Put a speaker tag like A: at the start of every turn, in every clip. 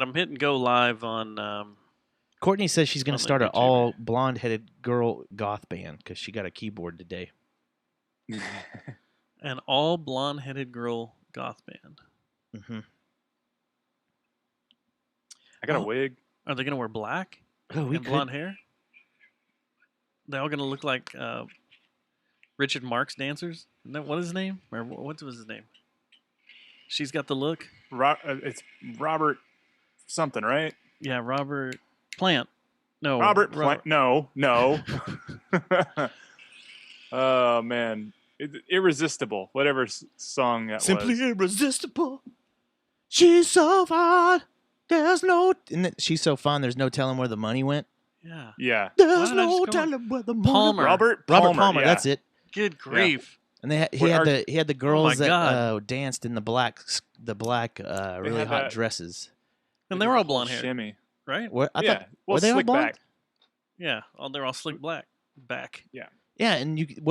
A: I'm hitting go live on.
B: Courtney says she's going
A: On
B: to
A: the
B: start an
A: YouTuber.
B: all blonde-headed girl goth band because she got a keyboard today.
A: An all blonde-headed girl goth band.
B: Mm-hmm.
C: I got a wig.
A: Are they gonna wear black
B: Oh, we
A: and blonde hair? They all gonna look like Richard Marx dancers? Isn't that what is his name? Or what was his name? She's got the look.
C: It's Robert something, right?
A: Yeah, Robert Plant. No,
C: Robert Plant. No. Oh man, irresistible. Whatever song that
B: Simply
C: was.
B: irresistible. She's so fine. There's no. She's so fine. There's no telling where the money went.
A: Yeah.
C: Yeah.
B: There's no telling where the money
A: Palmer.
B: went.
C: Robert Palmer. Yeah.
B: That's it.
A: Good grief.
B: And he had the girls that danced in the black really hot dresses.
A: And they were all blonde hair,
C: shimmy,
A: right?
B: Were they all blonde?
C: Back.
A: Yeah, they're all slick back.
C: Yeah.
B: Yeah, and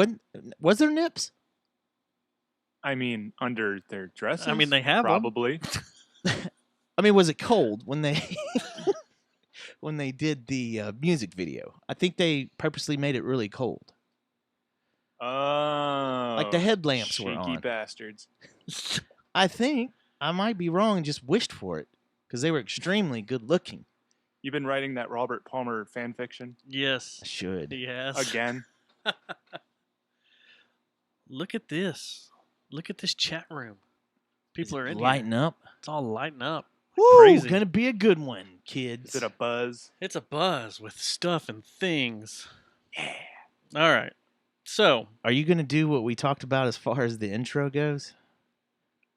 B: was there nips?
C: I mean, under their dresses.
A: I mean, they have
C: probably.
B: I mean, was it cold when they when they did the music video? I think they purposely made it really cold.
C: Oh,
B: like the headlamps were on.
C: Cheeky bastards.
B: I think I might be wrong and just wished for it because they were extremely good looking.
C: You've been writing that Robert Palmer fan fiction?
A: Yes,
B: I should.
A: He has
C: again.
A: Look at this. Look at this chat room. People are in
B: lighting
A: here.
B: up.
A: It's all lighting up.
B: Woo!
A: Crazy.
B: Gonna be a good one, kids.
C: Is it a buzz?
A: It's a buzz with stuff and things. Yeah. All right. So,
B: are you gonna do what we talked about as far as the intro goes?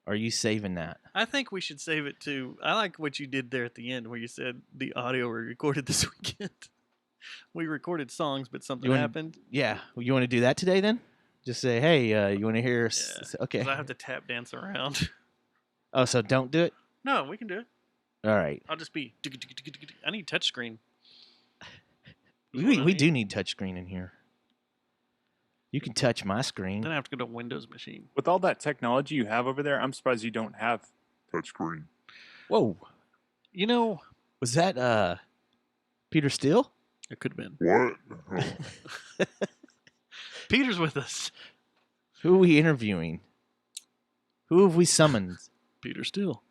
B: Or are you saving that?
A: I think we should save it too. I like what you did there at the end where you said the audio we recorded this weekend. We recorded songs, but something happened.
B: Yeah. You want to do that today then? Just say, hey, you want to hear?
A: Yeah,
B: okay.
A: I have to tap dance around.
B: Oh, so don't do it?
A: No, we can do it.
B: All right.
A: I'll just be. I need touchscreen.
B: We do need touchscreen in here. You can touch my screen.
A: Then I have to go to Windows machine.
C: With all that technology you have over there, I'm surprised you don't have touchscreen.
B: Whoa.
A: You know.
B: Was that Peter Steele?
A: It could have been.
D: What?
A: Peter's with us.
B: Who are we interviewing? Who have we summoned?
A: Peter Steele.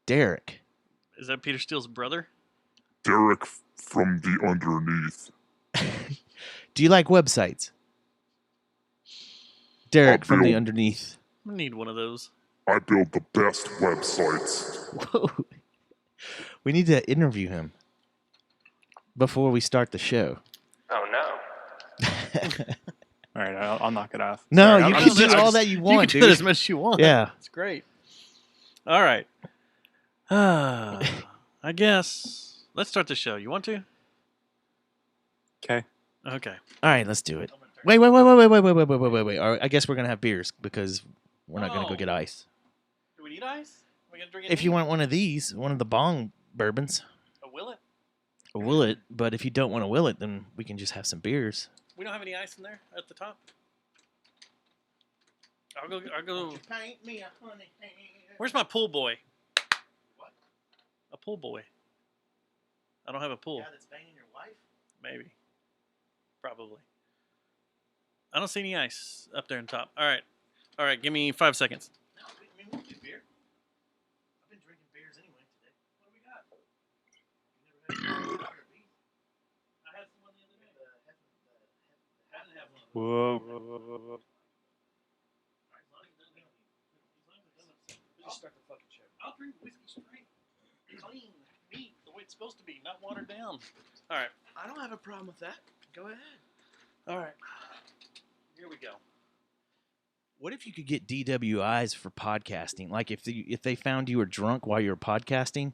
B: Derek.
A: Is that Peter Steele's brother?
D: Derek from the underneath.
B: Do you like websites? Derek from the underneath.
A: I need one of those.
D: I build the best websites.
B: Whoa. We need to interview him before we start the show.
E: Oh, no.
C: All right, I'll knock it off.
B: No,
C: Sorry,
B: you can do all that you want,
A: You can
B: dude.
A: do as much as you want.
B: Yeah.
A: It's great. All right. I guess. Let's start the show. You want to?
C: Okay.
A: Okay.
B: All right, let's do it. Wait. All right, I guess we're going to have beers because we're not going to go get ice.
A: Do we need ice? Are we gonna drink
B: If you want one of these, one of the bong bourbons,
A: a Willet?
B: a Willet, but if you don't want a Willet, then we can just have some beers.
A: We don't have any ice in there at the top. I'll go.
B: Paint me a honey hand.
A: Where's my pool boy? What? A pool boy. I don't have a pool.
B: Guy that's banging your wife?
A: Maybe. Probably. I don't see any ice up there on top. All right. Give me 5 seconds.
B: No, I mean, we'll do beer. I've been drinking beers anyway today.
A: What do we got? You never had I had one the other day. I didn't have one.
C: Whoa.
A: Just start the fucking show. I'll drink whiskey straight. Clean. Neat. The way it's supposed to be. Not watered down. All right.
B: I don't have a problem with that. Go ahead.
A: All right. Here we go.
B: What if you could get DWIs for podcasting? Like if they found you were drunk while you were podcasting,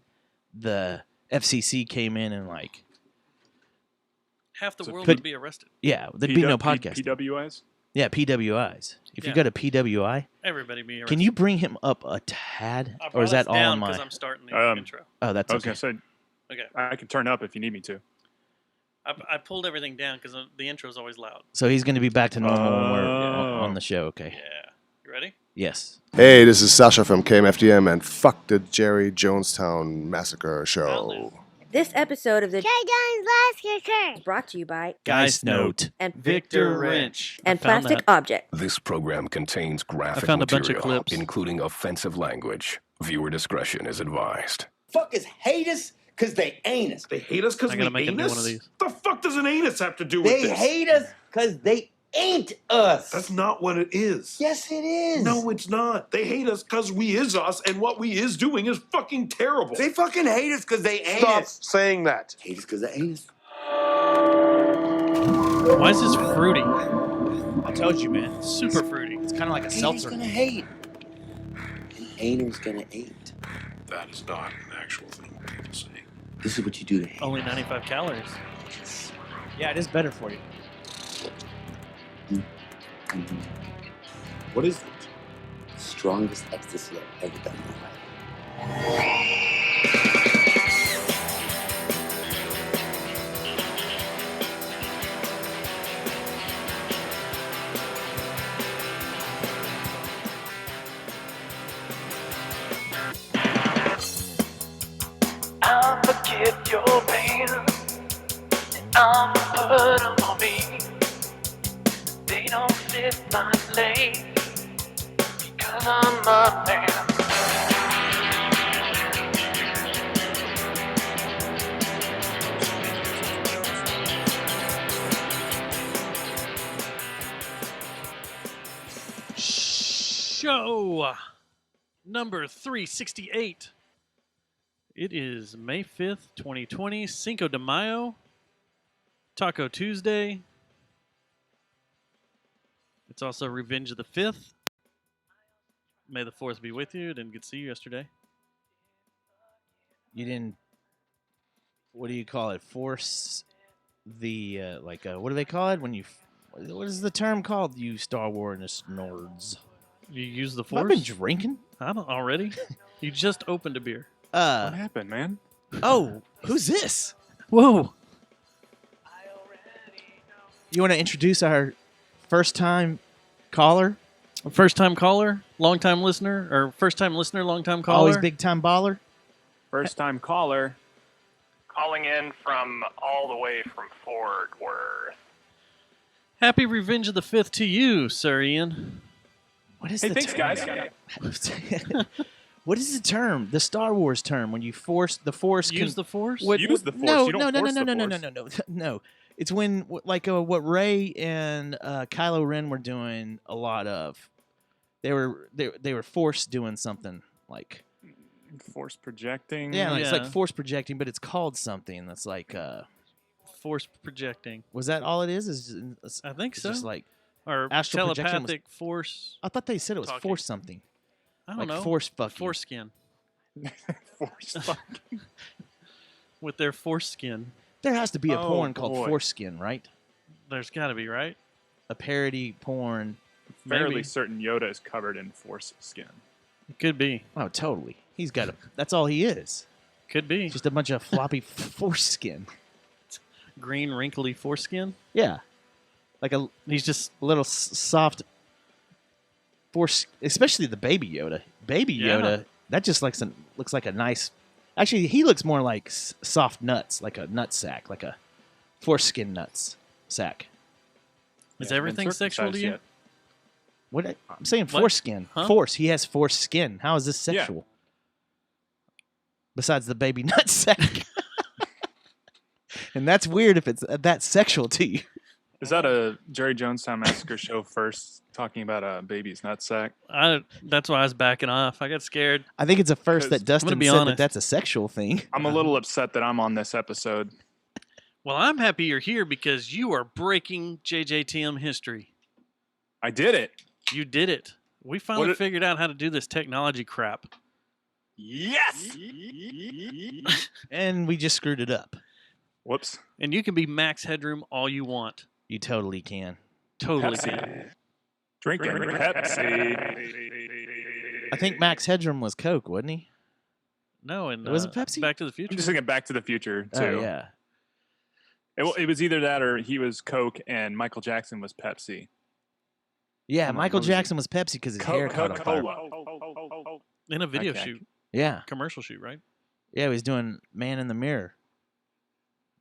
B: the FCC came in and like
A: half the world would be arrested.
B: Yeah, there'd be no podcasting.
C: PWIs?
B: Yeah, PWIs. If you got a PWI,
A: everybody be arrested.
B: Can you bring him up a tad, or is that all on my?
A: Because I'm starting the intro.
B: Oh, that's okay.
C: I was gonna say.
A: Okay.
C: I can turn up if you need me to.
A: I pulled everything down because the intro is always loud.
B: So he's going to be back to normal when we're on the show. Okay.
A: Yeah. You ready?
B: Yes.
F: Hey, this is Sasha from KMFDM, and fuck the Jerry Jonestown Massacre show.
G: This episode of the
H: Jay Jones Last Kicker
G: is brought to you by
B: Geist Note.
G: and
A: Victor Wrench.
G: and
A: I found
G: Plastic
A: that.
G: Object.
I: This program contains graphic
A: found a bunch of
I: material,
A: clips.
I: including offensive language. Viewer discretion is advised.
J: Fuckers hate us because they ain't us.
K: They hate us because
A: I
K: we
A: gotta make a
K: ain't
A: new
K: us?
A: one of these.
K: The fuck does an anus have to do with
J: They
K: this?
J: hate us because they ain't us.
K: That's not what it is.
J: Yes, it is.
K: No, it's not. They hate us because we is us, and what we is doing is fucking terrible.
J: They fucking hate us because they ain't
K: Stop
J: us.
K: saying that.
J: Hate us because they ain't us.
A: Why is this fruity?
B: I told you, man.
A: Super fruity.
B: It's kind of like a
J: Haters
B: seltzer.
J: gonna hate. And haters gonna hate.
K: That is not an actual thing people say.
J: This is what you do to hate.
A: Only 95 calories.
B: Yeah, it is better for you.
J: What is it? Strongest ecstasy I've ever done in my life.
E: I'll forget your pain. I'll put them on me. They don't fit my lane. Because I'm a man.
A: Show number 368. It is May 5th, 2020, Cinco de Mayo, Taco Tuesday. It's also Revenge of the 5th. May the 4th be with you. Didn't get to see you yesterday.
B: You didn't. What do you call it? Force the what do they call it when you? What is the term called? You Star Wars nerds.
A: You use the
B: I've been
A: Force?
B: drinking.
A: I don't already. You just opened a beer.
C: What happened, man?
B: Oh, who's this?
A: Whoa.
B: You want to introduce our first time caller?
A: First time caller, long time listener, or first time listener, long time caller.
B: Always big time baller.
C: First time caller.
E: Calling in from all the way from Fort Worth.
A: Happy Revenge of the 5th to you, Sir Ian.
B: What is
C: Hey,
B: the
C: thanks,
B: term?
C: guys.
B: What is the term? The Star Wars term when you force the Force.
A: Use the Force?
C: Use the Force.
B: No,
C: You don't
B: no,
C: force
B: no,
C: the
B: no, no,
C: Force.
B: no, no, no, no. It's when what Rey and Kylo Ren were doing a lot of. They were Force doing something like.
C: Force projecting.
B: Yeah, it's like
A: Yeah.
B: Force projecting, but it's called something that's like.
A: Force projecting.
B: Was that all it is?
A: I think
B: It's
A: so.
B: just like
A: Or
B: astral projection was-
A: telepathic force.
B: I thought they said it was
A: Talking.
B: Force something.
A: I don't
B: Like
A: know.
B: Force fucking.
A: Foreskin.
C: Force fucking.
A: With their foreskin.
B: There has to be a
C: Oh,
B: porn called
C: boy.
B: Foreskin, right?
A: There's got to be, right?
B: A parody porn.
C: Fairly
A: Maybe.
C: certain Yoda is covered in Force skin.
A: It could be.
B: Oh, totally. He's got a. That's all he is.
A: Could be.
B: Just a bunch of floppy foreskin.
A: Green, wrinkly foreskin.
B: Yeah, like a
A: He's just.
B: little soft force, especially the Baby Yoda. Baby
A: Yeah.
B: Yoda, that just looks like a nice. Actually, he looks more like soft nuts, like a nut sack, like a foreskin nuts sack.
A: Is
C: Yeah,
A: everything
C: been
A: sexual to
C: circumcised
A: you?
C: yet.
B: What I'm saying,
A: What?
B: foreskin,
A: Huh?
B: force. He has foreskin. How is this
C: Yeah.
B: sexual? Besides the baby nut sack, and that's weird if it's that sexual to you.
C: Is that a Jerry Jonestown Massacre show first talking about a baby's nutsack?
A: That's why I was backing off. I got scared.
B: I think it's a first that
C: 'Cause
B: Dustin
A: be
B: said that
A: honest.
B: that's a sexual thing.
C: I'm a little upset that I'm on this episode.
A: Well, I'm happy you're here because you are breaking JJTM history.
C: I did it.
A: You did it. We finally
C: What it-
A: figured out how to do this technology crap.
C: Yes.
B: And we just screwed it up.
C: Whoops.
A: And you can be max headroom all you want.
B: You totally can.
A: Totally.
C: Pepsi. Drinking Pepsi.
B: I think Max Headroom was Coke, wasn't he?
A: No, and
B: Was it Pepsi?
A: Back to the Future.
C: I'm just thinking Back to the Future too.
B: Oh yeah.
C: It was either that or he was Coke and Michael Jackson was Pepsi.
B: Yeah,
C: Come on,
B: Michael
C: what was he?
B: Jackson was Pepsi because his hair caught on fire.
C: Coca-Cola.
A: In a video
C: Okay.
A: shoot,
B: Yeah,
A: commercial shoot, right?
B: yeah, he was doing Man in the Mirror.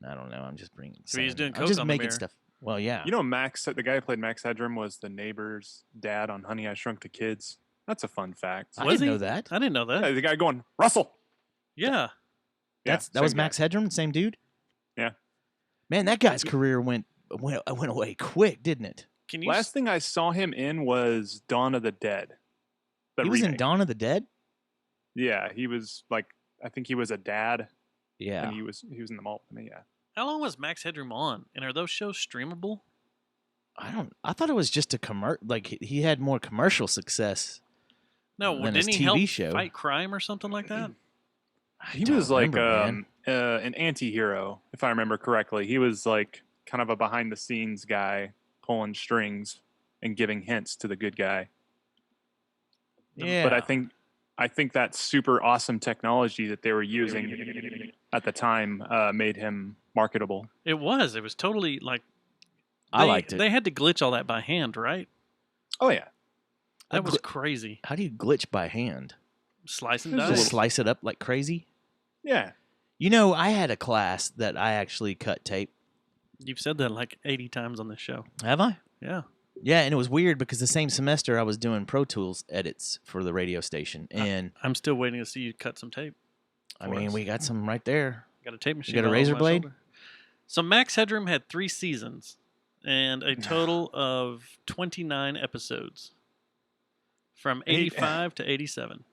B: I don't know. I'm just bringing.
A: So he's doing
B: I'm
A: Coke
B: just
A: on the
B: making
A: Mirror.
B: stuff. Well, yeah.
C: You know, Max, the guy who played Max Headroom was the neighbor's dad on Honey, I Shrunk the Kids. That's a fun fact.
B: I
A: Was
B: didn't
A: he?
B: know that.
A: I didn't know that.
C: Yeah, the guy going, Russell.
A: Yeah.
C: Yeah,
B: That was
C: same guy.
B: Max Headroom, same dude.
C: Yeah.
B: Man, that guy's career went away quick, didn't it?
A: Can you?
C: Last thing I saw him in was Dawn of the Dead. The
B: He was in
C: remake.
B: Dawn of the Dead.
C: Yeah, he was like, I think he was a dad,
B: Yeah.
C: and he was in the mall with me. Yeah.
A: How long was Max Headroom on? And are those shows streamable?
B: I thought it was just a like he had more commercial success.
A: No,
B: than his
A: didn't he
B: TV
A: help
B: show.
A: fight crime or something like that?
B: I
C: He
B: don't
C: was like
B: remember, man.
C: an anti-hero, if I remember correctly. He was like kind of a behind-the-scenes guy pulling strings and giving hints to the good guy.
B: Yeah.
C: But I think that super awesome technology that they were using at the time made him marketable.
A: It was. It was totally like.
B: I liked it.
A: They had to glitch all that by hand, right?
C: Oh yeah.
A: That was crazy.
B: How do you glitch by hand?
A: Slice and
C: There's a
A: dice.
B: Just slice it up like crazy?
C: Yeah.
B: You know, I had a class that I actually cut tape.
A: You've said that like 80 times on this show.
B: Have I?
A: Yeah.
B: Yeah, and it was weird because the same semester I was doing Pro Tools edits for the radio station, and
A: I'm still waiting to see you cut some tape.
B: I mean, we got some right there.
A: Got a tape machine.
B: got a
A: all
B: razor
A: over my
B: blade?
A: shoulder. So Max Headroom had 3 seasons and a total of 29 episodes from 85 to 87.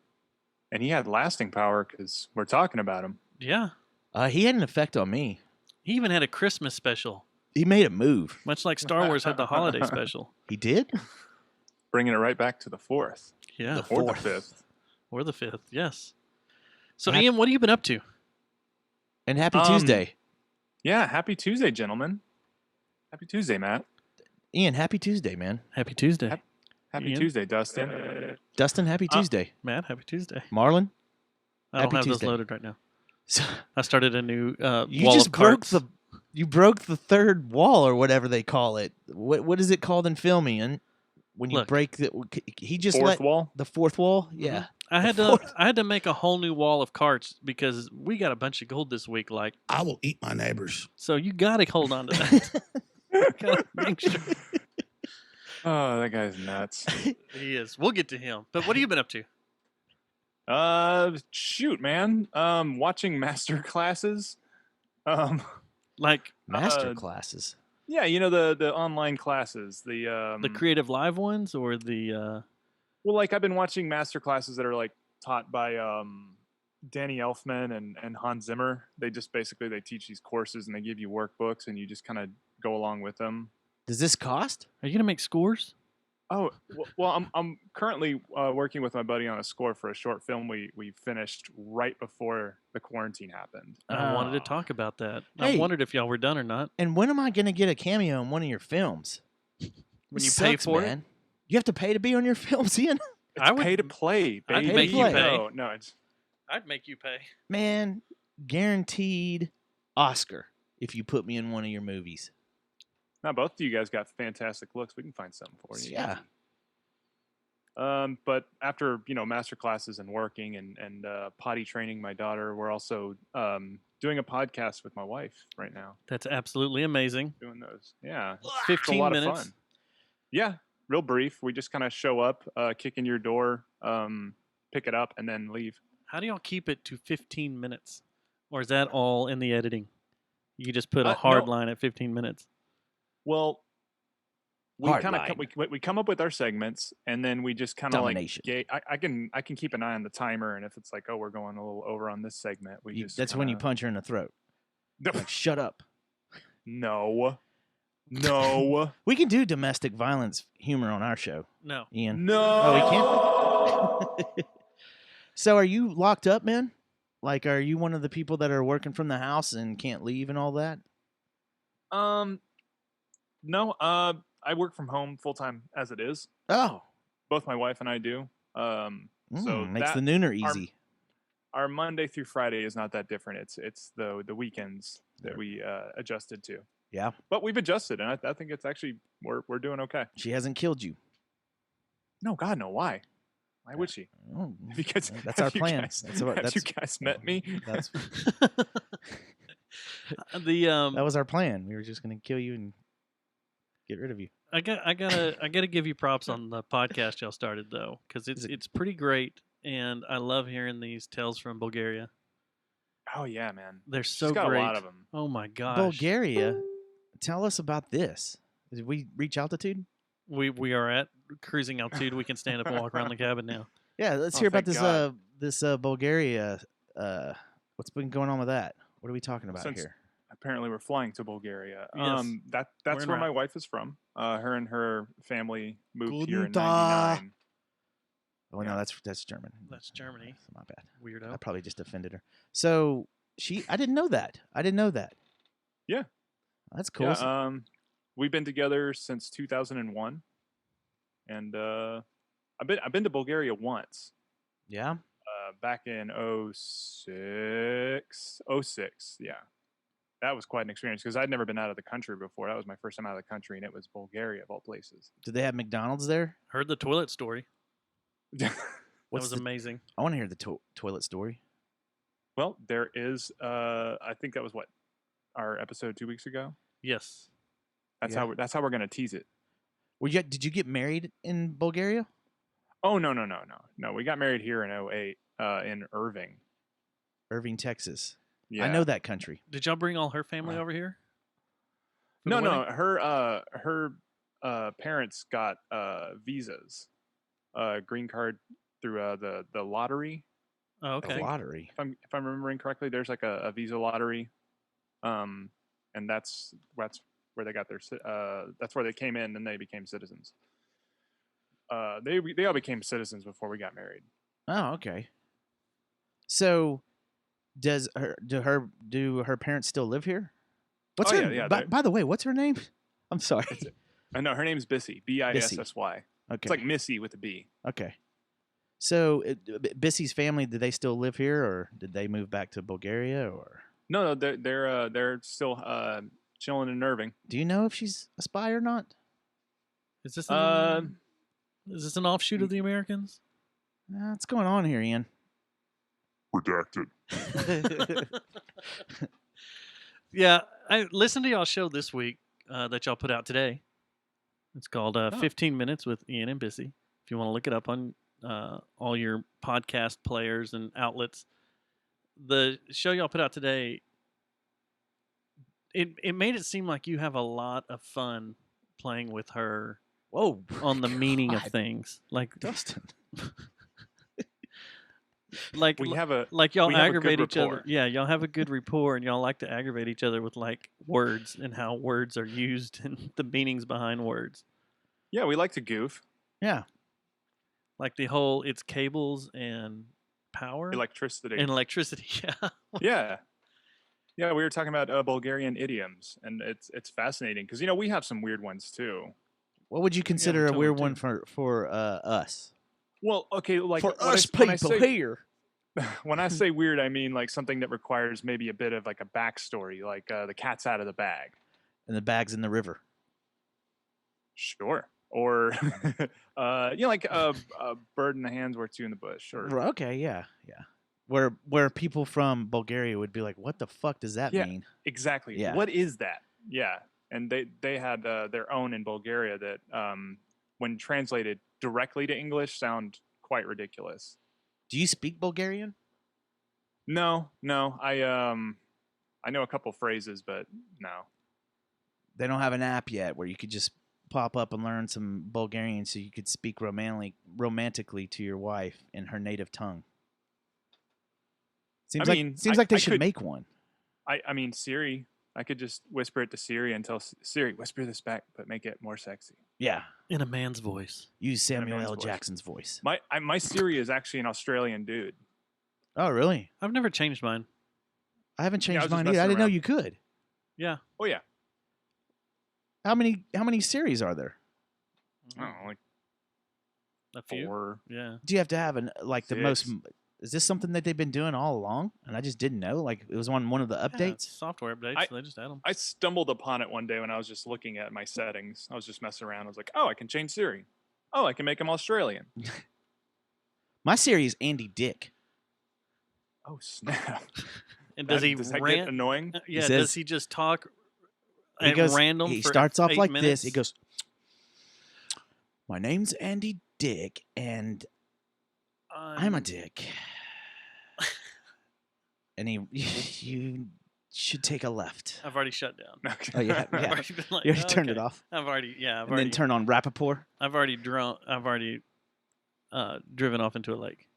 C: And he had lasting power because we're talking about him.
A: Yeah.
B: He had an effect on me.
A: He even had a Christmas special,
B: He made a move.
A: much like Star Wars had the holiday special.
B: He did?
C: Bringing it right back to the 4th.
A: Yeah.
C: Or the 5th.
A: Or the 5th, yes. So,
B: Hap-
A: Ian, what have you been up to?
B: And Happy Tuesday.
C: Yeah, happy Tuesday, gentlemen. Happy Tuesday, Matt.
B: Ian, Happy Tuesday, man.
A: Happy Tuesday.
C: Happy
A: Ian?
C: Tuesday, Dustin.
B: Dustin, Happy Tuesday.
A: Matt, happy Tuesday.
B: Marlon,
A: I don't
B: Happy
A: have
B: Tuesday.
A: those loaded right now.
B: so
A: I started a new
B: you
A: wall
B: just
A: of
B: broke
A: carts.
B: you broke the third wall or whatever they call it. What is it called in film, Ian? When you
A: Look.
B: break the he just
C: Fourth
B: let
C: wall?
B: the fourth wall? Yeah.
A: I had
B: The
A: to
B: fourth-
A: I had to make a whole new wall of carts because we got a bunch of gold this week. Like,
K: I will eat my neighbors.
A: so you got to hold on to that. Gotta make sure.
C: Oh, that guy's nuts.
A: He is. We'll get to him. But what have you been up to?
C: Shoot, man. Watching master classes.
A: Like
B: Master
C: Uh,
B: classes.
C: Yeah, you know the online classes.
A: the Creative Live ones or the
C: Well, like I've been watching master classes that are like taught by Danny Elfman and Hans Zimmer. They just basically they teach these courses and they give you workbooks and you just kind of go along with them.
B: Does this cost?
A: Are you gonna make scores?
C: Oh, well, I'm currently working with my buddy on a score for a short film we finished right before the quarantine happened.
A: I wanted to
B: Oh.
A: talk about that.
B: Hey.
A: I wondered if y'all were done or not.
B: And when am I going to get a cameo in one of your films?
A: When you
B: This
A: pay
B: sucks,
A: for it?
B: man. You have to pay to be on your films, Ian?
C: It's
A: I would-
C: pay to play,
A: I'd
C: baby.
B: make you
A: pay.
C: No, it's
A: I'd make you pay.
B: Man, guaranteed Oscar if you put me in one of your movies.
C: now both of you guys got fantastic looks. We can find something for you.
B: Yeah.
C: But after master classes and working and potty training my daughter, we're also doing a podcast with my wife right now.
A: That's absolutely amazing.
C: Doing those, yeah, it's a
A: 15
C: lot
A: minutes.
C: of fun. Yeah, real brief. We just kind of show up, kick in your door, pick it up, and then leave.
A: How do y'all keep it to 15 minutes? Or is that all in the editing? You just put a hard
C: no.
A: line at 15 minutes.
C: Well, we
B: Hard
C: kind of
B: line.
C: we come up with our segments, and then we just kind of like
B: Domination.
C: I can keep an eye on the timer, and if it's like, oh, we're going a little over on this segment, we just
B: That's when you
C: kinda-
B: punch her in the throat. Like, shut up.
C: No.
B: We can do domestic violence humor on our show,
A: No.
B: Ian.
C: No.
B: Oh, we can't? So are you locked up, man? Like, are you one of the people that are working from the house and can't leave and all that?
C: No. I work from home full time as it is.
B: Oh.
C: Both my wife and I do. So
B: makes
C: that,
B: the nooner easy.
C: our Monday through Friday is not that different. It's the weekends that we adjusted to.
B: Yeah.
C: But we've adjusted, and I think it's actually we're doing okay.
B: She hasn't killed you.
C: No, God, no. Why? Why would she?
B: Oh,
C: Because
B: that's our
C: have you
B: plan.
C: guys-
B: That's what.
C: have
B: That's
C: you guys met me?
B: That's
A: The
B: that was our plan. We were just gonna kill you and get rid of you.
A: I gotta give you props on the podcast y'all started though, because it's pretty great, and I love hearing these tales from Bulgaria.
C: Oh yeah, man.
A: They're
C: She's
A: so
C: got
A: great.
C: a lot of them.
A: Oh my gosh,
B: Bulgaria. Tell us about this. Did we reach altitude?
A: We are at cruising altitude. We can stand up and walk around the cabin now.
B: Yeah, let's
C: Oh,
B: hear about
C: thank
B: this.
C: God.
B: This Bulgaria. What's been going on with that? What are we talking about
C: Since-
B: here?
C: Apparently, we're flying to Bulgaria.
A: Yes.
C: That's
A: We're en
C: where my
A: route.
C: wife is from. Her and her family moved here in
B: Guten Tag.
C: '99.
B: Oh no,
C: Yeah.
B: that's German.
A: That's Germany.
B: That's my bad.
A: Weirdo.
B: I probably just offended her. So I didn't know that.
C: Yeah.
B: That's cool.
C: Yeah. We've been together since 2001, and I've been to Bulgaria once.
B: Yeah.
C: Back in 06. Yeah. That was quite an experience because I'd never been out of the country before. That was my first time out of the country, and it was Bulgaria of all places.
B: Do they have McDonald's there?
A: Heard the toilet story. That
B: What's
A: was
B: the-
A: amazing.
B: I want to hear the toilet story.
C: Well, there is. I think that was what our episode 2 weeks ago.
A: Yes.
C: That's
B: Yeah.
C: how we're gonna tease it.
B: Did you get married in Bulgaria?
C: Oh no. We got married here in 08 in Irving.
B: Irving, Texas.
C: Yeah.
B: I know that country.
A: Did y'all bring all her family over here? for
C: No,
A: the
C: no.
A: wedding?
C: Her parents got visas, green card through the lottery.
A: Oh,
B: The
A: okay.
B: lottery.
C: If I'm remembering correctly, there's like a visa lottery, and that's where they got their that's where they came in and they became citizens. They all became citizens before we got married.
B: Oh, okay. So, do her parents still live here? What's
C: Oh,
B: her?
C: yeah,
B: By the way, what's her name? I'm sorry.
C: I know her name's Bissy. Bissy.
B: Okay.
C: It's like Missy with a B.
B: Okay. So, Bissy's family, do they still live here, or did they move back to Bulgaria, or
C: No, they're still chilling in Irving.
B: do you know if she's a spy or not?
A: Is this
C: Um,
A: an offshoot of the Americans?
B: What's going on here, Ian?
D: Redacted.
A: Yeah, I listened to y'all show this week that y'all put out today. It's called 15 Minutes with Ian and Bissy. If you want to look it up on all your podcast players and outlets. The show y'all put out today, it made it seem like you have a lot of fun playing with her
B: Whoa!
A: on the meaning of
B: God.
A: things. Like
B: Dustin.
A: like
C: we have a
A: like y'all
C: we have a good
A: aggravate each other.
C: rapport.
A: Yeah, y'all have a good rapport, and y'all like to aggravate each other with like words and how words are used and the meanings behind words.
C: yeah, we like to goof.
B: Yeah.
A: Like the whole it's cables and power
C: Electricity.
A: and electricity. Yeah.
C: Yeah, we were talking about Bulgarian idioms, and it's fascinating because we have some weird ones too.
B: What would you consider a
A: totally
B: weird
A: do.
B: one for us?
C: Well, okay, like
B: For
C: when
B: us
C: when I
B: people
C: say,
B: here.
C: when I say weird, I mean like something that requires maybe a bit of like a backstory, like the cat's out of the bag.
B: And the bag's in the river.
C: Sure. Or like a bird in the hand's worth two in the bush. Or
B: Okay, yeah. Where people from Bulgaria would be like, "What the fuck does that
C: Yeah.
B: mean?"
C: exactly.
B: Yeah.
C: What is that? Yeah. And they had their own in Bulgaria that when translated directly to English sound quite ridiculous.
B: Do you speak Bulgarian?
C: No. I know a couple phrases, but no.
B: They don't have an app yet where you could just pop up and learn some Bulgarian so you could speak romantically to your wife in her native tongue. Seems like they
C: I
B: should
C: could-
B: make one.
C: I mean Siri. I could just whisper it to Siri and tell Siri, whisper this back, but make it more sexy.
B: Yeah.
A: In a man's voice.
B: Use Samuel
C: man's
B: L.
C: voice.
B: Jackson's voice.
C: My Siri is actually an Australian dude.
B: Oh, really?
A: I've never changed mine.
B: I haven't
C: Yeah, I
B: changed
C: was just
B: mine either. I
C: messing
B: didn't know
C: around.
B: you could.
A: Yeah.
C: Oh yeah.
B: How many series are there?
C: I don't know, like
A: A few.
C: 4.
A: Yeah.
B: Do you have to have the most?
C: 6.
B: Is this something that they've been doing all along, and I just didn't know? Like it was on one of the
A: Yeah,
B: updates.
A: it's software updates.
C: I-
A: They just add them.
C: I stumbled upon it one day when I was just looking at my settings. I was just messing around. I was like, oh, I can change Siri. Oh, I can make him Australian.
B: My series, Andy Dick.
C: Oh, snap.
A: And does he
C: does that
A: rant?
C: get annoying?
A: Yeah,
B: says-
A: does he just talk
B: He
A: at
B: goes.
A: random
B: He
A: for
B: starts off
A: 8
B: like
A: minutes?
B: this. He goes, "My name's Andy Dick, and I'm a dick." And you should take a left.
A: I've already shut down.
C: Okay.
B: Oh yeah,
A: I've
B: yeah.
A: already been like,
B: You already turned it
A: okay.
B: off,
A: I've already
B: and then turn on Rappaport.
A: I've already driven off into a lake.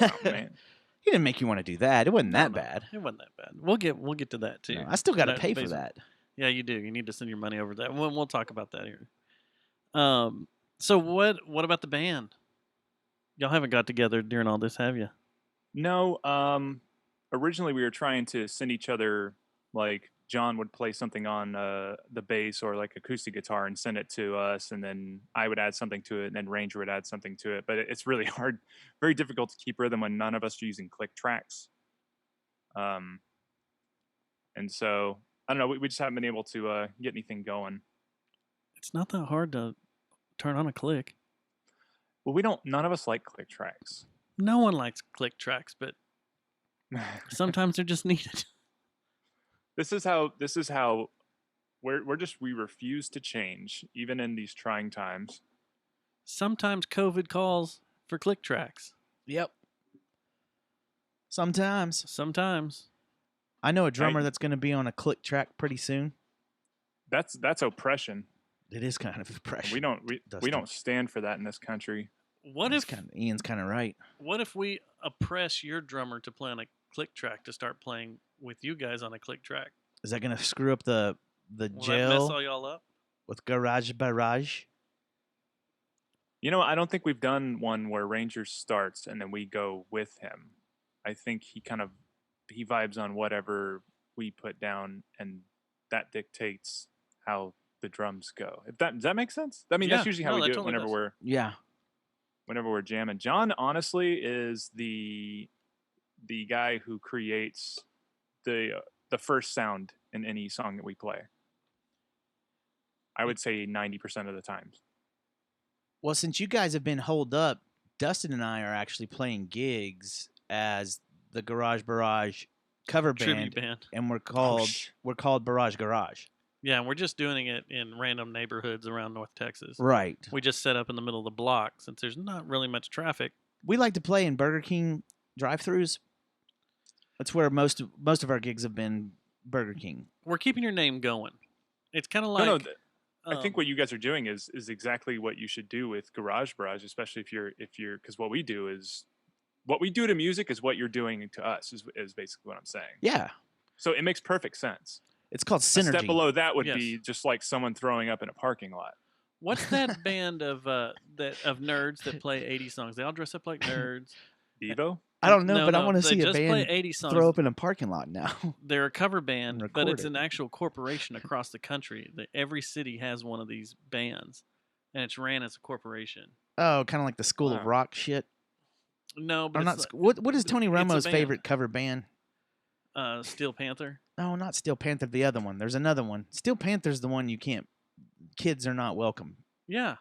C: Oh, man.
B: He didn't make you want to do that. It wasn't that
A: No,
B: bad.
A: It wasn't that bad. We'll get to that too.
B: No, I still got to
A: That
B: pay for
A: basement.
B: that.
A: Yeah, you do. You need to send your money over that. We'll talk about that here. So what about the band? Y'all haven't got together during all this, have you?
C: No, originally we were trying to send each other, like, John would play something on the bass or like acoustic guitar and send it to us, and then I would add something to it, and then Ranger would add something to it. But it's really hard, very difficult to keep rhythm when none of us are using click tracks. And so I don't know. We just haven't been able to get anything going.
A: It's not that hard to turn on a click.
C: Well, none of us like click tracks.
A: No one likes click tracks, but sometimes they're just needed.
C: This is how we refuse to change, even in these trying times.
A: Sometimes COVID calls for click tracks.
B: Yep. Sometimes. I know a drummer that's going to be on a click track pretty soon.
C: That's oppression.
B: It is kind of oppression.
C: We don't stand for that in this country.
B: Ian's kind of right.
A: What if we oppress your drummer to play on a click track to start playing with you guys on a click track?
B: Is that going to screw up the
A: Will that mess
B: jail
A: all y'all up?
B: with Barrage?
C: You know, I don't think we've done one where Ranger starts and then we go with him. I think he vibes on whatever we put down, and that dictates how the drums go. Does that make sense? I mean,
A: Yeah,
C: that's usually how
A: no,
C: we
A: that
C: do it
A: totally
C: whenever
A: does.
C: whenever we're jamming. John honestly is the guy who creates the first sound in any song that we play. I would say 90% of the times.
B: Well, since you guys have been holed up, Dustin and I are actually playing gigs as the Barrage cover
A: Tribute
B: band,
A: band.
B: and we're called Barrage Garage.
A: Yeah, and we're just doing it in random neighborhoods around North Texas.
B: Right.
A: We just set up in the middle of the block since there's not really much traffic.
B: We like to play in Burger King drive-thrus. That's where most of our gigs have been. Burger King.
A: We're keeping your name going. It's kind of like
C: I think what you guys are doing is exactly what you should do with Barrage, especially if you're because what we do to music is what you're doing to us is basically what I'm saying.
B: Yeah.
C: So it makes perfect sense.
B: It's called synergy.
C: A step below that would
A: Yes.
C: be just like someone throwing up in a parking lot.
A: What's that band of nerds that play 80 songs? They all dress up like nerds.
C: Devo?
B: I don't know,
A: No,
B: but I
A: no,
B: want to
A: they
B: see a
A: just play
B: band
A: 80 songs.
B: throw up in a parking lot now.
A: They're a cover band,
B: And
A: but
B: record
A: it's
B: it.
A: an actual corporation across the country. Every city has one of these bands, and it's ran as a corporation.
B: Oh, kind of like the School of
C: Wow.
B: Rock shit.
A: No, but
B: Or
A: it's
B: not. What is Tony
A: it's a
B: Romo's
A: band.
B: favorite cover band?
A: Steel Panther.
B: No, not Steel Panther. The other one. There's another one. Steel Panther's the one you can't. Kids are not welcome.
A: Yeah,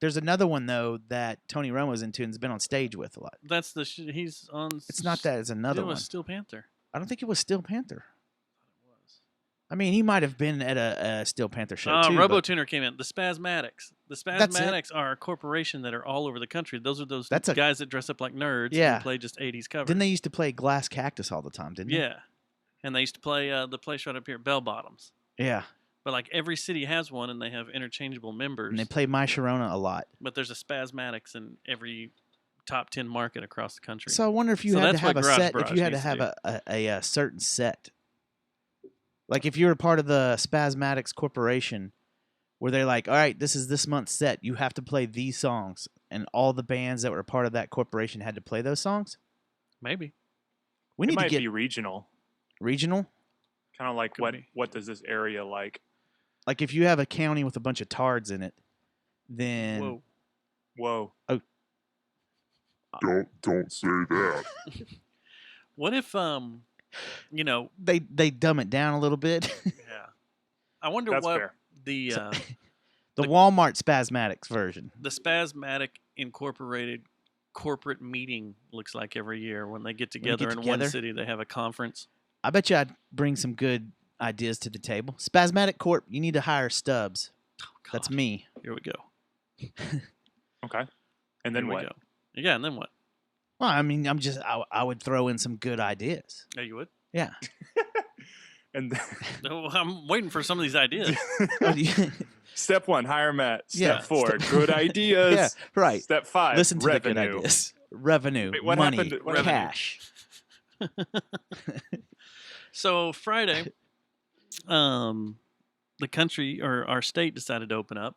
B: There's another one though that Tony Romo's into and has been on stage with a lot.
A: that's he's on.
B: It's not that. It's another
A: It was
B: one.
A: Steel Panther.
B: I don't think it was Steel Panther. I mean, he might have been at a Steel Panther show too. but
A: RoboTuner came in. The Spasmatics. The
B: That's it.
A: Spasmatics are a corporation that are all over the country. Those are those
B: That's a-
A: guys that dress up like nerds
B: Yeah.
A: and play just 80s covers.
B: Didn't they used to play Glass Cactus all the time? Didn't they?
A: Yeah. And they used to play the place right up here, Bell Bottoms.
B: Yeah.
A: But like every city has one, and they have interchangeable members.
B: And they play My Sharona a lot.
A: But there's a Spasmatics in every top 10 market across the country.
B: So I wonder if you
A: So
B: had to
A: that's
B: have
A: what
B: a
A: Garage
B: set. If
A: Barrage
B: you had to
A: needs to
B: have a certain set. Like if you were part of the Spasmatics Corporation, where they're like, all right, this is this month's set. You have to play these songs. And all the bands that were part of that corporation had to play those songs?
A: Maybe.
B: We
C: It
B: need to
C: might
B: get
C: be regional.
B: regional.
C: Kind of like
A: Could be.
C: what does this area like?
B: Like if you have a county with a bunch of tards in it, then
A: Whoa.
C: Whoa.
D: Don't say that.
A: What if,
B: they dumb it down a little bit.
A: yeah. I wonder
C: That's
A: what
C: fair.
A: the
B: The Walmart Spasmatics version.
A: The Spasmatic Incorporated corporate meeting looks like every year when they get together in one city. They have a conference.
B: I bet you I'd bring some good ideas to the table. Spasmatic Corp, you need to hire Stubbs.
A: Oh,
B: that's me.
A: Here we go.
C: Okay. And then what?
A: Yeah, and then what?
B: Well, I mean, I would throw in some good ideas.
A: Oh, you would?
B: Yeah.
C: And
A: No, I'm waiting for some of these ideas.
C: Step 1, hire Matt. Step
B: Yeah.
C: 4, good ideas.
B: Yeah, right.
C: Step 5,
B: listen to
C: revenue.
B: the good ideas. Revenue,
C: Wait, what
B: money,
C: happened?
B: cash.
A: So Friday, the country or our state decided to open up.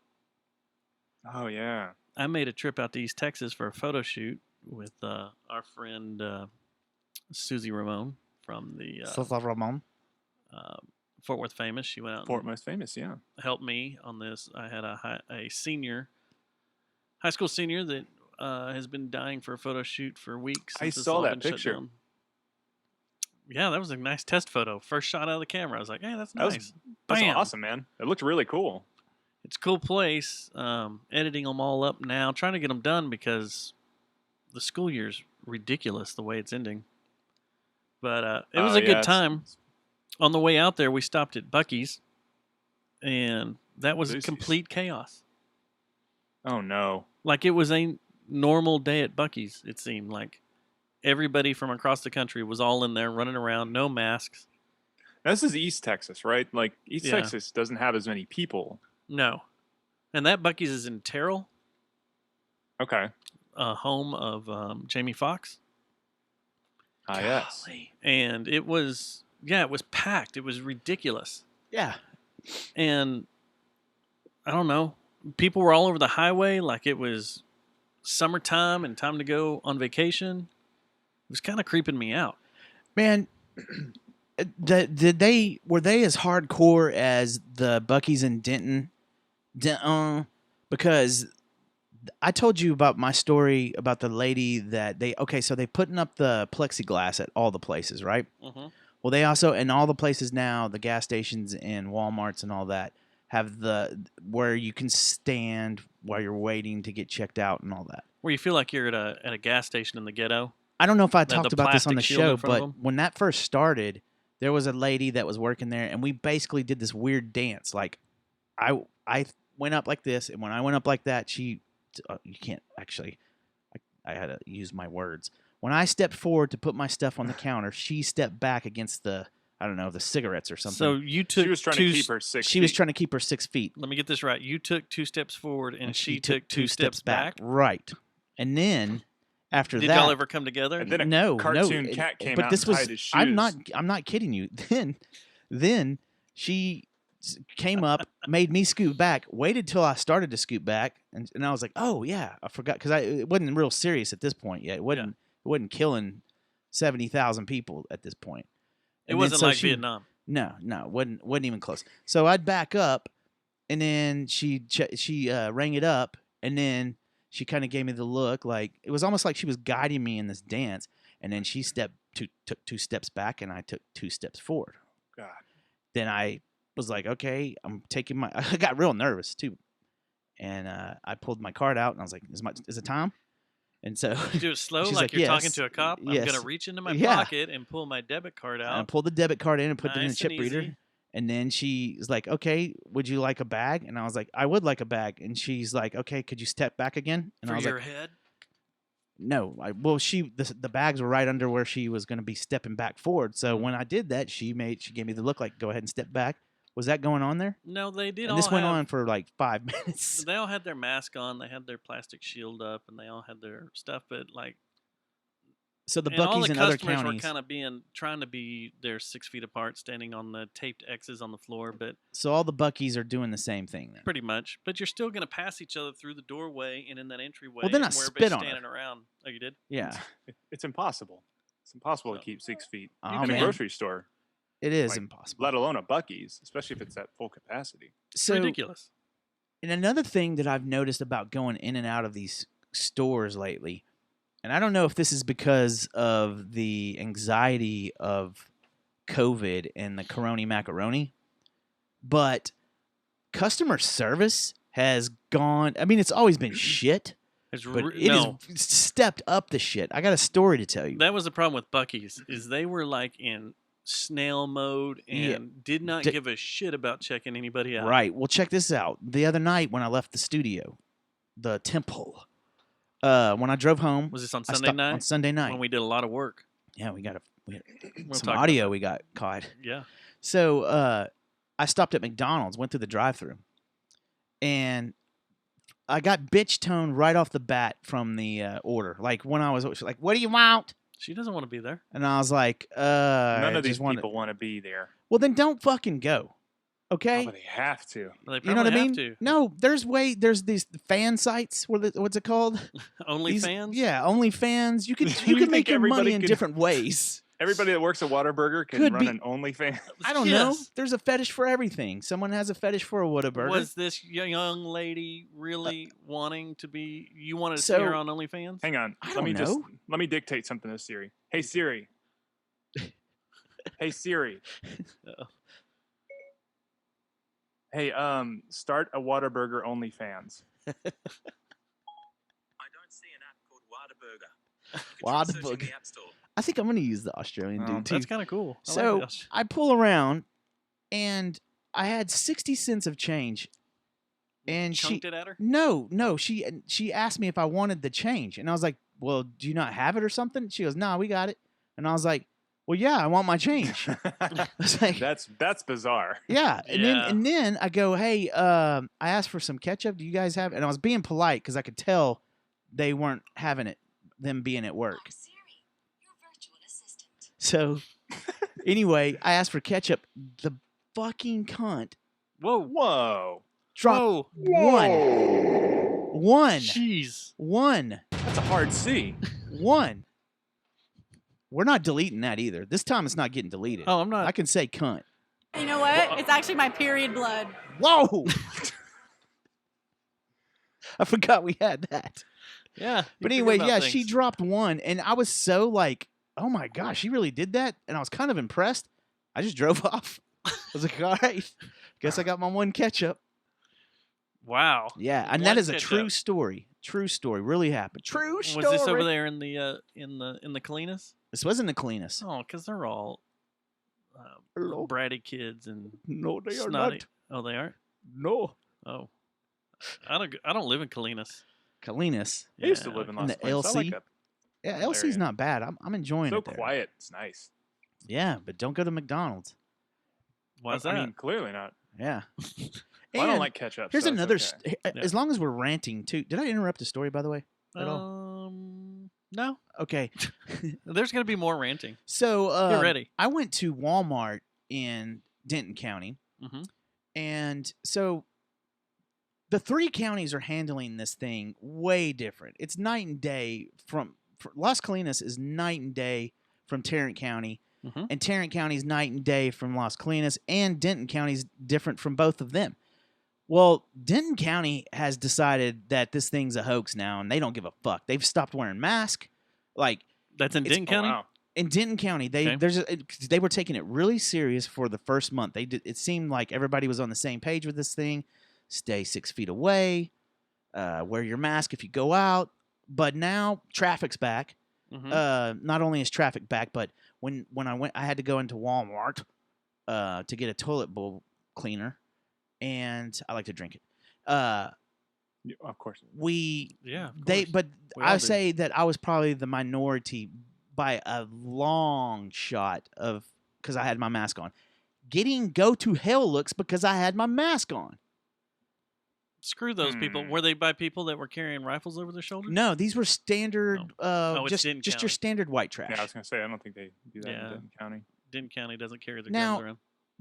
C: Oh yeah.
A: I made a trip out to East Texas for a photo shoot with our friend Susie Ramon from the
B: Ramon.
A: Fort Worth Famous. She went out.
C: Fort Most Famous, yeah.
A: Helped me on this. I had a high school senior that has been dying for a photo shoot for weeks.
C: I
A: since it's
C: saw
A: all
C: that
A: been shut
C: picture.
A: down. Yeah, that was a nice test photo. First shot out of the camera. I was like, hey, that's nice.
C: That's
A: Bam.
C: awesome, man. It looked really cool.
A: It's a cool place. Editing them all up now, trying to get them done because the school year's ridiculous the way it's ending. But it was a good time. On the way out there, we stopped at Buc-ee's, and that was complete chaos.
C: Oh, no.
A: Like it was a normal day at Buc-ee's, it seemed like. Everybody from across the country was all in there running around, no masks.
C: Now, this is East Texas, right? Like, East Texas doesn't have as many people.
A: No. And that Buc-ee's is in Terrell.
C: Okay.
A: Home of Jamie Foxx.
C: Ah, yes.
A: And it was packed. It was ridiculous.
B: Yeah.
A: And I don't know. People were all over the highway like it was summertime and time to go on vacation. It was kind of creeping me out.
B: Man, were they as hardcore as the Buc-ee's in Denton? Because I told you about my story about the lady that so they putting up the plexiglass at all the places, right?
A: Mm-hmm.
B: Well, they also, in all the places now, the gas stations and Walmarts and all that, have where you can stand while you're waiting to get checked out and all that.
A: Where you feel like you're at a gas station in the ghetto.
B: I don't know if I talked about this on the show, but
A: them.
B: when that first started, there was a lady that was working there, and we basically did this weird dance. Like, I went up like this, and when I went up like that, you can't actually. I had to use my words. When I stepped forward to put my stuff on the counter, she stepped back against the cigarettes or something.
A: So you took.
C: She was trying to keep her 6 feet.
B: She was trying to keep her 6 feet.
A: Let me get this right. You took 2 steps forward, and she took 2 steps back.
B: Right, and then. After
A: Did
B: that,
A: y'all ever come together?
C: And then a cartoon cat came out and tied his shoes.
B: I'm not kidding you. Then she came up, made me scoot back, waited till I started to scoot back, and I was like, oh yeah, I forgot because it wasn't real serious at this point yet. It wasn't killing 70,000 people at this point.
A: It wasn't like Vietnam.
B: No, it wasn't even close. So I'd back up, and then she rang it up, and then. She kind of gave me the look, like it was almost like she was guiding me in this dance, and then she took 2 steps back, and I took 2 steps forward.
C: God.
B: Then I was like, okay, I'm taking my. I got real nervous too, and I pulled my card out, and I was like, is it time? And so
A: you do it slow,
B: she's
A: like you're
B: yes,
A: talking to a cop. I'm
B: yes.
A: gonna reach into my pocket and pull my debit card out.
B: And I pulled the debit card in and put it in a
A: Nice
B: chip
A: and
B: reader.
A: easy.
B: And then she was like, okay, would you like a bag? And I was like, I would like a bag. And she's like, okay, could you step back again? And
A: For
B: I was
A: your
B: like,
A: head?
B: no. The bags were right under where she was going to be stepping back forward. So when I did that, she gave me the look like, go ahead and step back. Was that going on there?
A: No, they did.
B: And this went on for like 5 minutes.
A: They all had their mask on. They had their plastic shield up, and they all had their stuff. But like,
B: so the
A: all
B: Buc-ee's
A: the
B: in other
A: customers
B: counties
A: were kind of trying to be they're 6 feet apart, standing on the taped X's on the floor. But
B: so all the Buc-ee's are doing the same thing then.
A: pretty much. But you're still going to pass each other through the doorway and in that entryway.
B: Well, then I
A: and where
B: spit
A: everybody's
B: on her.
A: standing around. Oh, you did?
B: Yeah,
C: It's impossible. It's impossible to keep 6 feet
B: Oh,
C: in a
B: man.
C: grocery store,
B: it is
C: Like,
B: impossible.
C: let alone a Buc-ee's, especially if it's at full capacity.
A: It's
B: So,
A: ridiculous.
B: and another thing that I've noticed about going in and out of these stores lately, and I don't know if this is because of the anxiety of COVID and the Coroni macaroni, but customer service has gone. I mean, it's always been shit, but it has stepped up the shit. I got a story to tell you.
A: That was the problem with Buc-ee's, is they were like in snail mode and did not give a shit about checking anybody out.
B: Right. Well, check this out. The other night when I left the studio, the temple, when I drove home.
A: Was this on Sunday night?
B: On Sunday night.
A: When we did a lot of work.
B: Yeah, we had some audio we got caught.
A: Yeah.
B: So I stopped at McDonald's, went through the drive-thru, and I got bitch tone right off the bat from the order. Like when I was like, "What do you want?"
A: She doesn't want to be there.
B: And I was like,
C: None of these people want to be there.
B: Well, then don't fucking go. Okay?
C: Oh, but they have to.
A: Well, they
B: you know what I mean?
A: To.
B: No, there's these fan sites. What's it called?
A: OnlyFans?
B: Yeah, OnlyFans. You can make your money in different ways.
C: Everybody that works at Whataburger can run an OnlyFans.
B: I don't know. There's a fetish for everything. Someone has a fetish for a Whataburger.
A: Was this young lady really wanting to be? You wanted to see her on OnlyFans?
C: Hang on. Let me dictate something to Siri. Hey Siri. Hey Siri. Hey, start a Whataburger OnlyFans.
L: I don't see an app called Whataburger.
B: Whataburger. I think I'm going to use the Australian dude too.
A: That's kind of cool.
B: So I pull around, and I had 60 cents of change. And
A: chunked it at her?
B: No. She asked me if I wanted the change, and I was like, "Well, do you not have it or something?" She goes, "No, we got it." And I was like, "Well, yeah, I want my change." I was like,
C: that's bizarre.
B: Yeah, and then I go, "Hey, I asked for some ketchup. Do you guys have it?" And I was being polite because I could tell they weren't having it, them being at work. So, anyway, I asked for ketchup. The fucking cunt.
C: Whoa.
B: Dropped one.
A: Jeez.
B: One.
C: That's a hard C.
B: One. We're not deleting that either. This time it's not getting deleted.
A: Oh, I'm not.
B: I can say cunt.
M: You know what? It's actually my period blood.
B: Whoa. I forgot we had that.
A: Yeah.
B: But anyway, yeah, she dropped one, and I was so like, oh my gosh, she really did that? And I was kind of impressed. I just drove off. I was like, all right, guess I got my one ketchup.
A: Wow.
B: Yeah, and that is a true story. True story. Really happened. True story.
A: Was this over there in the Colinas?
B: This wasn't the Colinas.
A: Oh, because they're all bratty kids and
B: no, they
A: snotty.
B: are not.
A: Oh, they aren't?
B: No.
A: Oh, I don't live in Colinas.
B: Colinas.
C: I used to live in Las
B: the
C: Vegas.
B: LC.
C: I like that.
B: Yeah, LC's not bad. I'm enjoying
C: it.
B: So
C: So quiet. It's nice.
B: Yeah, but don't go to McDonald's.
A: Why is that?
C: I mean, clearly not.
B: Yeah.
C: Well, I don't like ketchup.
B: Here's
C: so
B: another.
C: it's okay.
B: As long as we're ranting too. Did I interrupt the story, by the way? At all?
A: No.
B: Okay.
A: There's gonna be more ranting.
B: So
A: get ready.
B: I went to Walmart in Denton County, and so the three counties are handling this thing way different. It's night and day from Las Colinas is night and day from Tarrant County, and Tarrant County is night and day from Las Colinas, and Denton County is different from both of them. Well, Denton County has decided that this thing's a hoax now, and they don't give a fuck. They've stopped wearing masks. Like
A: that's in Denton County.
C: Wow.
B: In Denton County, they were taking it really serious for the first month. It seemed like everybody was on the same page with this thing. Stay 6 feet away. Wear your mask if you go out. But now traffic's back. Not only is traffic back, but when I went, I had to go into Walmart to get a toilet bowl cleaner, and I like to drink it.
C: Of course.
B: I say that I was probably the minority by a long shot because I had my mask on. Getting go to hell looks because I had my mask on.
A: Screw those people. Were they by people that were carrying rifles over their shoulders?
B: No, these were standard, just
A: Denton
B: your standard white trash.
C: Yeah, I was gonna say I don't think they do that in Denton County.
A: Denton County doesn't carry their
B: now,
A: guns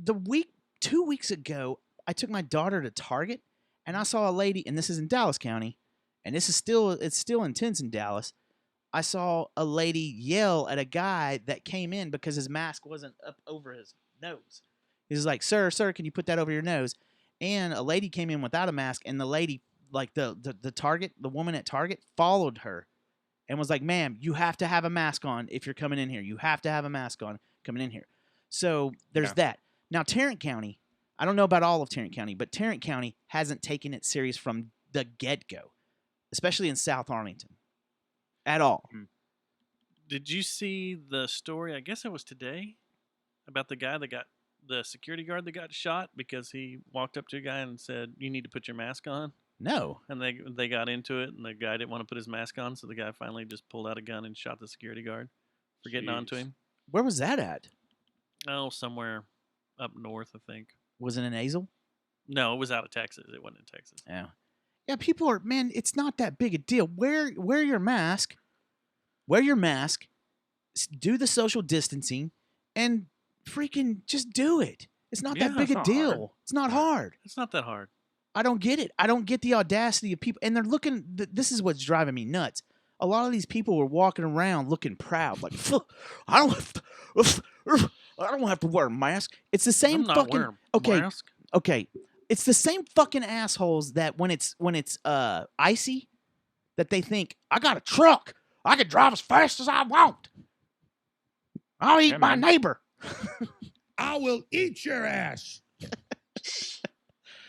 A: around.
B: 2 weeks ago, I took my daughter to Target, and I saw a lady, and this is in Dallas County, and it's still intense in Dallas. I saw a lady yell at a guy that came in because his mask wasn't up over his nose. He was like, sir, can you put that over your nose? And a lady came in without a mask, and the lady, like the woman at Target, followed her and was like, ma'am, you have to have a mask on if you're coming in here. You have to have a mask on coming in here. So there's that. Now, Tarrant County, I don't know about all of Tarrant County, but Tarrant County hasn't taken it serious from the get-go, especially in South Arlington, at all.
A: Did you see the story? I guess it was today about the guy that got the security guard that got shot because he walked up to a guy and said, "You need to put your mask on."
B: No.
A: And they got into it, and the guy didn't want to put his mask on, so the guy finally just pulled out a gun and shot the security guard for getting onto him.
B: Where was that at?
A: Oh, somewhere up north, I think.
B: Was it in Azle?
A: No, it was out of Texas. It wasn't in Texas.
B: Yeah. Yeah, people are, man, it's not that big a deal. Wear your mask. Wear your mask. Do the social distancing and freaking just do it. It's not that big a deal.
A: Hard.
B: It's not hard.
A: It's not that hard.
B: I don't get it. I don't get the audacity of people. And they're looking, this is what's driving me nuts. A lot of these people were walking around looking proud, like, I don't have to wear a mask. It's the same
A: I'm not
B: fucking
A: wearing
B: okay.
A: mask.
B: Okay. It's the same fucking assholes that when it's icy, that they think, I got a truck. I can drive as fast as I want. I'll eat my neighbor.
K: I will eat your ass.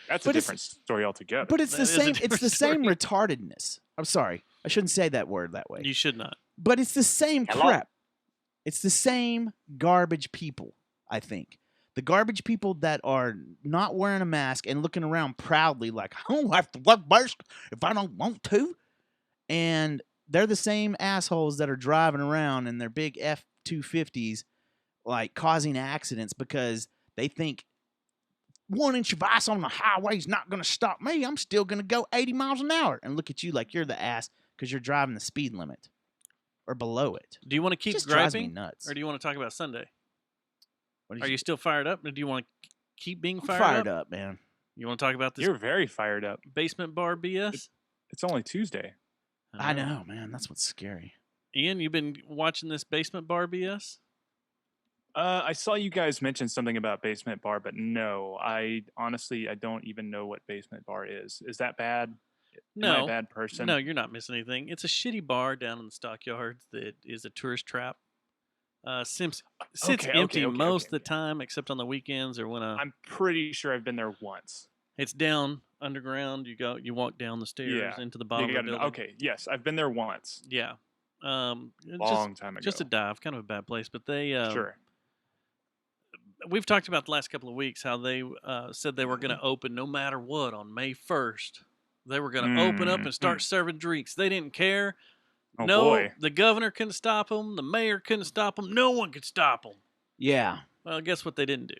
C: That's a different story altogether.
B: But it's the same. It's the same retardedness. I'm sorry. I shouldn't say that word that way.
A: You should not.
B: But it's the same crap. It's the same garbage people, I think. The garbage people that are not wearing a mask and looking around proudly like, I don't have to wear a mask if I don't want to. And they're the same assholes that are driving around in their big F-250s, like causing accidents because they think 1 inch of ice on the highway is not going to stop me. I'm still going to go 80 miles an hour. And look at you like you're the ass because you're driving the speed limit or below it.
A: Do you want to keep
B: just drives me
A: griping,
B: nuts.
A: or do you want to talk about Sunday?
B: What
A: Are you still fired up, or do you want to keep being
B: I'm
A: fired
B: fired up, man.
A: You want to talk about this?
C: You're very fired up.
A: Basement bar BS?
C: It's only Tuesday.
B: I know, man. That's what's scary.
A: Ian, you been watching this basement bar BS?
C: I saw you guys mention something about basement bar, but no, I don't even know what basement bar is. Is that bad?
A: No.
C: Am I a bad person?
A: No, you're not missing anything. It's a shitty bar down in the stockyards that is a tourist trap. Sits empty most of the time, except on the weekends or when
C: I'm pretty sure I've been there once.
A: It's down underground. You walk down the stairs into the bottom of the building.
C: Okay, yes, I've been there once.
A: Yeah.
C: Long time ago.
A: Just a dive, kind of a bad place, but they
C: sure.
A: We've talked about the last couple of weeks how they said they were going to open no matter what on May 1st. They were going to open up and start serving drinks. They didn't care.
C: Oh, boy.
A: The governor couldn't stop them. The mayor couldn't stop them. No one could stop them.
B: Yeah.
A: Well, guess what they didn't do?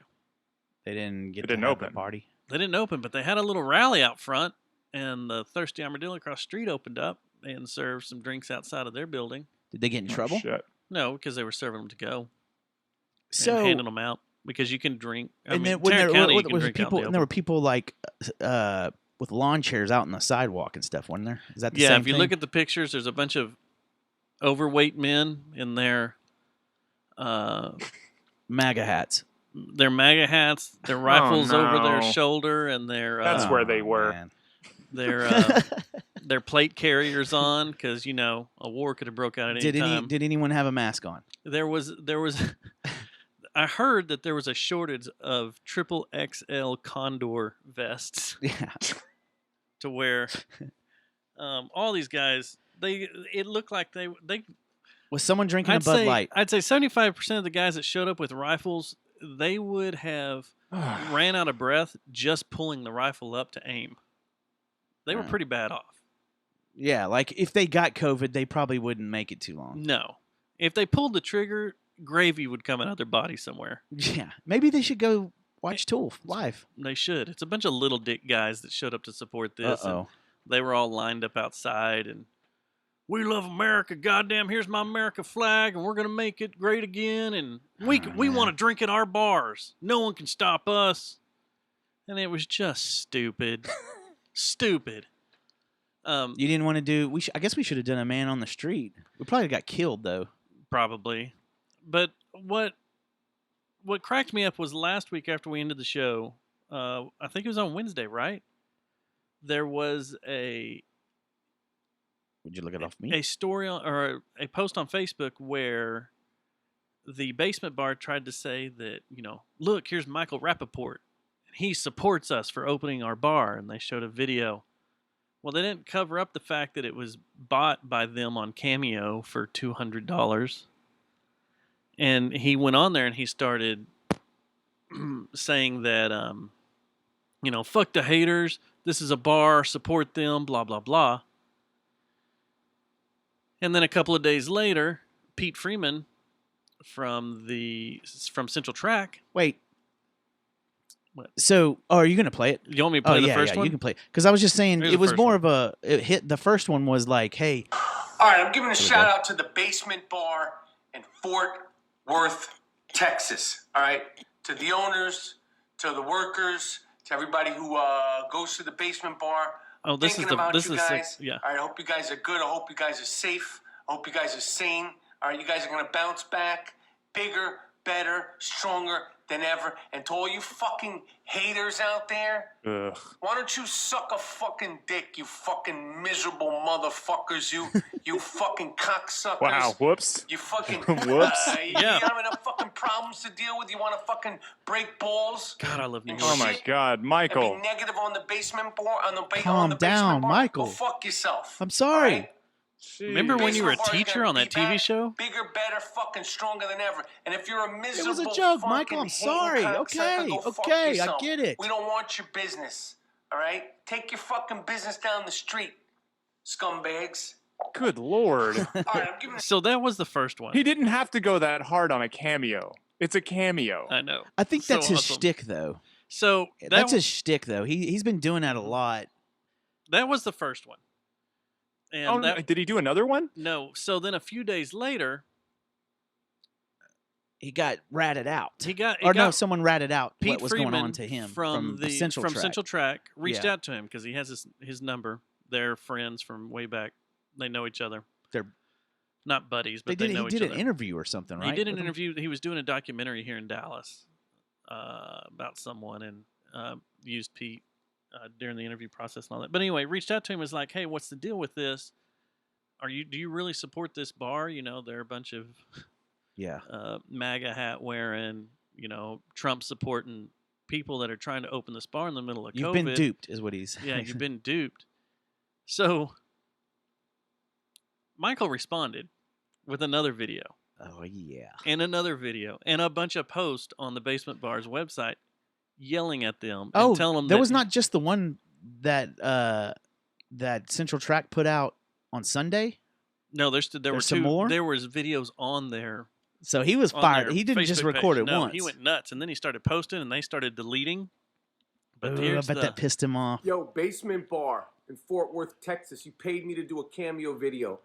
B: They didn't get
C: to
B: have the party.
A: They didn't open, but they had a little rally out front, and the Thirsty Armadillo across the street opened up and served some drinks outside of their building.
B: Did they get in trouble?
C: Shit.
A: No, because they were serving them to go.
B: So
A: and handing them out because you can drink.
B: Then when there were people like with lawn chairs out on the sidewalk and stuff, wasn't there? Is that the same
A: if you
B: thing?
A: look at the pictures, there's a bunch of overweight men in their
B: MAGA hats.
A: Their MAGA hats, their rifles over their shoulder, and their
C: that's where they were.
B: Man.
A: Their plate carriers on because a war could have broke out at any time.
B: Did anyone have a mask on?
A: There was. I heard that there was a shortage of triple XL Condor vests.
B: Yeah.
A: To where all these guys, it looked like they
B: was someone drinking a Bud Light.
A: I'd say 75% of the guys that showed up with rifles, they would have ran out of breath just pulling the rifle up to aim. They were pretty bad off.
B: Yeah, like if they got COVID, they probably wouldn't make it too long.
A: No. If they pulled the trigger, gravy would come out of their body somewhere.
B: Yeah. Maybe they should go watch Tool live.
A: They should. It's a bunch of little dick guys that showed up to support this.
B: Uh-oh.
A: They were all lined up outside and we love America, goddamn, here's my America flag, and we're going to make it great again, and we want to drink at our bars. No one can stop us. And it was just stupid. Stupid.
B: You didn't want to do... I guess we should have done a man on the street. We probably got killed, though.
A: Probably. But what cracked me up was last week after we ended the show, I think it was on Wednesday, right? There was a...
B: Would you look it off me?
A: A story or a post on Facebook where the basement bar tried to say that, look, here's Michael Rappaport. He supports us for opening our bar, and they showed a video. Well, they didn't cover up the fact that it was bought by them on Cameo for $200. And he went on there and he started saying that, fuck the haters. This is a bar. Support them. Blah, blah, blah. And then a couple of days later, Pete Freeman from Central Track.
B: Wait.
A: What?
B: So, are you going to play it?
A: You want me to play the first one?
B: You can play it. Because I was just saying,
A: Here's
B: it was more
A: one.
B: of the first one was like, hey.
K: All right, I'm giving a shout out to the Basement Bar in Fort Worth, Texas. All right, to the owners, to the workers, to everybody who goes to the Basement Bar.
A: Oh, this is
K: guys.
A: yeah.
K: All right, I hope you guys are good. I hope you guys are safe. I hope you guys are sane. All right, you guys are gonna bounce back, bigger, better, stronger than ever. And to all you fucking haters out there, why don't you suck a fucking dick, you fucking miserable motherfuckers, you fucking cocksuckers.
C: Wow, whoops.
K: You fucking
C: whoops.
K: you having enough fucking problems to deal with? You want to fucking break balls?
A: God, I love New York.
C: Oh my God, Michael.
K: And be negative on the basement bar,
B: Calm down, Michael.
K: Go fuck yourself.
B: I'm sorry.
K: Right?
A: Remember when you were a teacher on that TV show?
K: Bigger, better, fucking stronger than ever. And if you're a miserable,
B: It was a joke, Michael. I'm sorry. Okay, I get it.
K: We don't want your business. All right, take your fucking business down the street, scumbags.
C: Good Lord.
K: All right, I'm giving.
A: So that was the first one.
C: He didn't have to go that hard on a cameo. It's a cameo.
A: I know.
B: I think that's his
A: awesome.
B: shtick, though.
A: So
B: that's his shtick, though. He's been doing that a lot.
A: That was the first one. And
C: did he do another one?
A: No. So then a few days later,
B: he got ratted out. Someone ratted out
A: Pete
B: what was
A: Freeman
B: going on to him
A: from Central Track reached
B: Yeah.
A: out to him because he has his number. They're friends from way back. They know each other.
B: They're
A: not buddies, but they know each other.
B: He did an interview or something, right?
A: He did an interview. He was doing a documentary here in Dallas about someone and used Pete during the interview process and all that. But anyway, reached out to him, was like, hey, what's the deal with this? Do you really support this bar? You know, they're a bunch of MAGA hat wearing, Trump supporting people that are trying to open this bar in the middle of COVID.
B: You've been duped, is what he's.
A: Yeah, you've been duped. So Michael responded with another video.
B: Oh yeah.
A: And another video and a bunch of posts on the Basement Bar's website yelling at them
B: Oh,
A: and telling them
B: there was not just the one that that Central Track put out on Sunday.
A: No, there were
B: some
A: two
B: more?
A: There was videos on there.
B: So he was
A: on
B: fired.
A: their
B: He didn't just
A: Facebook
B: record
A: page.
B: it
A: No,
B: once.
A: he went nuts, and then he started posting, and they started deleting. But
B: Ooh, I
A: here's
B: bet that pissed him off.
N: Yo, Basement Bar in Fort Worth, Texas. You paid me to do a cameo video.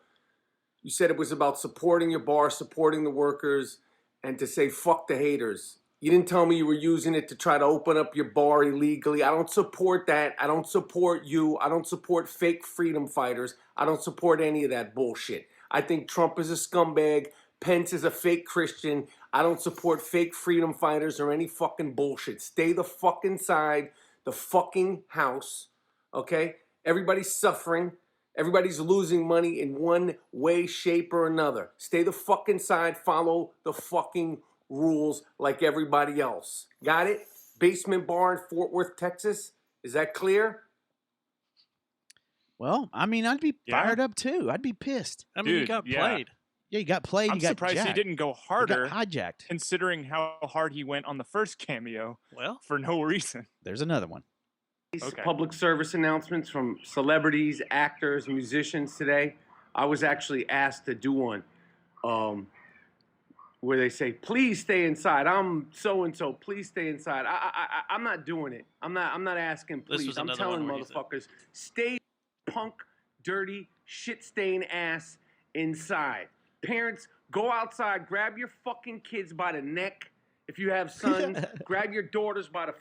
N: You said it was about supporting your bar, supporting the workers, and to say fuck the haters. You didn't tell me you were using it to try to open up your bar illegally. I don't support that. I don't support you. I don't support fake freedom fighters. I don't support any of that bullshit. I think Trump is a scumbag. Pence is a fake Christian. I don't support fake freedom fighters or any fucking bullshit. Stay the fuck inside the fucking house, okay? Everybody's suffering. Everybody's losing money in one way, shape, or another. Stay the fuck inside. Follow the fucking rules like everybody else. Got it? Basement Bar in Fort Worth, Texas. Is that clear?
B: Well, I mean, I'd be fired up too. I'd be pissed.
A: I mean, you got played.
B: Yeah, you got played.
C: I'm
B: you got
C: surprised
B: jacked.
C: he didn't go harder.
B: You got hijacked.
C: Considering how hard he went on the first cameo.
A: Well,
C: for no reason.
B: There's another one.
N: Okay. Public service announcements from celebrities, actors, musicians today. I was actually asked to do one where they say, please stay inside. I'm so-and-so, please stay inside. I'm not doing it. I'm not asking please. I'm telling motherfuckers, stay punk, dirty, shit-stained ass inside. Parents, go outside, grab your fucking kids by the neck. If you have sons, grab your daughters by the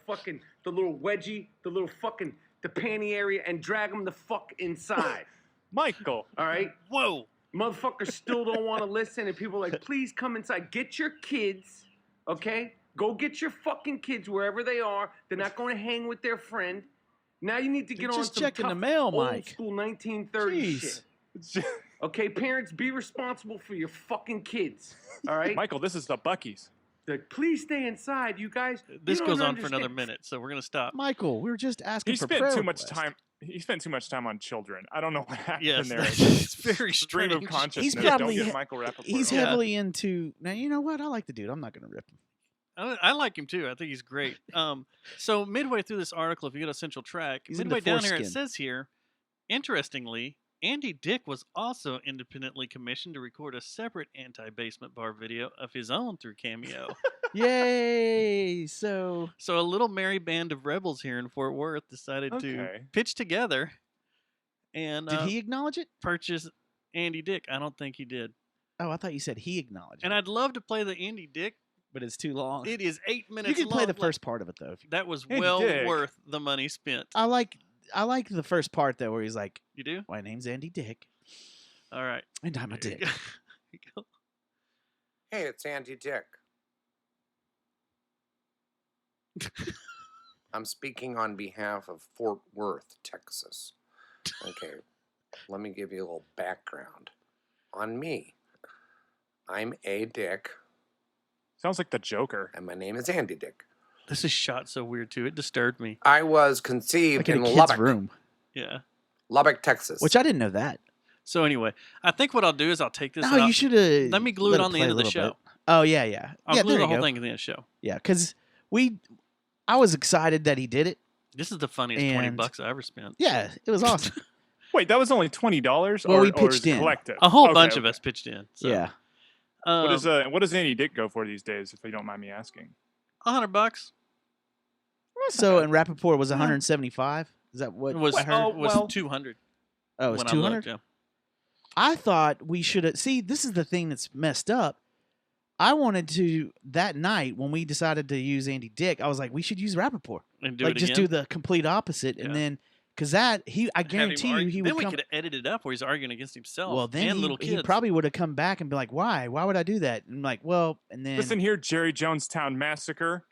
N: little wedgie, the panty area, and drag them the fuck inside.
C: Michael.
N: All right?
A: Whoa.
N: Motherfuckers still don't want to listen, and people are like, please come inside. Get your kids, okay? Go get your fucking kids wherever they are. They're not going to hang with their friend. Now you need to get on
B: just
N: some
B: checking
N: tough,
B: the mail,
N: old
B: Mike.
N: school 1930s shit. Okay, parents, be responsible for your fucking kids. All right?
C: Michael, this is the Buc-ee's.
N: Like, please stay inside, you guys.
A: This
N: You
A: goes
N: don't
A: on for another
N: understand."
A: minute, so we're gonna stop.
B: Michael, we were just asking
C: He
B: for
C: spent
B: prayer
C: too much
B: requests.
C: time. He spent too much time on children. I don't know what happened
A: Yes,
C: there.
A: it's very
C: Stream of
A: strange.
C: consciousness.
B: He's probably
C: Don't get Michael Rappaport.
B: he's
C: on.
A: Yeah.
B: heavily into. Now you know what? I like the dude. I'm not gonna rip him.
A: I like him too. I think he's great. So midway through this article, if you go to Central Track,
B: He's into
A: midway down here, it
B: foreskin.
A: says here, interestingly, Andy Dick was also independently commissioned to record a separate anti-basement bar video of his own through Cameo.
B: Yay! So
A: So a little merry band of rebels here in Fort Worth decided to
C: Okay.
A: pitch together and
B: did he acknowledge it?
A: purchase Andy Dick. I don't think he did.
B: Oh, I thought you said he acknowledged
A: And
B: it.
A: I'd love to play the Andy Dick.
B: But it's too long.
A: It is 8 minutes
B: you can play
A: long.
B: the first part of it though. If you,
A: That was
C: Andy
A: well
C: Dick.
A: worth the money spent.
B: I like the first part though, where he's like,
A: You do?
B: "My name's Andy Dick,
A: All right.
B: and I'm a
A: Here you
B: dick."
A: go. Here you go.
J: Hey, it's Andy Dick. I'm speaking on behalf of Fort Worth, Texas. Okay, let me give you a little background on me. I'm a Dick,
C: Sounds like the Joker.
J: and my name is Andy Dick.
A: This is shot so weird too. It disturbed me.
J: I was conceived
B: Like in
J: in
B: a kid's
J: Lubbock,
B: room,
A: Yeah.
J: Lubbock, Texas.
B: which I didn't know that.
A: So anyway, I think what I'll do is I'll take this.
B: No,
A: and I'll-
B: you should have.
A: Let me glue it on the end of the show.
B: Oh yeah, yeah.
A: I'll
B: yeah,
A: glue
B: there
A: the
B: you
A: whole
B: go.
A: thing at the end of the show.
B: Yeah, because I was excited that he did it.
A: This is the funniest
B: And-
A: $20 I ever spent.
B: Yeah, it was awesome.
C: Wait, that was only $20,
B: Well,
C: or,
B: we
C: or is
B: pitched
C: it
B: in.
C: collective?
A: A whole
C: Okay,
A: bunch of
C: okay.
A: us pitched in. So,
B: Yeah.
C: What does Andy Dick go for these days, if you don't mind me asking?
A: $100.
B: So and Rappaport was 175. Is that what
A: It was
B: I heard?
C: well,
A: 200.
B: Oh, it's
A: when I
B: 200.
A: looked, yeah.
B: I thought we should have. See, this is the thing that's messed up. I wanted to that night when we decided to use Andy Dick. I was like, we should use Rappaport.
A: And do
B: Like
A: it
B: just
A: again.
B: do the complete opposite, and
A: Yeah.
B: then because that I
A: Have him
B: guarantee you
A: argue.
B: he
A: Then
B: would
A: we
B: come.
A: could have edited it up where he's arguing against himself
B: Well, then
A: and
B: he,
A: little
B: he
A: kids.
B: probably would have come back and be like, why? Why would I do that? And I'm like, well, and then
C: Listen here, Jerry Jonestown Massacre.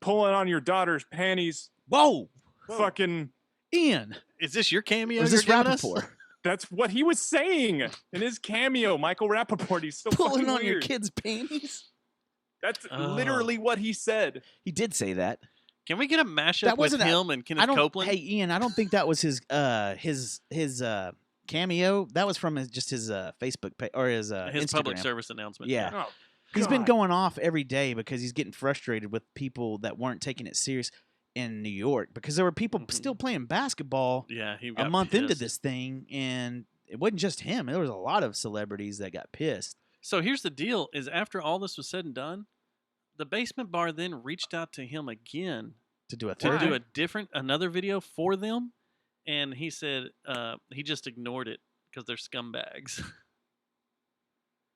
C: Pulling on your daughter's panties.
B: whoa,
C: Fucking.
B: Ian,
A: Is this your cameo?
B: is this
A: you're giving us?
B: Rappaport
C: That's what he was saying in his cameo. Michael Rappaport. He's so
B: pulling
C: fucking
B: on your
C: weird.
B: kids' panties?
C: That's
A: Oh.
C: literally what he said.
B: He did say that.
A: Can we get a mashup
B: That
A: with
B: wasn't a-
A: him and
B: I
A: Kenneth
B: don't.
A: Copeland?
B: Hey, Ian, I don't think that was his cameo. That was from his Facebook page or his
A: His
B: Instagram.
A: public service announcement.
B: Yeah.
C: Oh,
B: He's been
C: God.
B: going off every day because he's getting frustrated with people that weren't taking it serious in New York because there were people
A: Mhm.
B: still playing basketball
A: Yeah, he
B: a
A: got
B: month into
A: pissed.
B: this thing, and it wasn't just him. There was a lot of celebrities that got pissed.
A: So here's the deal: is after all this was said and done, the basement bar then reached out to him again
B: To do a
A: to
B: third,
A: do another video for them, and he said he just ignored it because they're scumbags.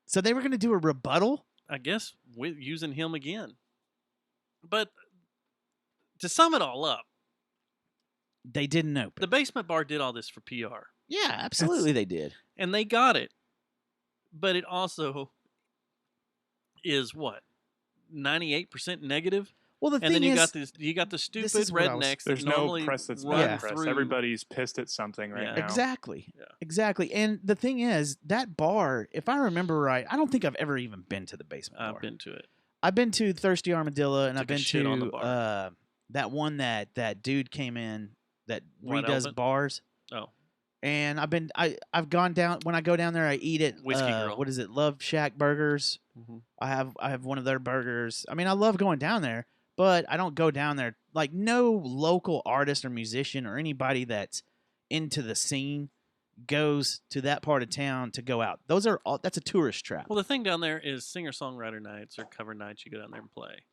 B: so they were going to do a rebuttal.
A: I guess with using him again. But to sum it all up,
B: They didn't open.
A: the basement bar did all this for PR,
B: Yeah, absolutely, they did.
A: and they got it. But it also is what 98% negative.
B: Well, the
A: And
B: thing
A: then you
B: is,
A: got this. You got the stupid
B: is what I was-
A: rednecks.
C: There's
A: that
C: no
A: normally
C: press that's
A: run
C: bad press.
A: through-
C: Everybody's pissed at something right
A: Yeah.
C: now.
B: exactly,
A: Yeah.
B: exactly. And the thing is, that bar, if I remember right, I don't think I've ever even been to the basement bar.
A: I've been to it.
B: I've been to Thirsty Armadillo, and
A: Took
B: I've
A: a
B: been
A: shit on the
B: to
A: bar.
B: that one that dude came in that
A: Wide
B: redoes
A: Open?
B: bars.
A: Oh,
B: And I've gone down when I go down there. I eat at
A: Whiskey Girl.
B: What is it? Love Shack Burgers.
A: mhm.
B: I have one of their burgers. I mean, I love going down there, but I don't go down there like no local artist or musician or anybody that's into the scene goes to that part of town to go out. Those are all. That's a tourist trap.
A: Well, the thing down there is singer-songwriter nights or cover nights. You go down there and play.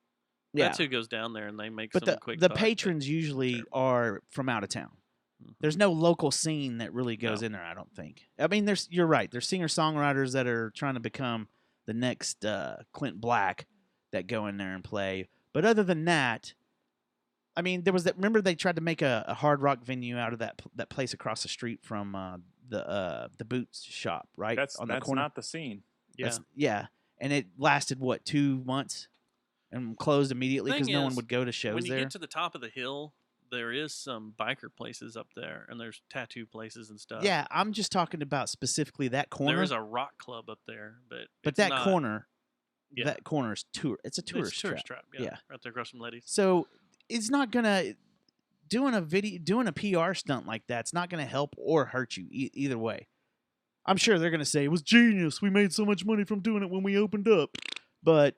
B: yeah,
A: That's who goes down there, and they make
B: but
A: some
B: the
A: quick.
B: the
A: buck, but-
B: patrons usually
A: Sure.
B: are from out of town.
A: Mhm.
B: There's no local scene that really goes
A: No.
B: in there. I don't think. I mean, you're right. There's singer songwriters that are trying to become the next Clint Black that go in there and play. But other than that, I mean, there was that. Remember, they tried to make a hard rock venue out of that place across the street from the boots shop, right?
C: That's
B: on the corner.
C: not the scene.
A: Yeah.
B: Yeah, and it lasted what 2 months, and closed immediately
A: Thing
B: because no one
A: is,
B: would go to shows
A: when you
B: there.
A: get to the top of the hill, there is some biker places up there, and there's tattoo places and stuff.
B: Yeah, I'm just talking about specifically that corner.
A: There is a rock club up there, but
B: but
A: it's
B: that
A: not-
B: corner,
A: Yeah.
B: that corner's it's a tourist
A: tourist
B: trap.
A: trap. Yeah, right there across from Letty's.
B: So it's not gonna doing a PR stunt like that's not gonna help or hurt you either way. I'm sure they're gonna say it was genius. We made so much money from doing it when we opened up, but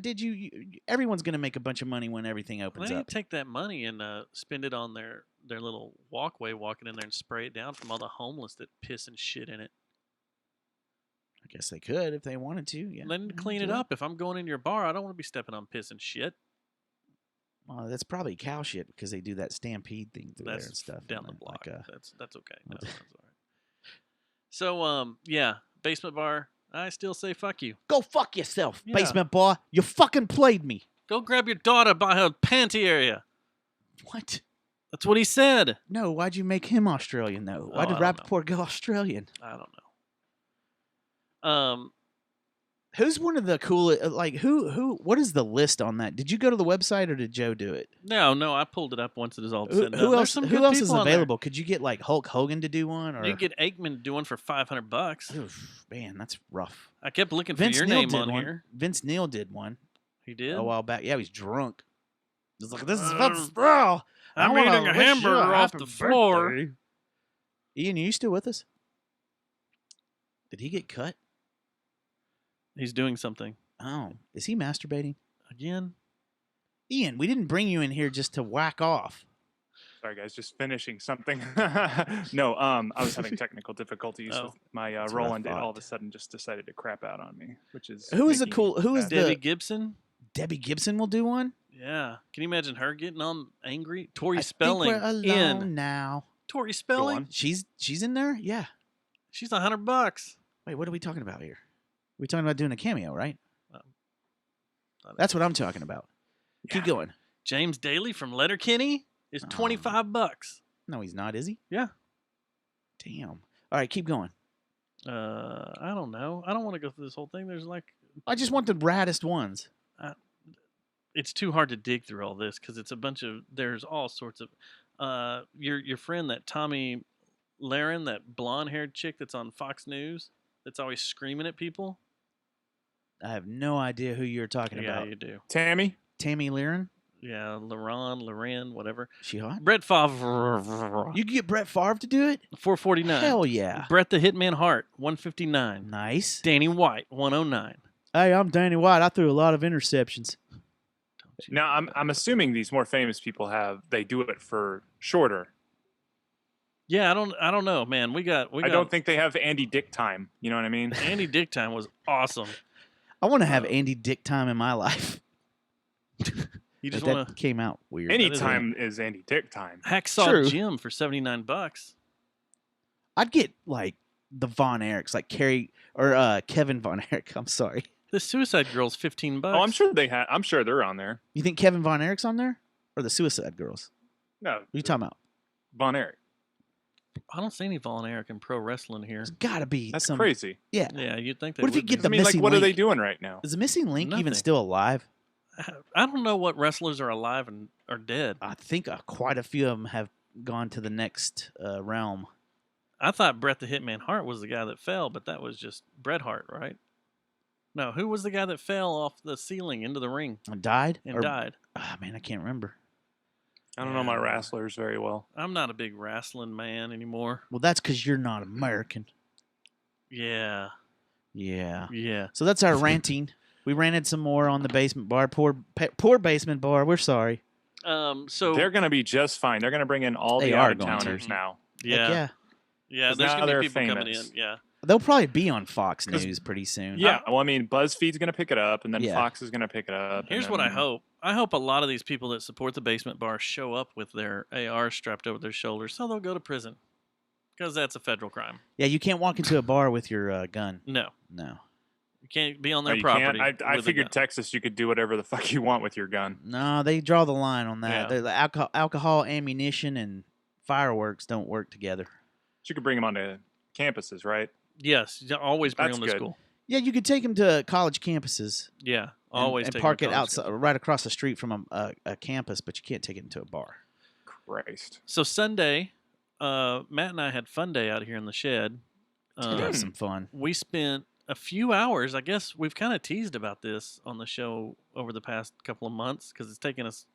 B: did you? Everyone's gonna make a bunch of money when everything opens
A: Why don't
B: up.
A: you take that money and spend it on their little walkway, walking in there and spray it down from all the homeless that piss and shit in it?
B: I guess they could if they wanted to. Yeah,
A: Let them clean it up. If I'm going in your bar, I don't want to be stepping on piss and shit.
B: Well, that's probably cow shit because they do that stampede thing through there and stuff.
A: Down the
B: and
A: block.
B: like,
A: That's okay. No, that's all right. So yeah, basement bar. I still say fuck you.
B: go fuck yourself,
A: Yeah.
B: basement bar. You fucking played me.
A: Go grab your daughter by her panty area.
B: What?
A: That's what he said.
B: No, why'd you make him Australian though? Why
A: Oh,
B: did
A: I don't know.
B: Rappaport go Australian?
A: I don't know.
B: Who's one of the coolest? Like who? What is the list on that? Did you go to the website or did Joe do it?
A: No, I pulled it up once it is all
B: Who,
A: said and
B: who
A: done. There's
B: else?
A: some
B: Who
A: good
B: else is
A: people on there.
B: available? Could you get like Hulk Hogan to do one? Or
A: You get Aikman to do one for $500.
B: Oof, man, that's rough.
A: I kept looking for
B: Vince
A: your
B: Neil
A: name
B: did
A: on
B: one.
A: here.
B: Vince Neil did one
A: He did.
B: a while back. Yeah, he was drunk. He's like, "This is Vince Neil.
A: I'm
B: I wanna
A: eating a
B: wish you
A: hamburger off
B: happy
A: the floor."
B: birthday." Ian, are you still with us? Did he get cut?
A: He's doing something
B: Oh, is he masturbating
A: again.
B: Ian? We didn't bring you in here just to whack off.
C: Sorry, guys, just finishing something. No, I was having technical difficulties
A: Oh.
C: with my
B: That's what I
C: Roland. It all of a
B: thought.
C: sudden just decided to crap out on me, which is
B: Who is the
C: making
B: cool?
C: me
B: Who is
C: sad.
A: Debbie
B: the
A: Gibson.
B: Debbie Gibson will do one.
A: Yeah. Can you imagine her getting on angry? Tori
B: I think
A: Spelling
B: we're alone
A: in.
B: now.
A: Tori
C: Go
A: Spelling.
C: on.
B: She's in there. Yeah.
A: She's $100.
B: Wait, what are we talking about here? We're talking about doing a cameo, right?
A: Um,
B: That's what I'm talking about. Keep going.
A: James Daly from Letterkenny is $25.
B: No, he's not, is he?
A: Yeah.
B: Damn. All right, keep going.
A: I don't know. I don't want to go through this whole thing. There's like,
B: I just want the raddest ones.
A: it's too hard to dig through all this because it's a bunch of. There's all sorts of. Your friend that Tommy Lahren, that blonde-haired chick that's on Fox News, that's always screaming at people.
B: I have no idea who you're talking
A: Yeah,
B: about.
A: you do.
C: Tammy?
B: Tammy Lahren?
A: Yeah, Loren, whatever.
B: She hot?
A: Brett Favre.
B: You can get Brett Favre to do it?
A: $449.
B: Hell yeah.
A: Brett the Hitman Hart, $159.
B: Nice.
A: Danny White, $109.
B: Hey, I'm Danny White. I threw a lot of interceptions.
C: Now, I'm assuming these more famous people they do it for shorter.
A: Yeah, I don't know, man.
C: I don't think they have Andy Dick time. You know what I mean?
A: Andy Dick time was awesome.
B: I want to have Andy Dick time in my life.
A: You just
B: But
A: want
B: that
A: to
B: came out weird.
C: Any
A: That is
C: time is Andy Dick time.
A: Hacksaw
B: True.
A: Jim for $79.
B: I'd get like the Von Erichs, like Carrie or Kevin Von Erich. I'm sorry.
A: The Suicide Girl's $15.
C: Oh, I'm sure I'm sure they're on there.
B: You think Kevin Von Erich's on there, or the Suicide Girls?
C: No,
B: What are you talking about?
C: Von Erich.
A: I don't see any Von Erich in pro wrestling here.
B: There's got to be
C: That's
B: some.
C: crazy.
B: Yeah.
A: Yeah, you'd think they
B: What if you
A: would
B: get
A: be.
B: the
C: I mean, like,
B: missing
C: what are they
B: link?
C: doing right now?
B: Is the missing link even
A: Nothing.
B: still alive?
A: I don't know what wrestlers are alive and are dead.
B: I think quite a few of them have gone to the next realm.
A: I thought Bret the Hitman Hart was the guy that fell, but that was just Bret Hart, right? No, who was the guy that fell off the ceiling into the ring
B: And died?
A: and died?
B: Ah, man, I can't remember.
C: I don't know my wrestlers very well.
A: I'm not a big wrestling man anymore.
B: Well, that's because you're not American.
A: Yeah.
B: Yeah. So that's our ranting. We ranted some more on the basement bar. Poor basement bar. We're sorry.
A: So
C: They're going to be just fine. They're going to bring in all
B: They
C: the
B: are
C: out of
B: going to.
C: towners now.
B: Heck
A: yeah. Yeah,
C: 'Cause
A: there's
C: now
A: going to
C: they're
A: be people coming in.
C: famous.
A: Yeah.
B: They'll probably be on Fox
C: 'Cause-
B: News pretty soon.
C: Yeah, well, I mean, BuzzFeed's going to pick it up, and then
B: Yeah.
C: Fox is going to pick it up. and
A: Here's what I
C: then-
A: hope. I hope a lot of these people that support the basement bar show up with their AR strapped over their shoulders so they'll go to prison. Because that's a federal crime.
B: Yeah, you can't walk into a bar with your gun.
A: No.
B: No.
A: You can't be on
C: No,
A: their
C: you
A: property.
C: can't. I
A: with a
C: figured
A: gun.
C: Texas, you could do whatever the fuck you want with your gun.
B: No, they draw the line on that.
A: Yeah.
B: The alcohol, ammunition, and fireworks don't work together.
C: You could bring them onto campuses, right?
A: Yes. You always bring
C: That's
A: them to
C: good.
A: school.
B: Yeah, you could take them to college campuses.
A: Yeah.
B: and-
A: Always
B: and
A: take 'em
B: park
A: to
B: it
A: college
B: outside,
A: campus.
B: right across the street from a campus, but you can't take it into a bar.
C: Christ.
A: So Sunday, Matt and I had fun day out here in the shed.
B: Did have some fun.
A: We spent a few hours. I guess we've kind of teased about this on the show over the past couple of months because it's taken us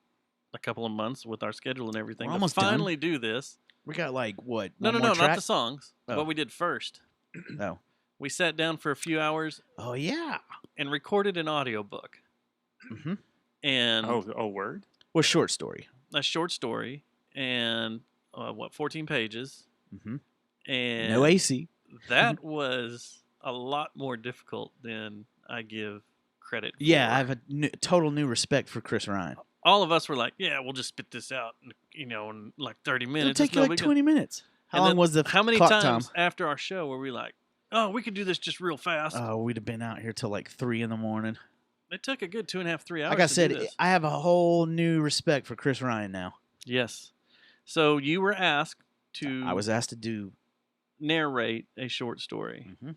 A: a couple of months with our schedule and everything
B: We're
A: to
B: almost done.
A: finally do this.
B: We got like what?
A: No,
B: one
A: no,
B: more
A: no,
B: track?
A: not the songs.
B: Oh.
A: What we did first.
B: Oh.
A: We sat down for a few hours.
B: Oh yeah.
A: And recorded an audiobook.
B: Mm-hmm.
A: And
C: word?
B: Well, short story.
A: A short story, and 14 pages.
B: Mm-hmm.
A: And
B: no AC.
A: That was a lot more difficult than I give credit for.
B: Yeah, I have a total new respect for Chris Ryan.
A: All of us were like, "Yeah, we'll just spit this out, in like 30 minutes."
B: It'll take you like 20 minutes. How long was the
A: How many
B: clock
A: times
B: time?
A: after our show were we like, "Oh, we could do this just real fast"?
B: Oh, we'd have been out here till like 3 a.m.
A: It took a good 2.5, 3 hours.
B: Like I
A: to
B: said,
A: do this.
B: I have a whole new respect for Chris Ryan now.
A: Yes. So you were asked to.
B: I was asked to do
A: narrate a short story.
B: Mm-hmm.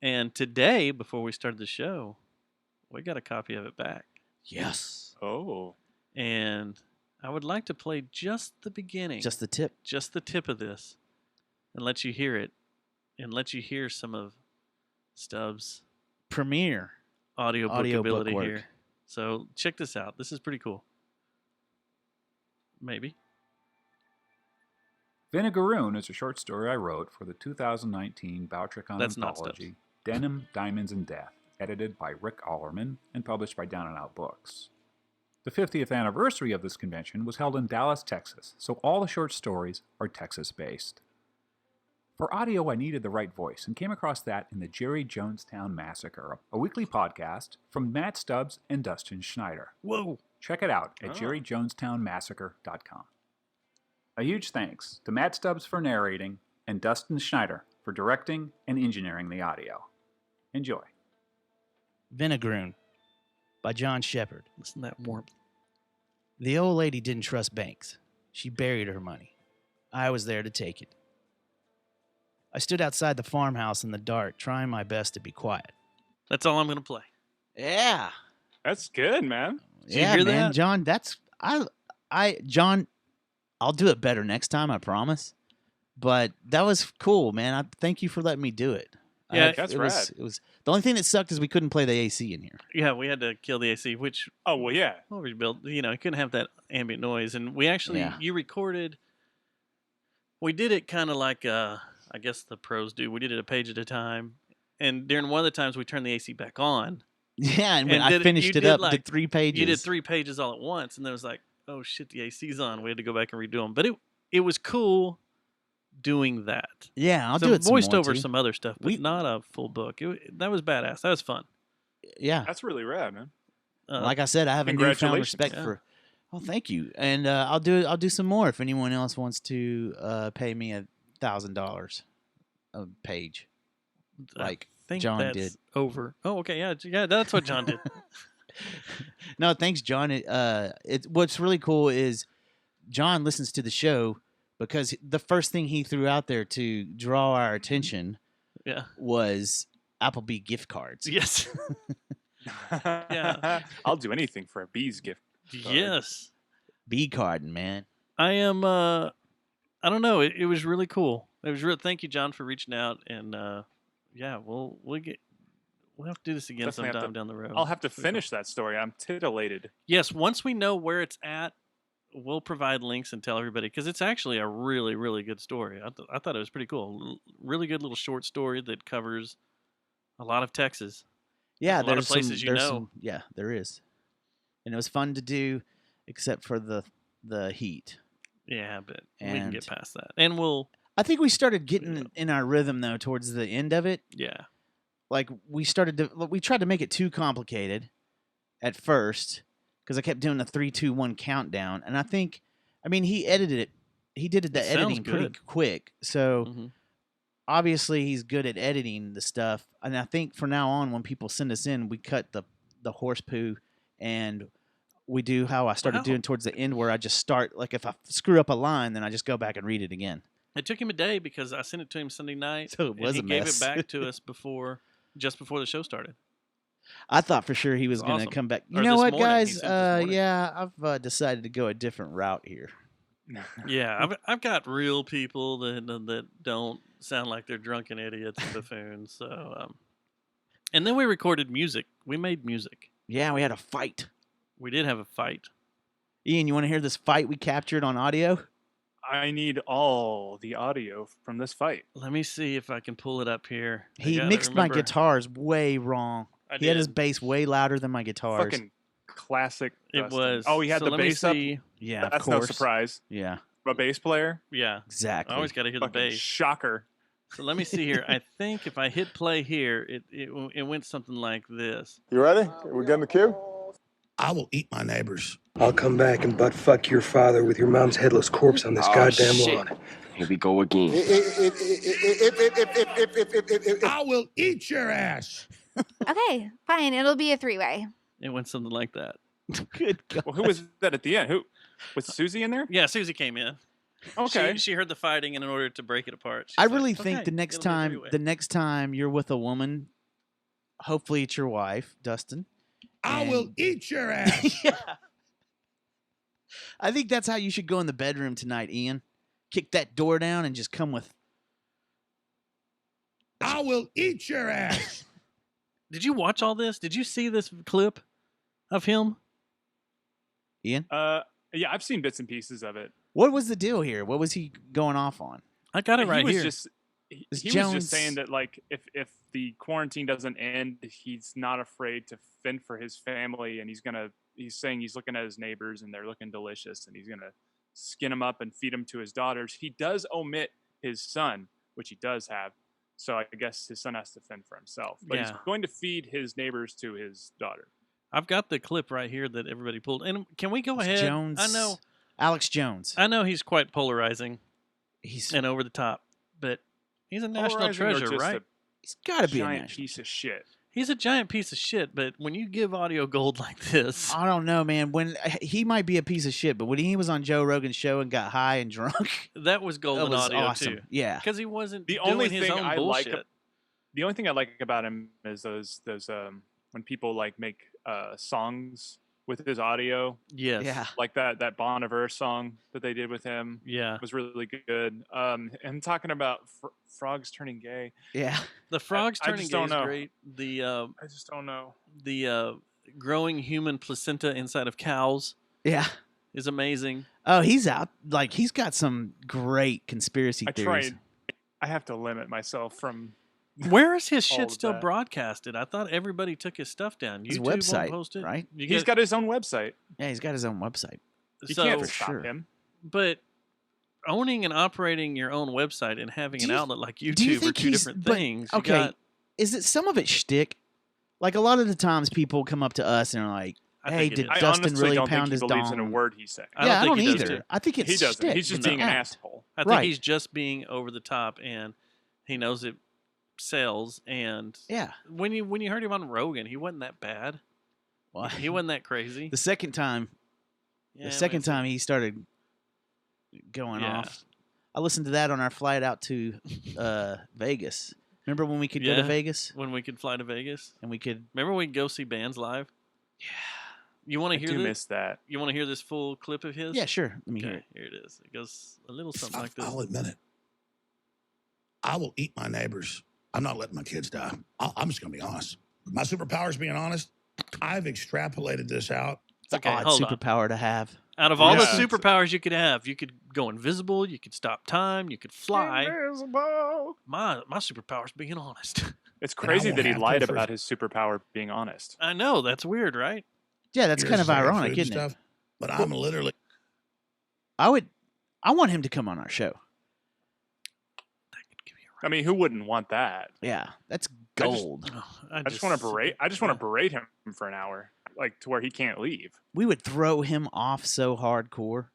A: And today, before we started the show, we got a copy of it back.
B: Yes.
C: Oh.
A: And I would like to play just the beginning.
B: Just the tip.
A: Just the tip of this. And let you hear it. And let you hear some of Stubbs'
B: premiere
A: audiobook ability
B: work.
A: here. So check this out. This is pretty cool. Maybe.
O: Vinegaroon is a short story I wrote for the 2019 Boutricon
A: That's not
O: anthology, Denim, Diamonds, and Death, edited by Rick Allerman and published by Down and Out Books. The 50th anniversary of this convention was held in Dallas, Texas, so all the short stories are Texas-based. For audio, I needed the right voice and came across that in the Jerry Jonestown Massacre, a weekly podcast from Matt Stubbs and Dustin Schneider.
A: Whoa!
O: Check it out at jerryjonestownmassacre.com. A huge thanks to Matt Stubbs for narrating and Dustin Schneider for directing and engineering the audio. Enjoy.
B: Vinegaroon by John Shepard.
A: Listen to that warmth.
B: The old lady didn't trust banks. She buried her money. I was there to take it. I stood outside the farmhouse in the dark, trying my best to be quiet.
A: That's all I'm going to play.
B: Yeah.
C: That's good, man.
A: Did you
B: Yeah,
A: hear
B: man,
A: that?
B: John, John, I'll do it better next time, I promise. But that was cool, man. I thank you for letting me do it.
A: Yeah,
C: that's
B: it
C: rad.
B: was the only thing that sucked is we couldn't play the AC in here.
A: Yeah, we had to kill the AC, which
C: well, yeah.
A: Well, we built. You couldn't have that ambient noise, and we actually you recorded. We did it kind of like I guess the pros do. We did it a page at a time, and during one of the times we turned the AC back on.
B: Yeah, and when I finished it up, did 3 pages.
A: You did 3 pages all at once, and then it was like, oh shit, the AC's on. We had to go back and redo them, but it was cool doing that.
B: Yeah, I'll do it.
A: Voiced
B: some more
A: over
B: too.
A: some other stuff, but not a full book. That was badass. That was fun.
B: Yeah,
C: that's really rad, man.
B: Like I said, I have a newfound respect for. Oh, thank you, and I'll do some more if anyone else wants to pay me $1,000 a page, like John did.
A: Over. Oh, okay, yeah, that's what John did.
B: No, thanks, John. What's really cool is John listens to the show because the first thing he threw out there to draw our attention, was Applebee gift cards.
A: Yes. Yeah,
C: I'll do anything for a Bees gift card.
A: Yes.
B: Bee carding, man.
A: I am. I don't know. It was really cool. It was real. Thank you, John, for reaching out, and we'll have to do this again
C: Definitely
A: sometime down the road.
C: I'll have to finish that story. I'm titillated.
A: Yes, once we know where it's at, we'll provide links and tell everybody because it's actually a really, really good story. I thought it was pretty cool. Really good little short story that covers a lot of Texas.
B: Yeah,
A: a lot of places
B: yeah, there is, and it was fun to do, except for the heat.
A: Yeah, but we can get past that, and
B: I think we started getting in our rhythm though towards the end of it.
A: Yeah,
B: like we tried to make it too complicated at first because I kept doing the 3, 2, 1 countdown, and he edited it. He did the editing pretty quick, so. Obviously, he's good at editing the stuff, and I think from now on, when people send us in, we cut the horse poo, and we do how I started doing towards the end, where I just start if I screw up a line, then I just go back and read it again.
A: It took him a day because I sent it to him Sunday night,
B: so it was
A: and he gave it back to us just before the show started.
B: I thought for sure he was going to come back. You know what, guys? I've decided to go a different route here.
A: Yeah, I've got real people that don't sound like they're drunken idiots and buffoons. So And then we recorded music. We made music.
B: Yeah, we had a fight.
A: We did have a fight.
B: Ian, you want to hear this fight we captured on audio?
C: I need all the audio from this fight.
A: Let me see if I can pull it up here.
B: He mixed my guitars way wrong. He had his bass way louder than my guitars.
C: Fucking classic.
A: It
C: Dustin.
A: was.
C: Oh, he had
A: So
C: the
A: let me
C: bass up.
A: see.
B: Yeah,
C: That's
B: of
C: no
B: course.
C: surprise.
B: Yeah,
C: A bass player.
A: Yeah,
B: exactly.
A: I always got to hear the
C: Fucking
A: bass.
C: shocker.
A: So let me see here. I think if I hit play here, it went something like this.
D: You ready? We got in the queue?
P: I will eat my neighbors.
Q: I'll come back and butt fuck your father with your mom's headless corpse on this goddamn lawn.
I: Here we go again.
P: I will eat your ass.
H: Okay, fine. It'll be a 3-way.
A: It went something like that.
B: Good God.
C: Well, who was that at the end? Who was Susie in there?
A: Yeah, Susie came in.
C: Okay.
A: She heard the fighting, and in order to break it apart, she's
B: I
A: like,
B: really think
A: "Okay,
B: the next
A: it'll be a
B: time,
A: three-way."
B: the next time you're with a woman, hopefully it's your wife, Dustin.
P: I will eat your ass.
B: Yeah. I think that's how you should go in the bedroom tonight, Ian. Kick that door down and just come with.
P: I will eat your ass.
A: Did you watch all this? Did you see this clip of him?
B: Ian?
C: Yeah, I've seen bits and pieces of it.
B: What was the deal here? What was he going off on?
A: I got it right
C: he was
A: here.
C: Just, he
B: Is
C: was
B: Jones-
C: just saying that, like, if the quarantine doesn't end, he's not afraid to fend for his family, and he's saying he's looking at his neighbors and they're looking delicious, and he's gonna skin them up and feed them to his daughters. He does omit his son, which he does have, so I guess his son has to fend for himself. But he's
A: Yeah.
C: going to feed his neighbors to his daughter.
A: I've got the clip right here that everybody pulled. And can we go
B: It's
A: ahead?
B: Jones.
A: I know.
B: Alex Jones.
A: I know he's quite polarizing
B: He's
A: and over the top, but he's a national
C: Polarizing or
A: treasure,
C: just
A: right?
C: a
B: he's got to be a
C: giant
B: national.
C: piece of shit.
A: He's a giant piece of shit, but when you give audio gold like this,
B: I don't know, man. When he might be a piece of shit, but when he was on Joe Rogan's show and got high and drunk,
A: that was golden
B: that was
A: audio
B: awesome.
A: too.
B: Yeah.
A: Because he wasn't
C: The
A: doing
C: only
A: his
C: thing
A: own
C: I
A: bullshit.
C: like, the only thing I like about him is those when people like make songs with his audio,
A: Yes.
B: Yeah.
C: like that Bon Iver song that they did with him.
A: Yeah.
C: Was really good. And talking about frogs turning gay.
B: Yeah.
A: The frogs
C: I
A: turning
C: just
A: gay
C: don't
A: is
C: know.
A: great. The
C: I just don't know.
A: growing human placenta inside of cows
B: Yeah.
A: is amazing.
B: Oh, he's out. Like, he's got some great conspiracy
C: I
B: theories.
C: tried. I have to limit myself from.
A: Where is his
C: All
A: shit
C: of
A: still
C: that.
A: broadcasted? I thought everybody took his stuff down.
B: His
A: YouTube won't
B: website,
A: post it,
B: right?
C: He's got his own website.
B: Yeah, he's got his own website.
C: You
A: So-
C: can't
B: For
C: stop
B: sure.
C: him.
A: But owning and operating your own website and having
B: Do
A: an
B: you-
A: outlet like
B: do you
A: YouTube are
B: think
A: two
B: he's-
A: different
B: but-
A: things. You
B: okay,
A: got-
B: is it some of it shtick? Like, a lot of the times people come up to us and are like,
A: I
B: hey,
A: think it
B: did
A: is.
C: I
B: Dustin
C: honestly
B: really
C: don't
B: pound
C: think
B: his
C: he believes
B: dong?
C: in a word he's saying.
A: I
B: Yeah, I
A: don't
B: don't
A: think he does,
B: either.
A: too.
B: I think it's
C: He doesn't.
B: shtick.
C: He's just
B: It's an
C: being an
B: act.
C: asshole.
A: I think
B: Right.
A: he's just being over the top, and he knows it sells. And
B: Yeah.
A: when you heard him on Rogan, he wasn't that bad.
B: Well,
A: He wasn't that crazy.
B: the second time,
A: Yeah,
B: the second
A: it's-
B: time he started going
A: Yeah.
B: off. I listened to that on our flight out to Vegas. Remember when we could go to
A: Yeah.
B: Vegas
A: when we could fly to Vegas.
B: and we could?
A: Remember we could go see bands live?
B: Yeah.
A: You want
C: I
A: to hear
C: do
A: this?
C: miss that.
A: You want to hear this full clip of his?
B: Yeah, sure. Let me hear
A: Okay,
B: it.
A: here it is. It goes a little something like this.
P: I'll admit it. I will eat my neighbors. I'm not letting my kids die. I'm just going to be honest. My superpower is being honest. I've extrapolated this out.
B: It's an
A: Okay,
B: odd
A: hold on.
B: superpower to have.
A: Out of all the
C: Yeah.
A: superpowers you could have, you could go invisible, you could stop time, you could fly.
C: Invisible.
A: My superpower is being honest.
C: It's
P: And I
C: crazy
P: won't
C: that he
P: have to
C: lied
P: for-
C: about his superpower being honest.
A: I know, that's weird, right?
B: Yeah, that's kind of ironic,
P: Food
B: isn't
P: stuff,
B: it?
P: But I'm literally
B: I want him to come on our show.
C: I mean, who wouldn't want that?
B: Yeah, that's
C: I just-
B: gold.
C: I just want to berate. I just want to berate him for an hour, like to where he can't leave.
B: We would throw him off so hardcore.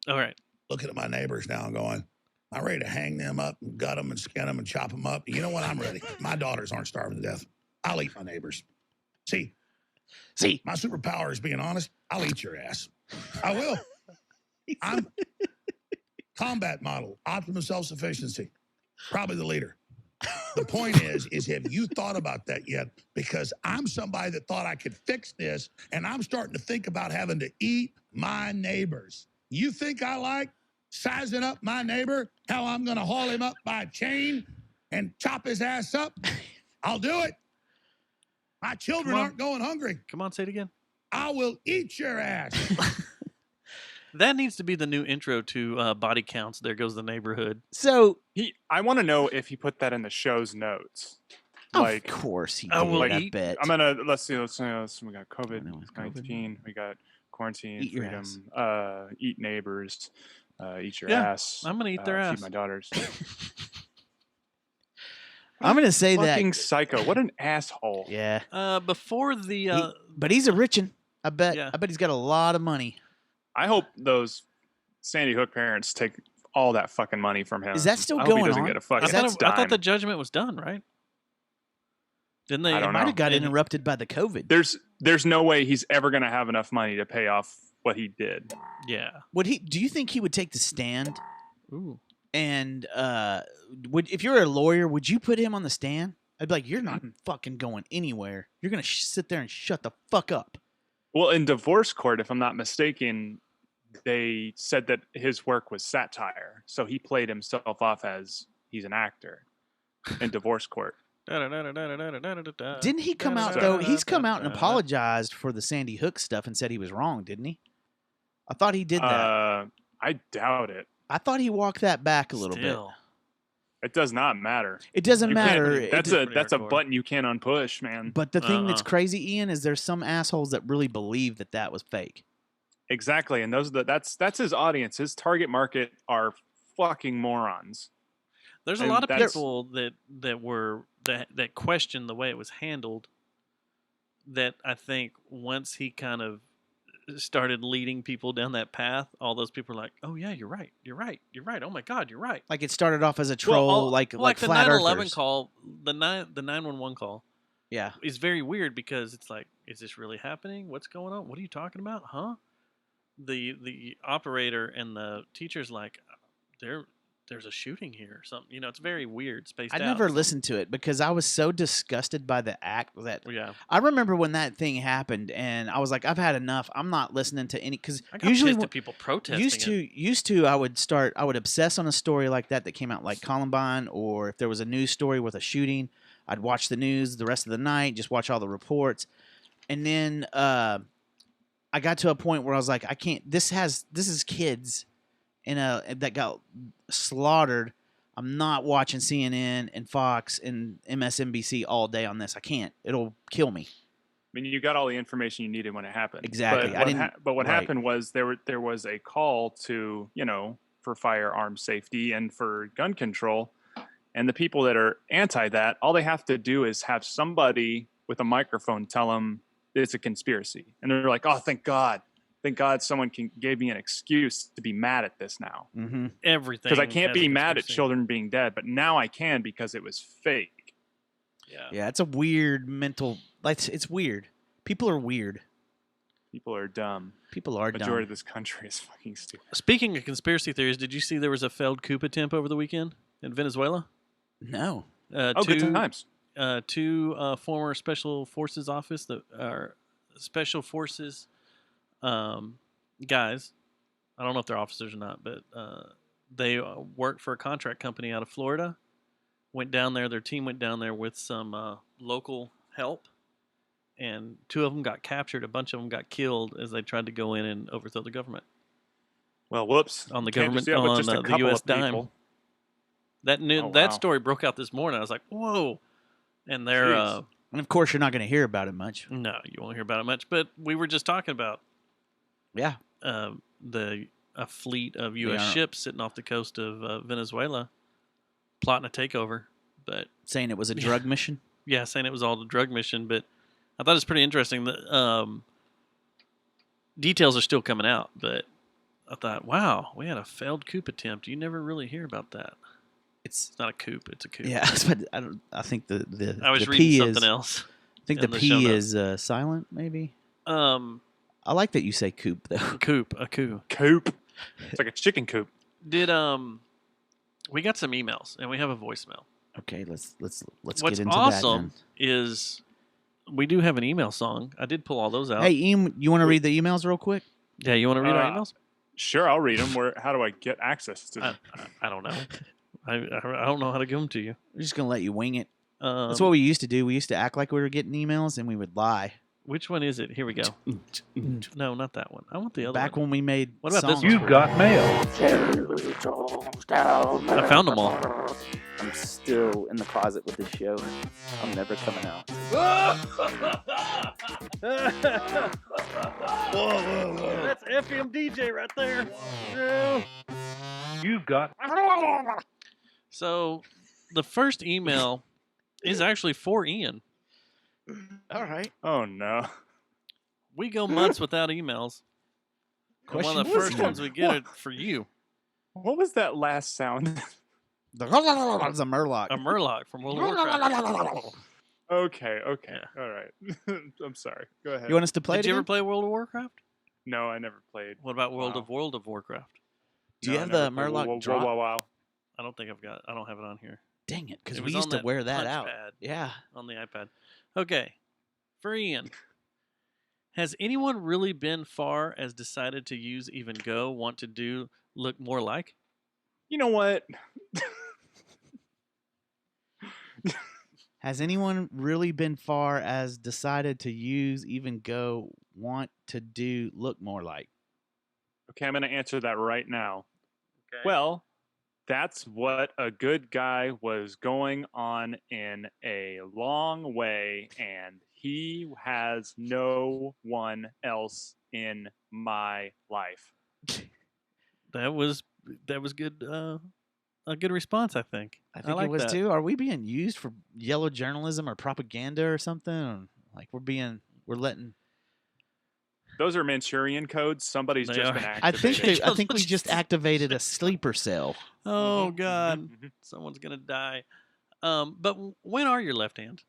A: All right.
P: looking at my neighbors now and going, I'm ready to hang them up and gut them and skin them and chop them up. You know what? I'm ready. My daughters aren't starving to death. I'll eat my neighbors. See, my superpower is being honest. I'll eat your ass. I will. I'm combat model, optimum self-sufficiency, probably the leader. The point is have you thought about that yet? Because I'm somebody that thought I could fix this, and I'm starting to think about having to eat my neighbors. You think I like sizing up my neighbor, how I'm going to haul him up by a chain and chop his ass up? I'll do it. My children aren't going hungry.
A: Come on, say it again.
P: I will eat your ass.
A: That needs to be the new intro to Body Counts. There Goes the Neighborhood.
B: So
C: I want to know if he put that in the show's notes.
B: Of course he did. I bet.
C: I'm gonna let's see. We got COVID-19. We got quarantine,
B: Eat your
C: freedom, eat neighbors, eat your
A: Yeah,
C: ass.
A: I'm gonna eat their ass.
C: Feed my daughters.
B: I'm gonna say
C: Fucking
B: that.
C: psycho. What an asshole.
B: Yeah.
A: Before the
B: But he's a richin'. I bet.
A: Yeah.
B: I bet he's got a lot of money.
C: I hope those Sandy Hook parents take all that fucking money from him.
B: Is that still
C: I hope
B: going
C: he doesn't
B: on?
C: Get a fucking
A: I thought
C: dime.
A: the judgment was done, right? Didn't they?
C: I don't
B: Might
C: know.
B: have got interrupted by the COVID.
C: There's no way he's ever gonna have enough money to pay off what he did.
A: Yeah.
B: Would he? Do you think he would take the stand?
A: Ooh.
B: And if you're a lawyer, would you put him on the stand? I'd be like, you're not fucking going anywhere. You're gonna sit there and shut the fuck up.
C: Well, in divorce court, if I'm not mistaken, they said that his work was satire, so he played himself off as he's an actor in divorce court.
B: Didn't he come out though? He's come out and apologized for the Sandy Hook stuff and said he was wrong, didn't he? I thought he did that.
C: I doubt it.
B: I thought he walked that back a little bit.
C: It does not matter.
B: It doesn't
C: You can't-
B: matter.
C: That's a button you can't unpush, man.
B: But the thing that's crazy, Ian, is there's some assholes that really believe that that was fake.
C: Exactly, and that's his audience. His target market are fucking morons.
A: There's a lot of people that question the way it was handled. That I think once he kind of started leading people down that path, all those people are like, "Oh yeah, you're right. Oh my God, you're right."
B: Like it started off as a troll, like
A: the
B: flat
A: 9/11
B: earthers.
A: call, the 911 call.
B: Yeah,
A: is very weird because it's like, is this really happening? What's going on? What are you talking about? Huh? The operator and the teacher's like, there's a shooting here or something. You know, it's very weird, spaced out.
B: I never listened to it because I was so disgusted by the act that
A: Yeah.
B: I remember when that thing happened and I was like, I've had enough. I'm not listening to any because
A: I got
B: usually
A: pissed at people protesting
B: used to I would obsess on a story like that came out like Columbine, or if there was a news story with a shooting, I'd watch the news the rest of the night, just watch all the reports, and then I got to a point where I was like, I can't. This is kids that got slaughtered. I'm not watching CNN and Fox and MSNBC all day on this. I can't. It'll kill me.
C: I mean, you got all the information you needed when it happened.
B: Exactly.
C: But what happened was there was a call to, for firearm safety and for gun control, and the people that are anti that, all they have to do is have somebody with a microphone tell them it's a conspiracy, and they're like, "Oh, thank God." Thank God someone gave me an excuse to be mad at this now.
B: Mm-hmm.
A: Everything.
C: Because I can't
A: has a
C: be mad at
A: conspiracy.
C: children being dead, but now I can because it was fake.
B: Yeah, it's a weird mental. Like it's weird. People are weird.
C: People are dumb.
B: People are
C: Majority
B: dumb.
C: of this country is fucking stupid.
A: Speaking of conspiracy theories, did you see there was a failed coup attempt over the weekend in Venezuela?
B: No.
C: Good times.
A: Two former special forces office that are special forces guys. I don't know if they're officers or not, but they work for a contract company out of Florida. Went down there. Their team went down there with some local help, and two of them got captured. A bunch of them got killed as they tried to go in and overthrow the government.
C: Well, whoops.
A: On the
C: Can't
A: government,
C: just- yeah, but
A: on
C: just a
A: the
C: couple
A: U.S.
C: of
A: dime.
C: people.
A: That
C: Oh,
A: that
C: wow.
A: story broke out this morning. I was like, whoa. And they're
C: Jeez.
B: And of course, you're not going to hear about it much.
A: no, you won't hear about it much. But we were just talking about
B: Yeah.
A: a fleet of U.S.
B: are.
A: ships sitting off the coast of Venezuela, plotting a takeover. But
B: Saying it was a drug mission.
A: yeah, saying it was all a drug mission. But I thought it was pretty interesting that details are still coming out. But I thought, wow, we had a failed coup attempt. You never really hear about that. It's not a coup; it's a coup.
B: Yeah, but I think the
A: I was
B: the
A: reading
B: P
A: something
B: is,
A: else.
B: I think
A: in
B: the
A: the show
B: P
A: notes.
B: is silent. Maybe.
A: I
B: like that you say coop though.
A: A coup.
C: Coop. It's like a chicken coop.
A: Did we got some emails and we have a voicemail.
B: Okay, let's
A: What's
B: get into
A: awesome
B: that.
A: is we do have an email song. I did pull all those out.
B: Hey, Ian, you want to read the emails real quick?
A: Yeah, you want to read our emails?
C: Sure, I'll read them. How do I get access to them?
A: I don't know. I don't know how to give them to you.
B: We're just gonna let you wing it. That's what we used to do. We used to act like we were getting emails, and we would lie.
A: Which one is it? Here we go. No, not that one. I want the other
B: Back
A: one.
B: when we made
A: What about
B: songs.
A: this one?
R: You've got mail.
A: I found them all.
S: I'm still in the closet with this show. I'm never coming out.
A: Whoa. That's FM DJ right there.
R: You've got.
A: So, the first email is actually for Ian.
B: All right.
C: Oh no.
A: We go months without emails. And one of the first ones we get are for you.
C: What was that last sound?
B: It's a Murloc.
A: A Murloc from World of Warcraft.
C: Okay. All right. I'm sorry. Go ahead.
B: You want us to play it
A: Did you ever
B: again?
A: play World of Warcraft?
C: No, I never played.
A: What about World of Warcraft?
B: Do you have the Murloc drop?
C: Wow.
A: I don't think I don't have it on here.
B: Dang it, because
A: It
B: we
A: was
B: used
A: on
B: to wear that
A: punch
B: out.
A: pad
B: Yeah.
A: on the iPad. Okay. For Ian. Has anyone really been far as decided to use even go, want to do, look more like?
C: You know what?
B: Has anyone really been far as decided to use, even go, want to do, look more like?
C: Okay, I'm going to answer that right now.
A: Okay.
C: Well, that's what a good guy was going on in a long way, and he has no one else in my life.
A: That was good. A good response, I think.
B: I think
A: like
B: it was
A: that.
B: too. Are we being used for yellow journalism or propaganda or something? Like we're letting.
C: Those are Manchurian codes. Somebody's
A: They
C: just
A: are.
C: been
B: I
C: activated.
B: think we just activated a sleeper cell.
A: Oh God, someone's gonna die. But when are your left hands?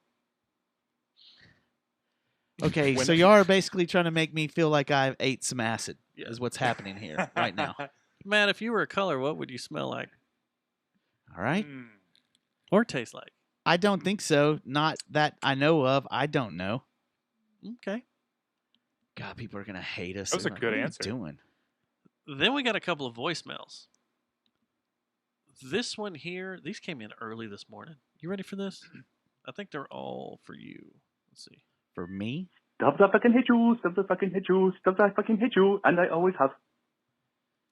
B: Okay, so you are basically trying to make me feel like I ate some acid. Is what's happening here right now.
A: Matt, if you were a color, what would you smell like
B: All right.
A: or taste like?
B: I don't think so. Not that I know of. I don't know.
A: Okay.
B: God, people are gonna hate us.
C: That was
B: They're
C: a
B: like,
C: good
B: what are you
C: answer.
B: doing?
A: Then we got a couple of voicemails. This one here, these came in early this morning. You ready for this? I think they're all for you. Let's see.
B: For me?
T: Stuff that fucking hit you, stuff that fucking hit you, stuff that fucking hit you, and I always have.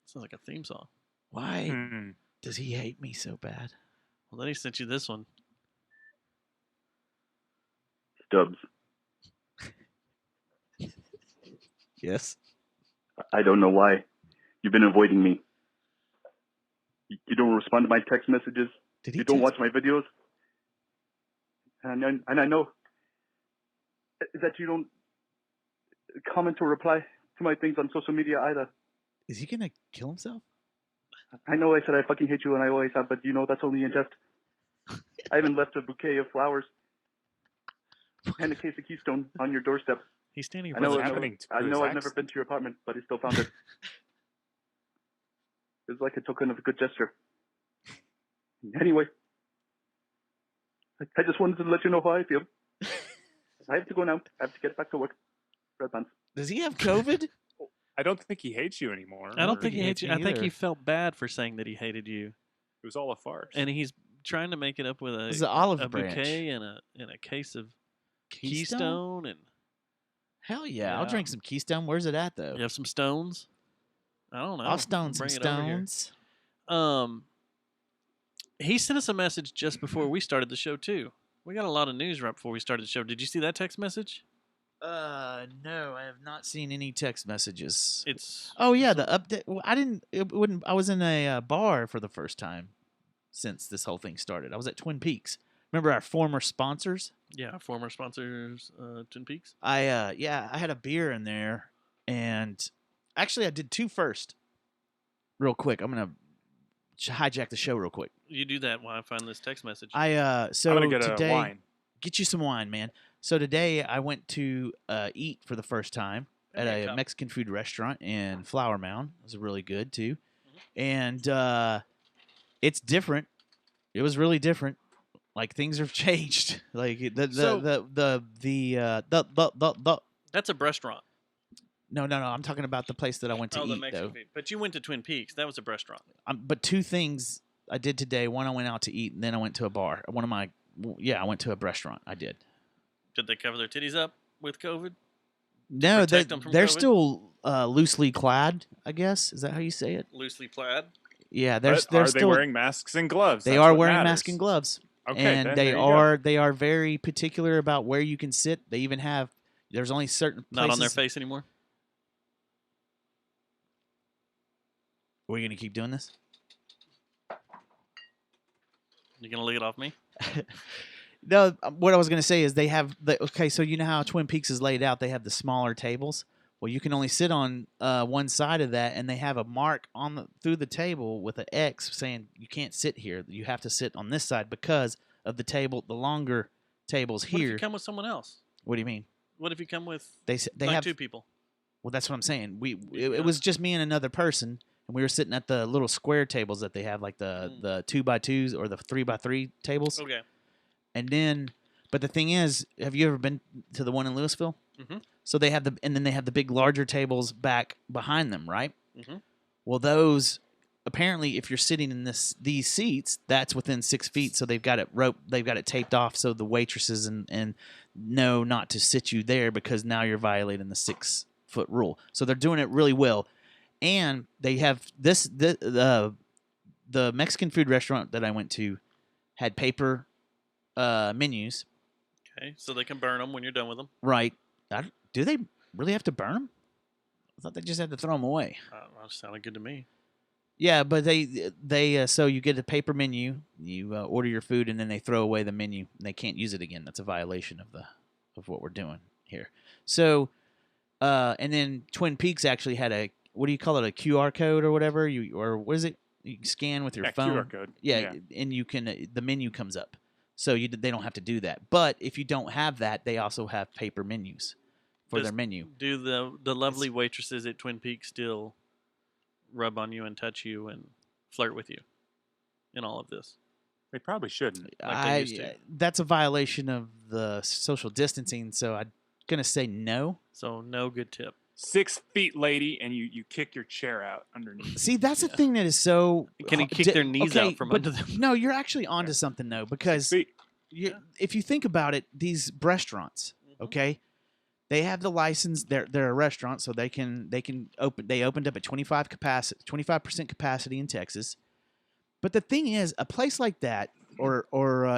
A: Sounds like a theme song.
B: Why does he hate me so bad?
A: Well, then he sent you this one.
T: Stubbs.
B: Yes.
T: I don't know why. You've been avoiding me. You don't respond to my text messages.
B: Did he
T: you don't
B: text
T: watch my videos. And I know that you don't comment or reply to my things on social media either.
B: Is he gonna kill himself?
T: I know I said I fucking hate you and I always have, but you know that's only in jest. I even left a bouquet of flowers and a case of Keystone on your doorstep.
A: He's standing
T: I know,
A: for
T: I know I've never been to your apartment, but I still found it. It was like a token of a good gesture. Anyway, I just wanted to let you know how I feel. I have to go now. I have to get back to work. Red pants.
B: Does he have COVID?
C: I don't think he hates you anymore.
A: I don't think he
B: hates
A: hates you.
B: me
A: I think
B: either.
A: he felt bad for saying that he hated you.
C: It was all a farce.
A: And he's trying to make it up with
B: It's an olive
A: a
B: branch.
A: bouquet and a case of Keystone and
B: Hell yeah. I'll
A: Yeah.
B: drink some Keystone. Where's it at though?
A: you have some stones. I don't know.
B: I'll stone some
A: Bring it over here.
B: stones.
A: He sent us a message just before we started the show too. We got a lot of news right before we started the show. Did you see that text message?
B: No, I have not seen any text messages.
A: It's
B: Oh yeah, the update. Well, I didn't. It wouldn't. I was in a bar for the first time since this whole thing started. I was at Twin Peaks. Remember our former sponsors?
A: yeah, former sponsors, Twin Peaks.
B: I had a beer in there, and actually I did two first. Real quick, I'm gonna hijack the show real quick.
A: You do that while I find this text message.
B: So
C: I'm gonna get
B: today,
C: a wine.
B: get you some wine, man. So today I went to eat for the first time at
A: Hey,
B: a
A: cup.
B: Mexican food restaurant in Flower Mound. It was really good too,
A: Mm-hmm.
B: and it's different. It was really different. Like things have changed. Like the
A: That's a restaurant.
B: no. I'm talking about the place that I went to
A: Oh, the
B: eat
A: Mexican
B: though.
A: food. But you went to Twin Peaks. That was a restaurant.
B: But two things I did today. One, I went out to eat, and then I went to a bar. One of my Yeah, I went to a restaurant. I did.
A: Did they cover their titties up with COVID?
B: No,
A: Protect them from
B: they're
A: COVID?
B: still loosely clad. I guess is that how you say it?
A: Loosely plaid.
B: Yeah,
C: But
B: they're
C: are
B: still
C: they wearing masks and gloves?
B: They
C: That's
B: are
C: what
B: wearing
C: matters.
B: masks and gloves.
C: Okay,
B: and
C: then
B: they
C: there you go.
B: they are very particular about where you can sit. They even have there's only certain places.
A: Not on their face anymore.
B: We're gonna keep doing this.
A: You gonna lick it off me?
B: No, what I was gonna say is they have okay. So you know how Twin Peaks is laid out? They have the smaller tables. Well, you can only sit on one side of that, and they have a mark on through the table with an X saying you can't sit here. You have to sit on this side because of the longer tables
A: What
B: here.
A: if you come with someone else?
B: What do you mean?
A: What if you come with
B: They
A: like
B: have
A: 2 people?
B: Well, that's what I'm saying. It was just me and another person, and we were sitting at the little square tables that they have, like the 2x2s or the 3x3 tables.
A: Okay.
B: And then, but the thing is, have you ever been to the one in Louisville?
A: Mhm.
B: So they have and then they have the big larger tables back behind them, right?
A: Mhm.
B: Well, those apparently, if you're sitting in these seats, that's within 6 feet. So they've got it taped off so the waitresses and know not to sit you there because now you're violating the 6-foot rule. So they're doing it really well, and they have the Mexican food restaurant that I went to had paper menus.
A: Okay, so they can burn them when you're done with them.
B: Right. Do they really have to burn them? I thought they just had to throw them away.
A: That sounded good to me.
B: Yeah, but they so you get a paper menu, you order your food, and then they throw away the menu, and they can't use it again. That's a violation of what we're doing here. So, and then Twin Peaks actually had a what do you call it, a QR code or whatever or what is it? You can scan with your phone.
C: QR code.
B: Yeah, and you can the menu comes up, so they don't have to do that. But if you don't have that, they also have paper menus for their menu.
A: Do the lovely waitresses at Twin Peaks still rub on you and touch you and flirt with you in all of this?
C: They probably shouldn't. Like they used to.
B: That's a violation of the social distancing, so I'm gonna say no.
A: So no good tip.
C: 6 feet, lady, and you kick your chair out underneath.
B: See, that's the thing that is so.
A: Can he kick their knees out from under them?
B: No, you're actually onto something though, because if you think about it, these restaurants, okay, they have the license. They're a restaurant, so they can open. They opened up at 25% capacity in Texas. But the thing is, a place like that or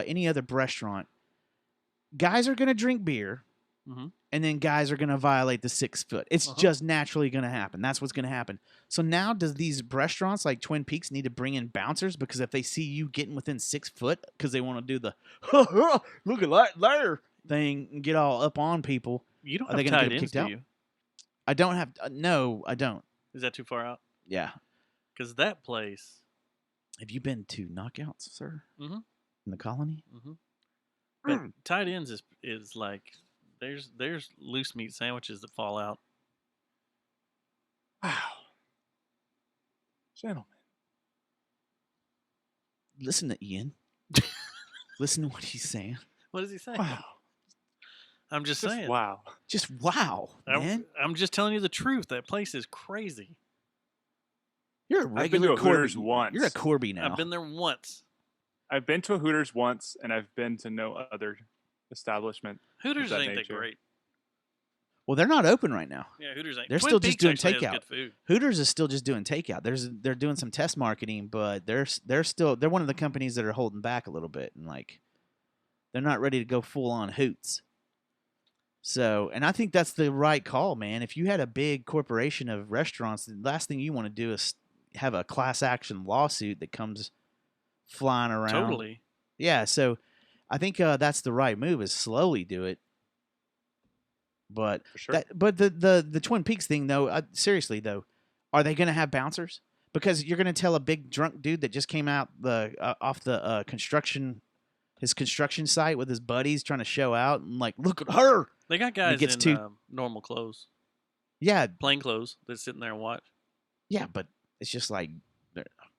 B: any other restaurant, guys are going to drink beer, and then guys are going to violate the 6 foot. It's just naturally going to happen. That's what's going to happen. So now, does these restaurants like Twin Peaks need to bring in bouncers because if they see you getting within 6 foot, because they want to do the look at that there thing and get all up on people,
A: You don't
B: are they
A: have
B: gonna
A: tight
B: get them
A: ends,
B: kicked out?
A: do you?
B: I don't have. No, I don't.
A: Is that too far out?
B: Yeah.
A: Because that place.
B: Have you been to Knockouts, sir?
A: Mhm.
B: In the colony?
A: But tight ends is like there's loose meat sandwiches that fall out.
C: Wow. Gentlemen.
B: Listen to Ian. Listen to what he's saying.
A: What is he saying?
C: Wow.
A: I'm just saying.
C: Wow.
B: Just wow, man.
A: I'm just telling you the truth. That place is crazy.
B: You're a
C: I've been
B: regular
C: to a Hooters
B: Corby.
C: once.
B: You're a Corby now.
A: I've been there once.
C: I've been to a Hooters once, and I've been to no other establishment.
A: Hooters
C: of
A: ain't that
C: nature.
A: great.
B: Well, they're not open right now.
A: Yeah, Hooters ain't.
B: They're
A: Twin
B: still just
A: Peaks
B: doing
A: actually has
B: takeout.
A: good food.
B: Hooters is still just doing takeout. They're doing some test marketing, but they're one of the companies that are holding back a little bit, and like they're not ready to go full on Hoots. So, and I think that's the right call, man. If you had a big corporation of restaurants, the last thing you want to do is have a class action lawsuit that comes flying around.
A: Totally.
B: Yeah, so I think that's the right move is slowly do it. But the Twin Peaks thing though, seriously though, are they going to have bouncers? Because you're going to tell a big drunk dude that just came out off the his construction site with his buddies trying to show out and like, look at her.
A: They got guys in normal clothes.
B: Yeah,
A: plain clothes. They're sitting there and watch.
B: Yeah, but it's just like,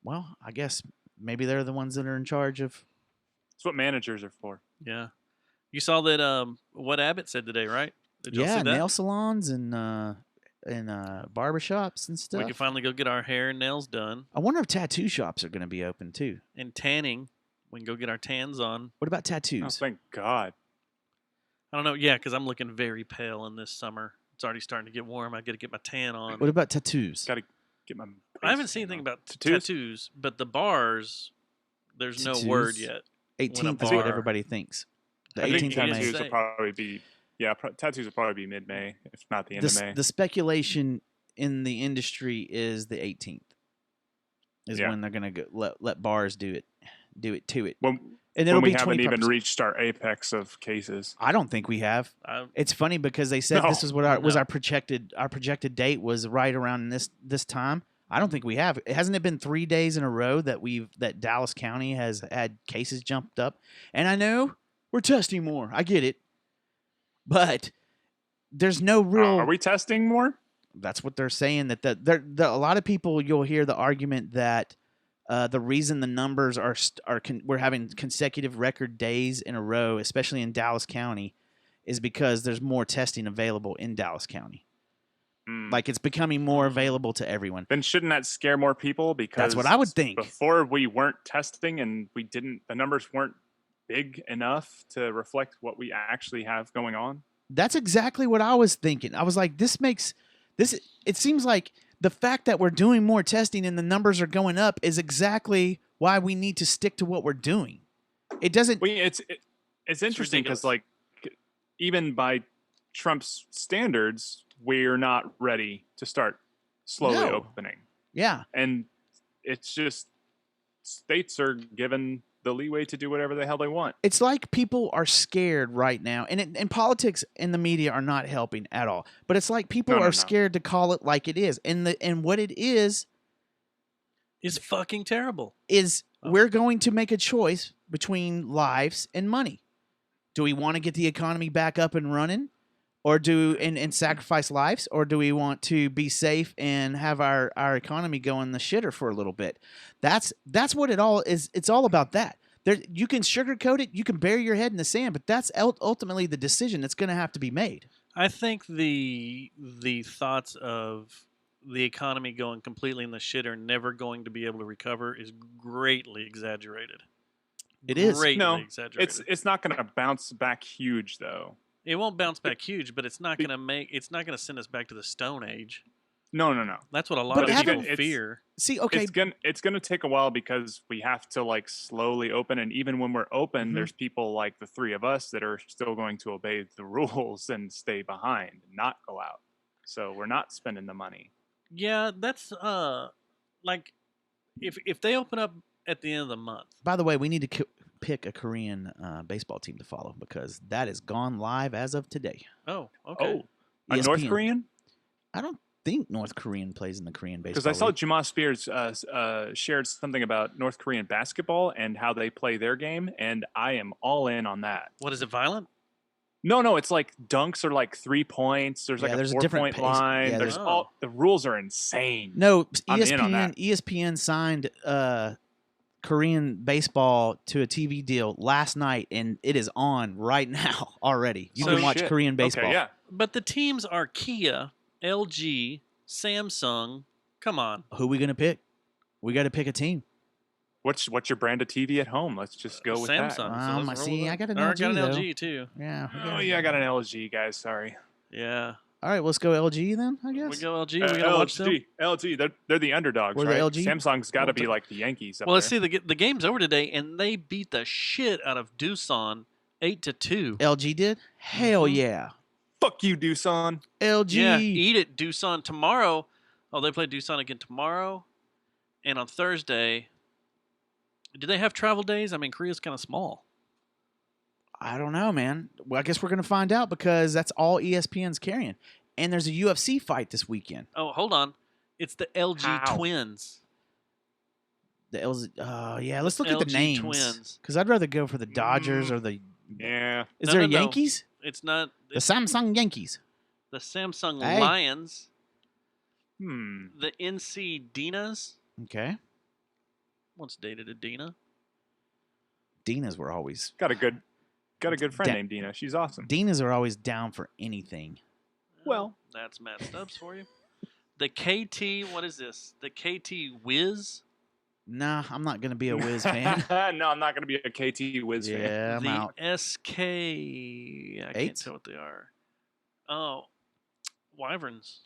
B: well, I guess maybe they're the ones that are in charge of.
C: That's what managers are for.
A: Yeah, you saw that. What Abbott said today, right? Did y'all see that?
B: Nail salons and barbershops and stuff.
A: We can finally go get our hair and nails done.
B: I wonder if tattoo shops are going to be open too.
A: And tanning We can go get our tans on.
B: What about
C: Oh,
B: tattoos?
C: thank God.
A: I don't know. Yeah, because I'm looking very pale in this summer. It's already starting to get warm. I got to get my tan on.
B: What about tattoos?
C: Got to get my.
A: I haven't seen anything about tattoos, but the bars, there's no word yet.
B: 18th is what everybody thinks. The
C: I think
B: 18th of May.
C: tattoos will probably be. Yeah, tattoos will probably be mid-May, if not the end of May.
B: The speculation in the industry is the 18th is when they're gonna go let bars do it to it.
C: When,
B: and it'll
C: we
B: be
C: haven't even
B: 25%.
C: reached our apex of cases.
B: I don't think we have. It's funny because they said this is what was our projected date was right around this time. I don't think we have. Hasn't it been 3 days in a row that Dallas County has had cases jumped up? And I know we're testing more. I get it. But there's no real.
C: Are we testing more?
B: That's what they're saying. That a lot of people, you'll hear the argument that the reason the numbers we're having consecutive record days in a row, especially in Dallas County, is because there's more testing available in Dallas County. Like it's becoming more available to everyone.
C: Then shouldn't that scare more people? Because
B: that's what I would think.
C: Before we weren't testing and the numbers weren't big enough to reflect what we actually have going on.
B: That's exactly what I was thinking. I was like, it seems like the fact that we're doing more testing and the numbers are going up is exactly why we need to stick to what we're doing. It doesn't.
C: It's interesting because like even by Trump's standards, we're not ready to start slowly opening.
B: Yeah.
C: And it's just states are given the leeway to do whatever the hell they want.
B: It's like people are scared right now, and politics and the media are not helping at all. But it's like people are scared to call it like it is, and what it is
A: fucking terrible.
B: We're going to make a choice between lives and money. Do we want to get the economy back up and running, or and sacrifice lives, or do we want to be safe and have our economy go in the shitter for a little bit? That's what it all is. It's all about that. You can sugarcoat it, you can bury your head in the sand, but that's ultimately the decision that's going to have to be made.
A: I think the thoughts of the economy going completely in the shitter, never going to be able to recover, is greatly exaggerated.
B: It is
A: greatly exaggerated.
C: It's not going to bounce back huge though.
A: It won't bounce back huge, but it's not going to send us back to the Stone Age.
C: No.
A: That's what a lot of people fear.
B: See, okay,
C: it's going to take a while because we have to like slowly open, and even when we're open, there's people like the three of us that are still going to obey the rules and stay behind and not go out. So we're not spending the money.
A: Yeah, that's like if they open up at the end of the month.
B: By the way, we need to pick a Korean baseball team to follow because that is gone live as of today.
A: Oh, okay.
C: A North Korean?
B: I don't think North Korean plays in the Korean baseball.
C: Because I saw Jamal Spears shared something about North Korean basketball and how they play their game, and I am all in on that.
A: What, is it violent?
C: No, it's like dunks are like 3 points. There's like a 4-point line.
B: Yeah,
C: the rules are insane.
B: No,
C: I'm in on that.
B: ESPN signed Korean baseball to a TV deal last night, and it is on right now already. You can watch Korean baseball.
C: Okay, yeah.
A: But the teams are Kia, LG, Samsung. Come on.
B: Who are we going to pick? We got to pick a team.
C: What's your brand of TV at home? Let's just go with
A: Samsung.
C: that.
B: I got an LG.
A: I got an
B: though.
A: LG too.
B: Yeah.
C: I got an LG, guys. Sorry.
A: Yeah.
B: All right, let's go LG then, I guess.
A: We go LG. We gotta watch them.
C: LG. They're the underdogs,
B: We're
C: right?
B: the LG?
C: Samsung's got to be like the Yankees.
A: Well, let's see. The game's over today, and they beat the shit out of Doosan 8-2.
B: LG did? Hell yeah.
C: Fuck you, Doosan.
B: LG.
A: Yeah, eat it, Doosan. Tomorrow, they play Doosan again tomorrow, and on Thursday. Do they have travel days? I mean, Korea's kind of small.
B: I don't know, man. Well, I guess we're going to find out because that's all ESPN's carrying. And there's a UFC fight this weekend.
A: Oh, hold on. It's the LG Twins.
B: The LG, yeah, let's look at the
A: LG
B: names.
A: Twins.
B: Because I'd rather go for the Dodgers or the...
C: Yeah.
B: Is there a Yankees?
A: It's not.
B: The Samsung Yankees.
A: The Samsung
B: Hey.
A: Lions. The NC Dinas.
B: Okay.
A: Once dated a Dina.
B: Dinas were always...
C: Got a good friend named Dina. She's awesome.
B: Dinas are always down for anything.
C: Well,
A: that's Matt Stubbs for you. The KT, what is this? The KT Wiz.
B: Nah, I'm not gonna be a Wiz fan.
C: No, I'm not going to be a KT Wiz fan.
B: Yeah, I'm
A: the
B: out.
A: SK. I can't
B: Eights?
A: tell what they are. Oh, Wyverns.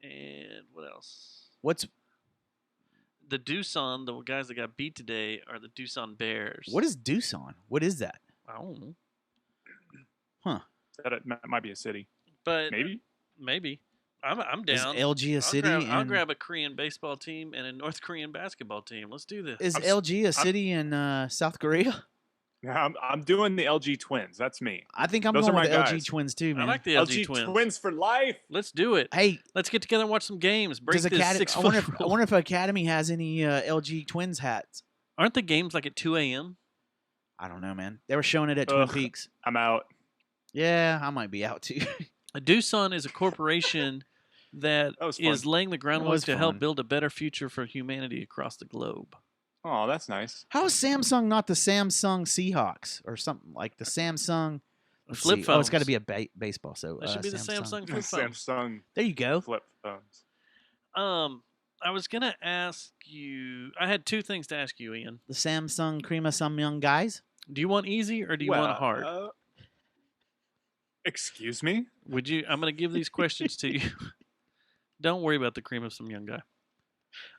A: And what else?
B: What's
A: The Doosan, the guys that got beat today, are the Doosan Bears.
B: what is Doosan? What is that?
A: I don't know.
B: Huh?
C: That might be a city.
A: But
C: Maybe.
A: I'm
B: Is
A: down.
B: LG a city?
A: I'll
B: in,
A: grab a Korean baseball team and a North Korean basketball team. Let's do this.
B: Is LG a city in South Korea?
C: Yeah, I'm doing the LG Twins. That's me.
B: I think I'm
C: Those
B: going
C: are
B: with
C: my
B: the
C: guys.
B: LG Twins too, man.
A: I like the LG Twins.
C: for life.
A: Let's do it.
B: Hey,
A: let's get together and watch some games. Break
B: does
A: this
B: Academy?
A: 6
B: I
A: foot
B: wonder if Academy has any LG Twins hats.
A: Aren't the games like at 2 a.m.?
B: I don't know, man. They were showing it at Twin Peaks.
C: I'm out.
B: Yeah, I might be out too.
A: A Doosan is a corporation that is laying the groundwork
B: was
A: to help
B: fun.
A: build a better future for humanity across the globe.
C: Oh, that's nice.
B: How is Samsung not the Samsung Seahawks or something like the Samsung? Let's
A: Flip
B: see. Oh, it's got to
A: phones.
B: be a baseball. So
A: That should be the Samsung flip phones.
C: Samsung
B: There you go.
C: flip phones.
A: I was gonna ask you. I had two things to ask you, Ian.
B: The Samsung Cream of some young guys.
A: Do you want easy or do you want hard?
C: Excuse me?
A: Would you? I'm gonna give these questions to you. Don't worry about the cream of some young guy.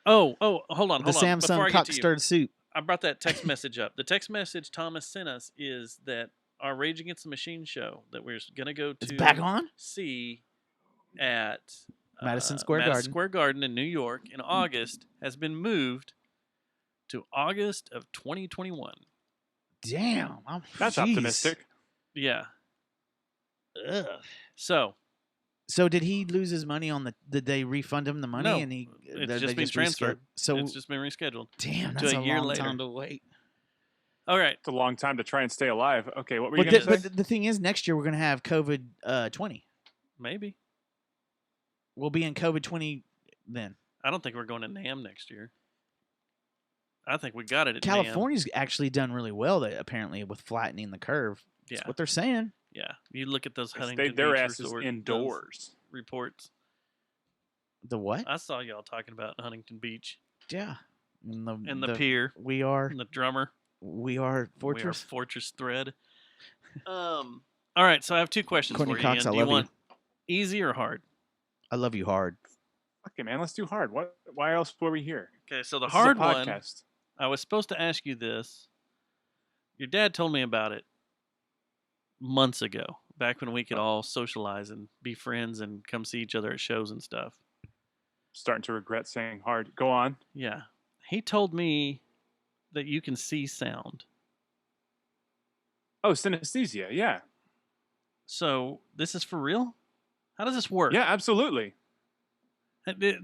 A: Oh, hold on.
B: The
A: Before
B: Samsung
A: I get
B: cock
A: to you,
B: stirred soup.
A: I brought that text message up. The text message Thomas sent us is that our Rage Against the Machine show that we're going to go to
B: It's back on?
A: see at
B: Madison Square
A: Madison
B: Garden.
A: Square Garden in New York in August has been moved to August of 2021.
B: Damn,
C: That's
B: jeez.
C: optimistic.
A: Yeah.
B: Ugh.
A: So
B: did he lose his money on the? Did they refund him the money?
A: no,
B: And he
A: it's
B: they
A: just been
B: rescheduled-
A: transferred.
B: So
A: it's just been rescheduled.
B: damn,
A: to
B: that's
A: a
B: a
A: year
B: long
A: later.
B: time to wait.
A: All right.
C: It's a long time to try and stay alive. Okay, what were you going to say?
B: But the thing is, next year we're gonna have COVID 20.
A: Maybe.
B: We'll be in COVID 20 then.
A: I don't think we're going to NAMM next year. I think we got it at NAMM.
B: California's actually done really well, apparently, with flattening the curve.
A: Yeah.
B: That's what they're saying.
A: Yeah, you look at those
C: They
A: Huntington
C: stayed their
A: Beach
C: asses
A: resort,
C: indoors.
A: those reports.
B: The what?
A: I saw y'all talking about Huntington Beach
B: Yeah.
A: and the pier,
B: We are.
A: and the drummer.
B: We are Fortress.
A: We are Fortress Thread. All right, so I have two questions
B: Courtney
A: for you.
B: Cox,
A: Ian.
B: I
A: Do you
B: love you.
A: want easy or hard?
B: I love you hard.
C: Okay, man, let's do hard. What? Why else were we here?
A: Okay, so the
C: This is a
A: hard one.
C: podcast.
A: I was supposed to ask you this. Your dad told me about it months ago, back when we could all socialize and be friends and come see each other at shows and stuff.
C: Starting to regret saying hard. Go on.
A: Yeah. He told me that you can see sound.
C: Oh, synesthesia. Yeah.
A: So this is for real? How does this work?
C: Yeah, absolutely.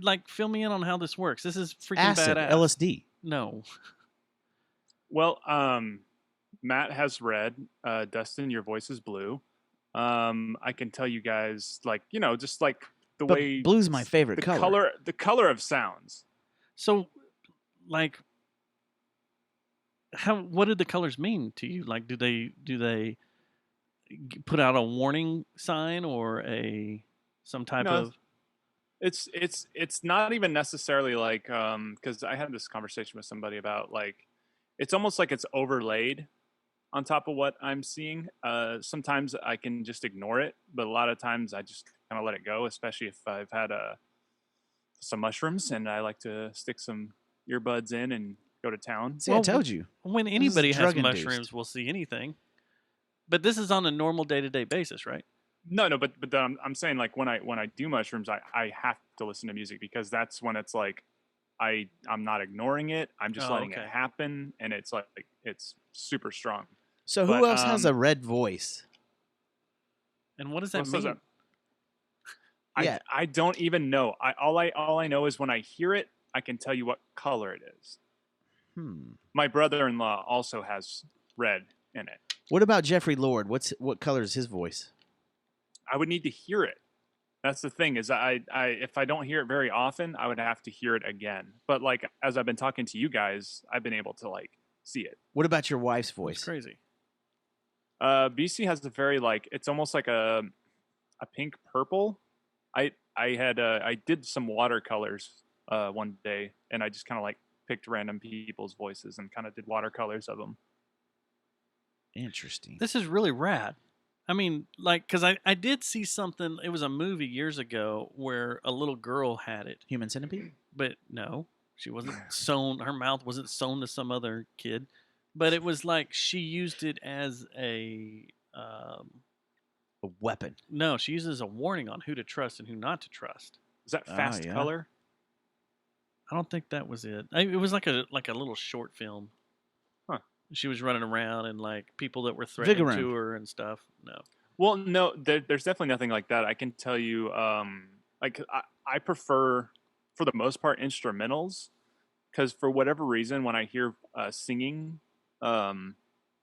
A: Like, fill me in on how this works. This is freaking
B: Acid,
A: badass.
B: LSD.
A: No.
C: Well, Matt has red. Dustin, your voice is blue. I can tell you guys, like, just like the
B: But
C: way
B: blue's my favorite
C: the
B: color.
C: The color of sounds.
A: So, like, what did the colors mean to you? Like, do they put out a warning sign or some type
C: No,
A: of?
C: It's not even necessarily like because I had this conversation with somebody about, like, it's almost like it's overlaid on top of what I'm seeing. Sometimes I can just ignore it, but a lot of times I just kind of let it go, especially if I've had some mushrooms and I like to stick some earbuds in and go to town.
B: See, I told you.
A: When
B: This is
A: anybody has
B: drug-induced.
A: mushrooms, we'll see anything. But this is on a normal day-to-day basis, right?
C: No, but I'm saying, like, when I do mushrooms, I have to listen to music because that's when it's like I'm not ignoring it. I'm just letting
A: okay.
C: it happen, and it's like it's super strong.
B: So who
C: But,
B: else has a red voice?
A: And what does that
C: What says
A: mean?
C: that?
B: Yeah.
C: I don't even know. All I know is when I hear it, I can tell you what color it is. My brother-in-law also has red in it.
B: What about Jeffrey Lord? What color is his voice?
C: I would need to hear it. That's the thing is I if I don't hear it very often, I would have to hear it again. But, like, as I've been talking to you guys, I've been able to, like, see it.
B: What about your wife's
A: It's
B: voice?
A: crazy.
C: BC has a very, like, it's almost like a pink purple. I did some watercolors one day, and I just kind of like picked random people's voices and kind of did watercolors of them.
B: Interesting.
A: This is really rad. I mean, like, because I did see something. It was a movie years ago where a little girl had it.
B: Human Centipede?
A: But no, she wasn't sewn. Her mouth wasn't sewn to some other kid. But it was like she used it as a
B: weapon.
A: No, she uses a warning on who to trust and who not to trust.
C: Is that Fast Color?
A: I don't think that was it. It was like a little short film.
C: Huh.
A: She was running around and like people that were threatening
B: Vigoroon.
A: to her and stuff. No.
C: Well, no, there's definitely nothing like that. I can tell you, like I prefer, for the most part, instrumentals, because for whatever reason, when I hear singing,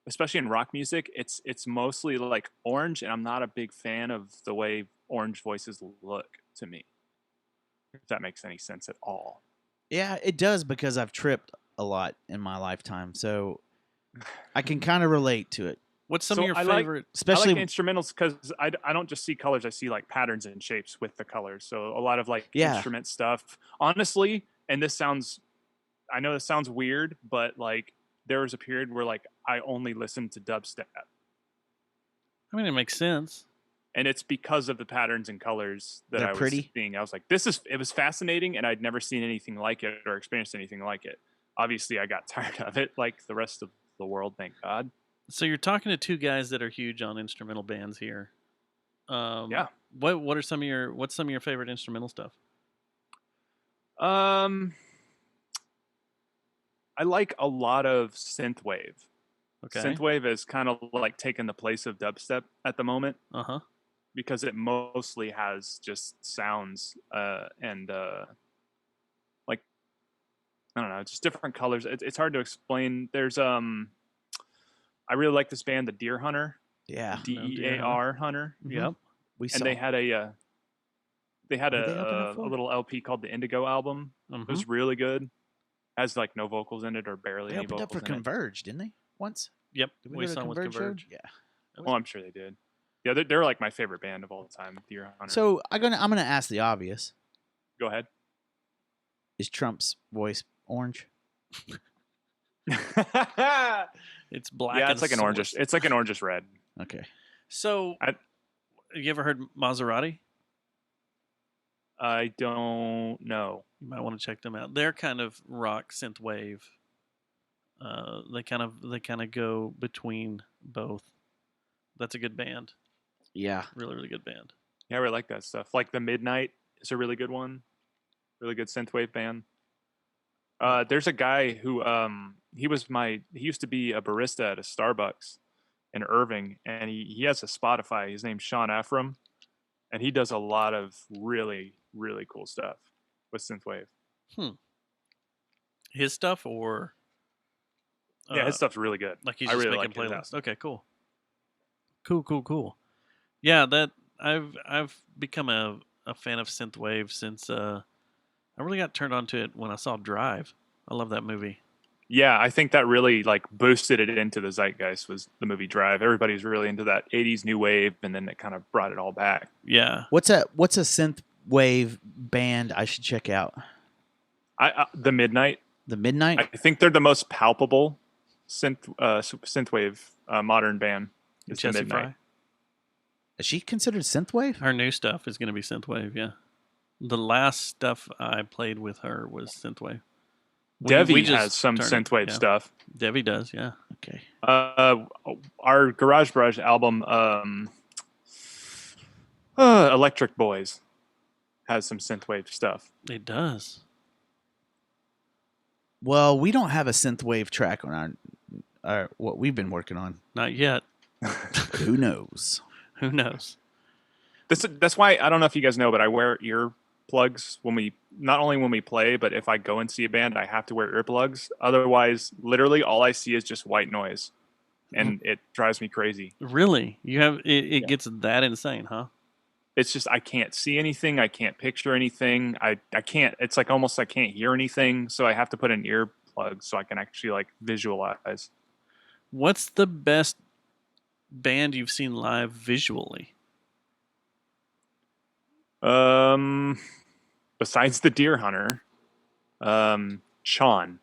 C: especially in rock music, it's mostly like Orange, and I'm not a big fan of the way Orange voices look to me. If that makes any sense at all.
B: Yeah, it does, because I've tripped a lot in my lifetime, so I can kind of relate to it.
A: What's some of your favorite?
B: Especially
C: I like instrumentals because I don't just see colors; I see like patterns and shapes with the colors. So a lot of like instrument stuff. Honestly, and I know this sounds weird, but like there was a period where like I only listened to dubstep.
A: I mean, it makes sense.
C: And it's because of the patterns and colors that
B: They're
C: I was
B: pretty.
C: seeing. I was like, it was fascinating, and I'd never seen anything like it or experienced anything like it. Obviously, I got tired of it, like the rest of the world, thank God.
A: So you're talking to two guys that are huge on instrumental bands here.
C: Yeah.
A: What's some of your favorite instrumental stuff?
C: I like a lot of synthwave.
A: Okay.
C: Synthwave is kind of like taking the place of dubstep at the moment.
A: Uh-huh.
C: Because it mostly has just sounds and like I don't know, just different colors. It's hard to explain. There's I really like this band, the Deer Hunter.
B: Yeah.
C: DEAR Hunter.
B: Mhm.
A: Yep.
C: And they had a little LP called the Indigo album. It was really good. Has like no vocals in it or barely
B: They
C: any
B: opened
C: vocals
B: up for
C: in it.
B: Converge, didn't they? Once?
A: Yep.
B: Did we go to
A: saw 'em with
B: Converge show?
A: Converge.
B: Yeah.
C: Well, I'm sure they did. Yeah, they're like my favorite band of all time, Deer Hunter.
B: So I'm gonna ask the obvious.
C: Go ahead.
B: Is Trump's voice orange?
A: It's black.
C: Yeah,
A: and
C: it's like an
A: source.
C: orangish. It's like an orangish red.
B: Okay.
A: So, have you ever heard Maserati?
C: I don't know.
A: You might want to check them out. They're kind of rock synth wave. They kind of go between both. That's a good band.
B: Yeah.
A: Really, really good band.
C: Yeah, I really like that stuff. Like the Midnight is a really good one. Really good synthwave band. There's a guy who he used to be a barista at a Starbucks in Irving, and he has a Spotify. His name's Sean Ephraim, and he does a lot of really, really cool stuff with synthwave.
A: His stuff, or
C: yeah, his stuff's really good.
A: Like he's
C: I
A: just
C: really
A: making
C: like his
A: playlists.
C: stuff.
A: Okay, cool. Cool. Yeah, that I've become a fan of synthwave since I really got turned on to it when I saw Drive. I love that movie.
C: Yeah, I think that really like boosted it into the zeitgeist was the movie Drive. Everybody's really into that 80s new wave, and then it kind of brought it all back.
A: Yeah.
B: What's a synth wave band I should check out?
C: The Midnight.
B: The Midnight?
C: I think they're the most palpable synthwave modern band. Is the
A: Jessie
C: Midnight.
A: Fry.
B: Is she considered synthwave?
A: Her new stuff is going to be synthwave. Yeah. The last stuff I played with her was synthwave.
C: Devi
A: just
C: has some
A: turned it,
C: synthwave
A: yeah.
C: stuff.
A: Devi does, yeah.
B: Okay.
C: Our Garage Barrage album, Electric Boys, has some synthwave stuff.
A: It does.
B: Well, we don't have a synthwave track on our what we've been working on.
A: Not yet.
B: Who knows?
A: Who knows?
C: That's why I don't know if you guys know, but I wear earplugs not only when we play, but if I go and see a band, I have to wear earplugs. Otherwise, literally all I see is just white noise, and it drives me crazy.
A: Really? You have it gets that insane, huh?
C: It's just I can't see anything. I can't picture anything. I can't. It's like almost I can't hear anything. So I have to put in earplugs so I can actually like visualize.
A: What's the best band you've seen live visually?
C: Besides the Deer Hunter, Chon, Chon,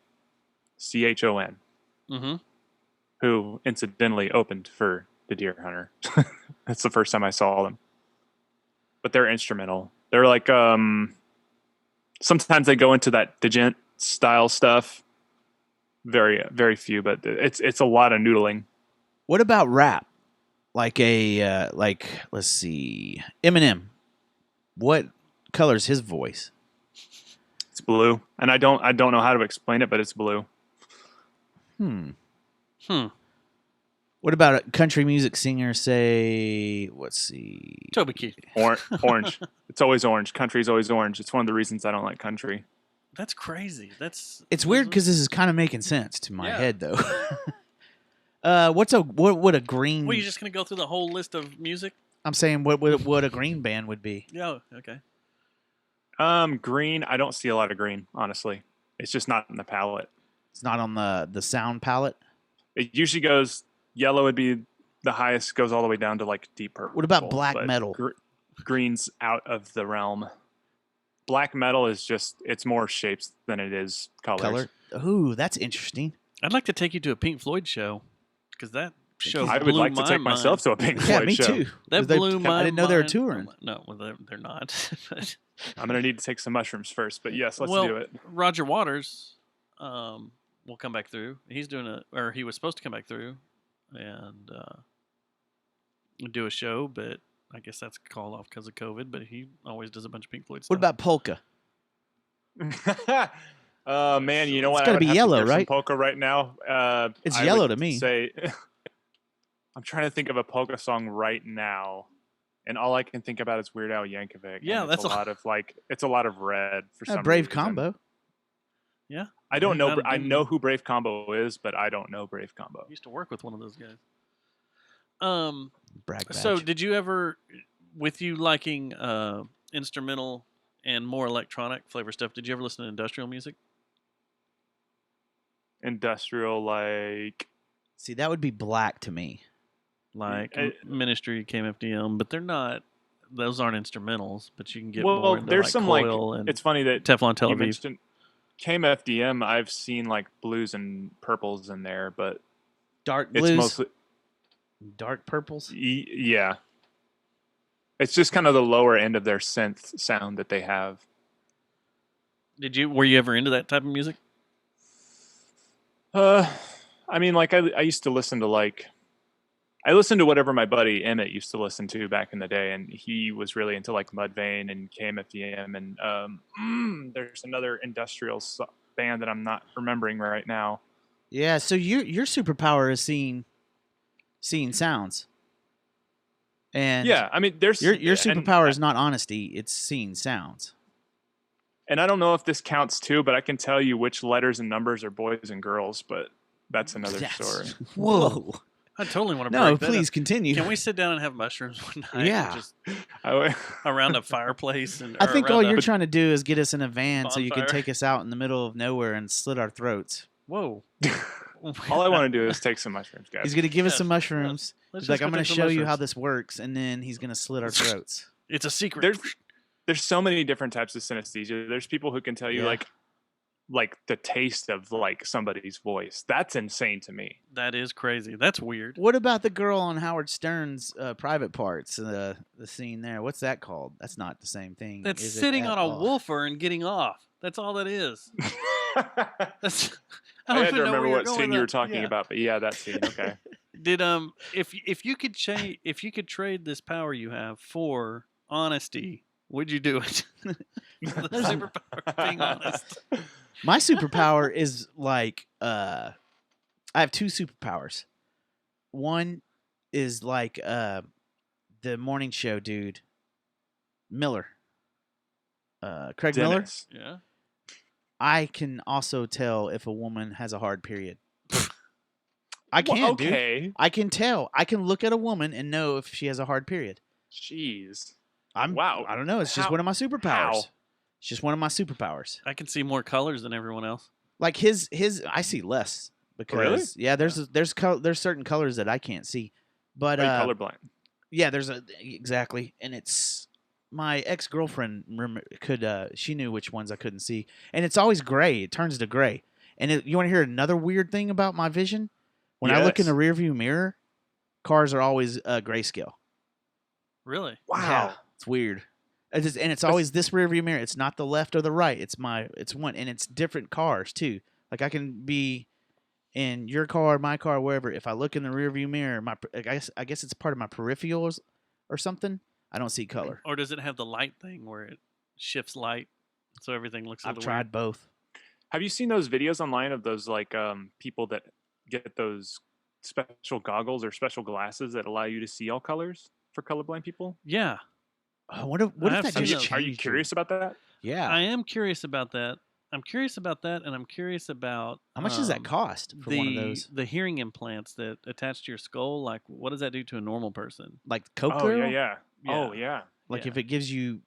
A: Mm-hmm.
C: who incidentally opened for the Deer Hunter. That's the first time I saw them. But they're instrumental. They're like sometimes they go into that djent style stuff. Very, very few, but it's a lot of noodling.
B: What about rap? Like let's see, Eminem. What color's his voice?
C: It's blue, and I don't know how to explain it, but it's blue.
B: What about a country music singer? Say, let's see,
A: Toby Keith.
C: Orange. It's always orange. Country's always orange. It's one of the reasons I don't like country.
A: That's crazy.
B: It's weird because this is kind of making sense to my
A: Yeah.
B: head, though. What a green?
A: Well, you're just gonna go through the whole list of music?
B: I'm saying what a green band would be.
A: Yeah. Okay.
C: Green. I don't see a lot of green, honestly. It's just not in the palette.
B: It's not on the sound palette.
C: It usually goes yellow would be the highest, goes all the way down to like deep purple.
B: What about black metal?
C: Green's out of the realm. Black metal is just, it's more shapes than it is colors.
B: Ooh, that's interesting.
A: I'd like to take you to a Pink Floyd show because that show.
C: I would like to take myself to a Pink Floyd
B: me
C: show.
B: too.
A: That blew my
B: I didn't know they were
A: mind.
B: touring.
A: No, well, they're not. But
C: I'm gonna need to take some mushrooms first, but yes, let's do it.
A: Roger Waters will come back through. He's doing he was supposed to come back through and do a show, but I guess that's called off because of COVID. But he always does a bunch of Pink Floyd stuff.
B: What about polka?
C: Man, you know what?
B: It's gotta be yellow, right?
C: Polka right now.
B: It's
C: I
B: yellow
C: would
B: to me.
C: Say, I'm trying to think of a polka song right now, and all I can think about is Weird Al Yankovic.
A: Yeah,
C: and
A: that's
C: it's a lot of it's a lot of red for some
B: Brave
C: reason.
B: Combo.
A: Yeah,
C: I don't know. I know who Brave Combo is, but I don't know Brave Combo.
A: I used to work with one of those guys.
B: Brag badge.
A: So did you ever, with you liking instrumental and more electronic flavor stuff, did you ever listen to industrial music?
C: Industrial, like.
B: See, that would be black to me.
A: Like Ministry, KMFDM, but they're not. Those aren't instrumentals, but you can get
C: Well,
A: more into
C: there's
A: like
C: some
A: Coil
C: like.
A: and
C: It's funny that
A: Teflon Tel
C: you
A: Aviv.
C: mentioned KMFDM. I've seen like blues and purples in there, but
B: dark
C: it's
B: blues,
C: mostly
B: dark purples.
C: Yeah, it's just kind of the lower end of their synth sound that they have.
A: Were you ever into that type of music?
C: I mean, like I used to listen to I listened to whatever my buddy Emmett used to listen to back in the day, and he was really into like Mudvayne and KMFDM, and there's another industrial band that I'm not remembering right now.
B: Yeah, so your superpower is seeing sounds. And
C: yeah, I mean, there's
B: your superpower is not honesty; it's seeing sounds.
C: And I don't know if this counts too, but I can tell you which letters and numbers are boys and girls, but that's another story.
B: Whoa.
A: I totally want to
B: No,
A: break that
B: please
A: up.
B: continue.
A: Can we sit down and have mushrooms one night?
B: Yeah.
A: And just around a fireplace.
B: I think all you're trying to do is get us in a van so you can
A: bonfire.
B: take us out in the middle of nowhere and slit our throats.
A: Whoa.
C: All I want to do is take some mushrooms, guys.
B: He's going to give us some mushrooms.
A: Let's
B: He's like,
A: just go
B: I'm going
A: take
B: to
A: some
B: show you
A: mushrooms.
B: how this works, and then he's going to slit our throats.
A: It's a secret.
C: There's so many different types of synesthesia. There's people who can tell you like the taste of like somebody's voice. That's insane to me.
A: That is crazy. That's weird.
B: What about the girl on Howard Stern's Private Parts? The scene there. What's that called? That's not the same thing.
A: That's
B: is it
A: sitting
B: at
A: on a
B: all?
A: woofer and getting off. That's all that is. That's,
C: I
A: don't
C: had to
A: even know
C: remember
A: where you're
C: what
A: going
C: scene
A: with
C: you were
A: that.
C: talking
A: Yeah.
C: about, but yeah, that scene. Okay.
A: Did if you could trade this power you have for honesty, would you do it? The superpower of being honest.
B: My superpower is like I have two superpowers. One is like the morning show dude, Miller. Craig
C: Dennis.
B: Miller.
A: Yeah.
B: I can also tell if a woman has a hard period. I can, dude. I can tell. I can look at a woman and know if she has a hard period.
C: Jeez.
B: Wow. I don't know. It's just one of my superpowers.
C: How?
B: It's just one of my superpowers.
A: I can see more colors than everyone else.
B: Like his I see less because
C: Really?
B: yeah, there's certain colors that I can't see. But
C: Are you colorblind?
B: yeah, there's exactly, and it's my ex-girlfriend she knew which ones I couldn't see, and it's always gray. It turns to gray. And you want to hear another weird thing about my vision? When I look in the rearview mirror, cars are always grayscale.
A: Really?
C: Wow.
B: Yeah, it's weird. It's always this rearview mirror. It's not the left or the right. It's one, and it's different cars too. Like I can be in your car, my car, wherever. If I look in the rearview mirror, I guess it's part of my peripherals or something. I don't see color.
A: Or does it have the light thing where it shifts light so everything looks a
B: I've
A: little
B: tried
A: weird?
B: both.
C: Have you seen those videos online of those like people that get those special goggles or special glasses that allow you to see all colors for colorblind people?
A: Yeah.
B: What if that just changed?
C: Are you curious about that?
B: Yeah.
A: I am curious about that. I'm curious about that, and I'm curious about
B: How much does that cost for one of those?
A: The hearing implants that attach to your skull. Like, what does that do to a normal person?
B: Like Coke
C: Oh
B: Girl?
C: yeah. Oh yeah.
B: Like if it gives you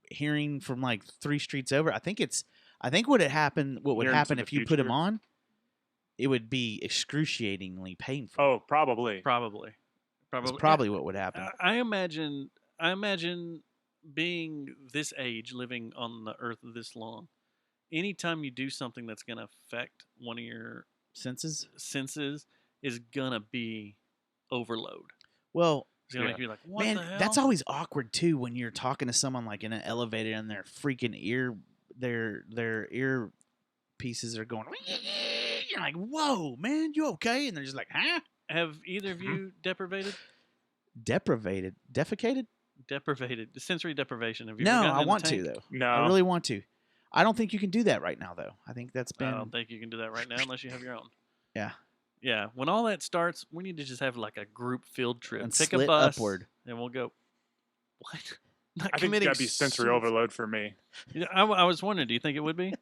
B: hearing from like 3 streets over, I think what would happen if you put them on, it would be excruciatingly painful.
C: Oh, probably.
B: That's probably what would happen.
A: I imagine being this age, living on the earth this long, anytime you do something that's going to affect one of your
B: senses
A: is going to be overload.
B: Well,
A: it's going to make you like, what
B: man,
A: the hell?
B: that's always awkward too when you're talking to someone like in an elevator and their freaking their ear pieces are going. You're like, whoa, man, you okay? And they're just like, huh?
A: Have either of you deprivated?
B: Defecated?
A: Deprivated. Sensory deprivation. Have you
B: No,
A: ever gotten
B: I
A: in the
B: want to
A: tank?
B: though.
C: No,
B: I really want to. I don't think you can do that right now though. I think that's been.
A: I don't think you can do that right now unless you have your own.
B: Yeah.
A: Yeah. When all that starts, we need to just have like a group field trip.
B: And
A: Pick
B: slit
A: a bus
B: upward.
A: and we'll go. What? Not
C: I think
A: committing
C: that'd be sensory
A: suicide.
C: overload for me.
A: Yeah, I was wondering, do you think it would be?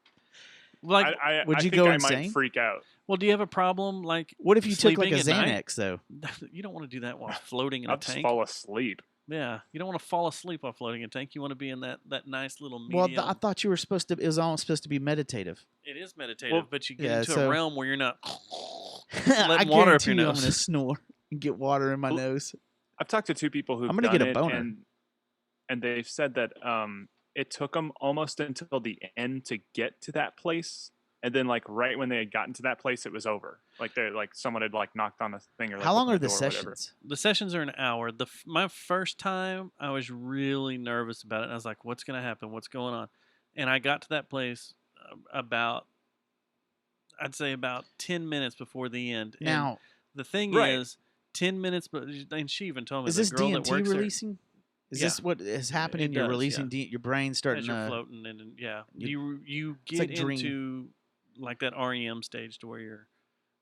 A: Like,
B: would you
C: think
B: go
C: I
B: insane?
C: might freak out.
A: well, do you have a problem like?
B: What if you took like a
A: sleeping at night?
B: Xanax though?
A: You don't want to do that while floating in
C: I'll
A: a
C: just
A: tank.
C: fall asleep.
A: Yeah, you don't want to fall asleep while floating in a tank. You want to be in that nice little
B: Well,
A: medium.
B: I thought you were supposed to. It was almost supposed to be meditative.
A: It is meditative, but you get
B: yeah,
A: into
B: so-
A: a realm where you're not
B: I
A: letting water up
B: guarantee
A: your
B: you, I'm
A: nose.
B: gonna snore and get water in my nose.
C: I've talked to 2 people who've
B: I'm gonna
C: done
B: get a
C: it,
B: boner.
C: and they've said that it took them almost until the end to get to that place, and then like right when they had gotten to that place, it was over. Like someone had like knocked on a thing or like
B: How long
C: opened
B: are the
C: door or whatever.
B: sessions?
A: The sessions are an hour. My first time, I was really nervous about it. I was like, "What's going to happen? What's going on?" And I got to that place I'd say about 10 minutes before the end. And
B: Now,
A: the thing
C: Right.
A: is, 10 minutes, but and she even told me
B: is
A: the
B: this
A: girl that
B: DMT
A: works there-
B: releasing? Is
A: Yeah.
B: this what is happening?
A: It
B: You're
A: does,
B: releasing your brain starting
A: as you're
B: to
A: floating, and yeah,
B: you-
A: you
B: it's
A: get
B: like dream.
A: into like that REM stage to where you're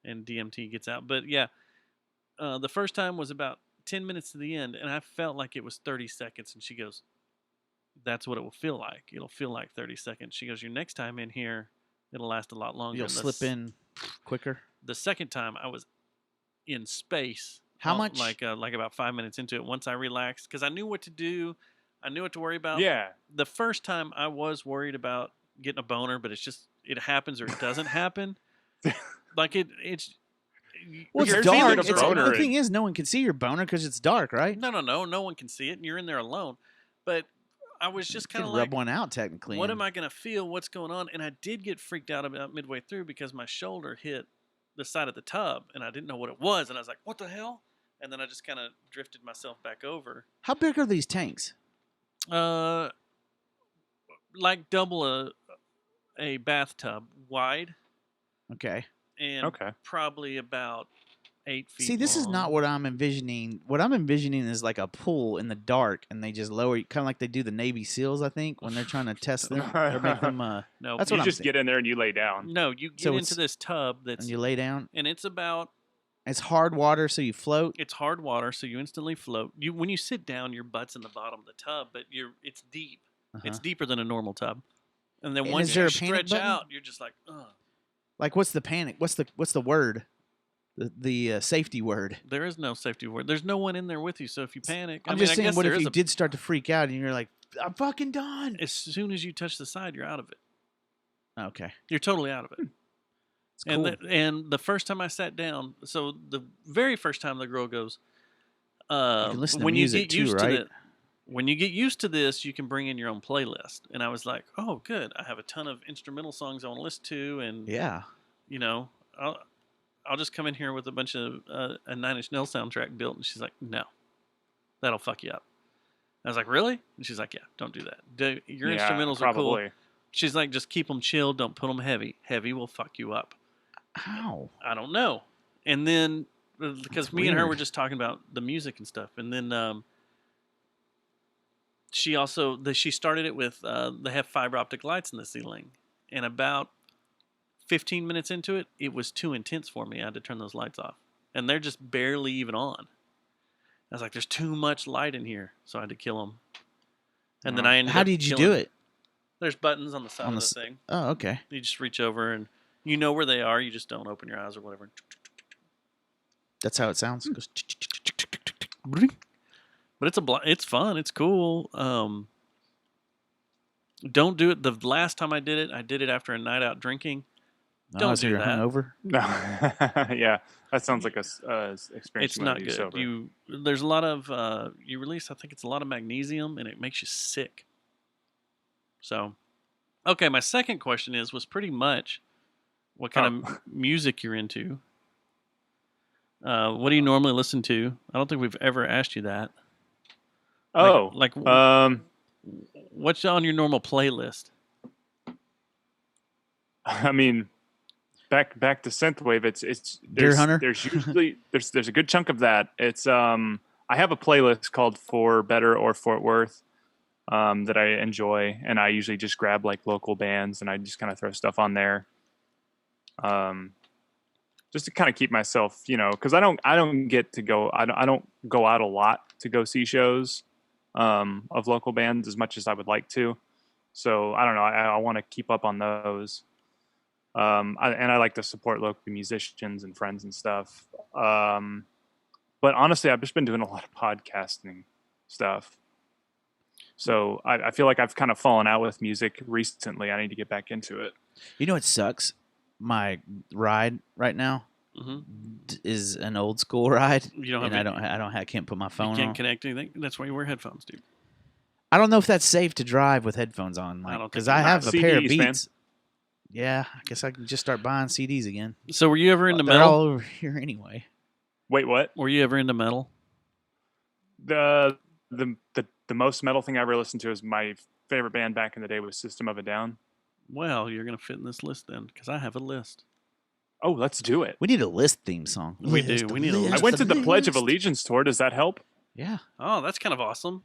A: and DMT gets out. But yeah, the first time was about 10 minutes to the end, and I felt like it was 30 seconds. And she goes, "That's what it will feel like. It'll feel like 30 seconds." She goes, "Your next time in here, it'll last a lot longer."
B: You'll
A: And
B: slip in quicker.
A: The second time, I was in space.
B: How much?
A: Like about 5 minutes into it. Once I relaxed, because I knew what to do, I knew what to worry about.
C: Yeah.
A: The first time I was worried about getting a boner, but it's just it happens or it doesn't happen. Like it's.
B: Well,
A: your
B: it's dark.
A: feelings
B: It's,
A: are
B: the thing is, no one can see your boner because it's dark, right?
A: No one can see it, and you're in there alone. But I was just
B: You
A: kind
B: could
A: of like,
B: rub one out technically.
A: what
B: and-
A: am I going to feel? What's going on? And I did get freaked out about midway through because my shoulder hit the side of the tub, and I didn't know what it was, and I was like, "What the hell?" And then I just kind of drifted myself back over.
B: How big are these tanks?
A: Like double a bathtub wide,
B: Okay.
A: and probably about 8 feet.
B: See, this is
A: long.
B: not what I'm envisioning. What I'm envisioning is like a pool in the dark, and they just lower you, kind of like they do the Navy SEAls, I think, when they're trying to test them or make them.
A: No,
B: that's
C: you
B: what I'm
C: just
B: thinking.
C: get in there and you lay down.
A: No, you get
B: So
A: into
B: it's-
A: this tub that's
B: And you lay down.
A: and it's about
B: It's hard water, so you float.
A: it's hard water, so you instantly float. You when you sit down, your butt's in the bottom of the tub, but it's deep. It's deeper than a normal tub. And then
B: And
A: once
B: is there
A: you
B: a panic
A: stretch
B: button?
A: out, you're just like, ugh.
B: Like, what's the panic? What's the word? The safety word.
A: There is no safety word. There's no one in there with you, so if you panic,
B: I'm
A: I
B: just
A: mean, I
B: saying,
A: guess
B: what
A: there
B: if
A: is
B: you
A: a-
B: did start to freak out and you're like, I'm fucking done?
A: As soon as you touch the side, you're out of it.
B: Okay.
A: You're totally out of it.
B: cool.
A: And the first time I sat down, so the very first time the girl goes,
B: can listen to
A: when
B: music
A: you get
B: too,
A: used
B: right?
A: to when you get used to this, you can bring in your own playlist. And I was like, oh, good. I have a ton of instrumental songs I want to listen to, and
B: Yeah.
A: you know, I'll just come in here with a bunch of a Nine Inch Nails soundtrack built. And she's like, no, that'll fuck you up. I was like, really? And she's like, yeah, don't do that. Your instrumentals are cool. She's like, just keep them chill. Don't put them heavy. Heavy will fuck you up.
B: How?
A: I don't know. And then, because
B: That's
A: me and her
B: weird.
A: were just talking about the music and stuff. And then she also, she started it with, they have fiber optic lights in the ceiling. And about 15 minutes into it, it was too intense for me. I had to turn those lights off. And they're just barely even on. I was like, there's too much light in here. So I had to kill them. And then I ended
B: How
A: up
B: did you
A: killing
B: do it?
A: There's buttons on the side
B: On
A: of
B: the
A: the thing.
B: Oh, okay.
A: You just reach over and you know where they are. You just don't open your eyes or whatever.
B: That's how it sounds. It goes
A: But it's fun. It's cool. Don't do it. The last time I did it after a night out drinking. Don't
B: so
A: do
B: you're
A: that.
B: hungover?
C: No. Yeah, that sounds like a experience.
A: It's not good.
C: Sober.
A: There's a lot of you release. I think it's a lot of magnesium, and it makes you sick. So, okay. My second question was pretty much what kind of music you're into. What do you normally listen to? I don't think we've ever asked you that. What's on your normal playlist?
C: I mean, back to synthwave.
B: Deer Hunter?
C: There's usually there's a good chunk of that. It's I have a playlist called For Better or Fort Worth that I enjoy, and I usually just grab like local bands and I just kind of throw stuff on there. Just to kind of keep myself, because I don't get to go. I don't go out a lot to go see shows of local bands as much as I would like to. So I don't know. I want to keep up on those. And I like to support local musicians and friends and stuff. But honestly, I've just been doing a lot of podcasting stuff. So I feel like I've kind of fallen out with music recently. I need to get back into it.
B: You know what sucks? My ride right now
A: Mm-hmm.
B: is an old school ride.
A: You don't have
B: and
A: any-
B: I can't put my phone
A: You can't
B: on.
A: connect anything. That's why you wear headphones, dude.
B: I don't know if that's safe to drive with headphones on,
A: I don't
B: because
A: think
B: I
A: it
B: have a
A: is.
B: pair of
C: CDs, man.
B: Beats. Yeah, I guess I can just start buying CDs again.
A: So were you ever into
B: They're
A: metal?
B: all over here anyway.
C: Wait, what?
A: Were you ever into metal?
C: The most metal thing I ever listened to is my favorite band back in the day was System of a Down.
A: Well, you're gonna fit in this list then, because I have a list.
C: Oh, let's do it.
B: We need a list theme song.
A: We do. We need a list.
C: I went to the Pledge of Allegiance tour. Does that help?
B: Yeah.
A: Oh, that's kind of awesome.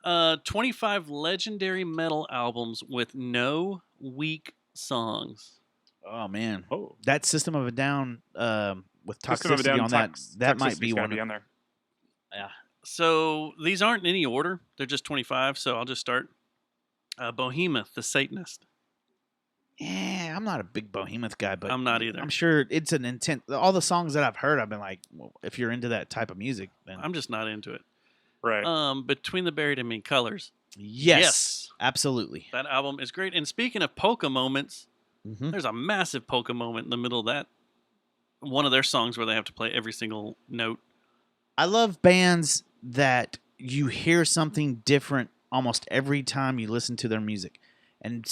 A: 25 legendary metal albums with no weak songs.
B: Oh man.
C: Oh,
B: that System of a Down with
C: System of a
B: toxicity
C: Down,
B: on that might be
C: Toxicity's gotta
B: one.
C: be on there.
B: Yeah.
A: So these aren't in any order. They're just 25. So I'll just start. Behemoth, the Satanist.
B: Yeah, I'm not a big Behemoth guy, but
A: I'm not either.
B: I'm sure it's an intent. All the songs that I've heard, I've been like, well, if you're into that type of music, then
A: I'm just not into it.
C: Right.
A: Between the Buried and Me Colors.
B: yes, absolutely.
A: That album is great. And speaking of polka moments,
B: Mhm.
A: there's a massive polka moment in the middle of that. One of their songs where they have to play every single note.
B: I love bands that you hear something different almost every time you listen to their music, and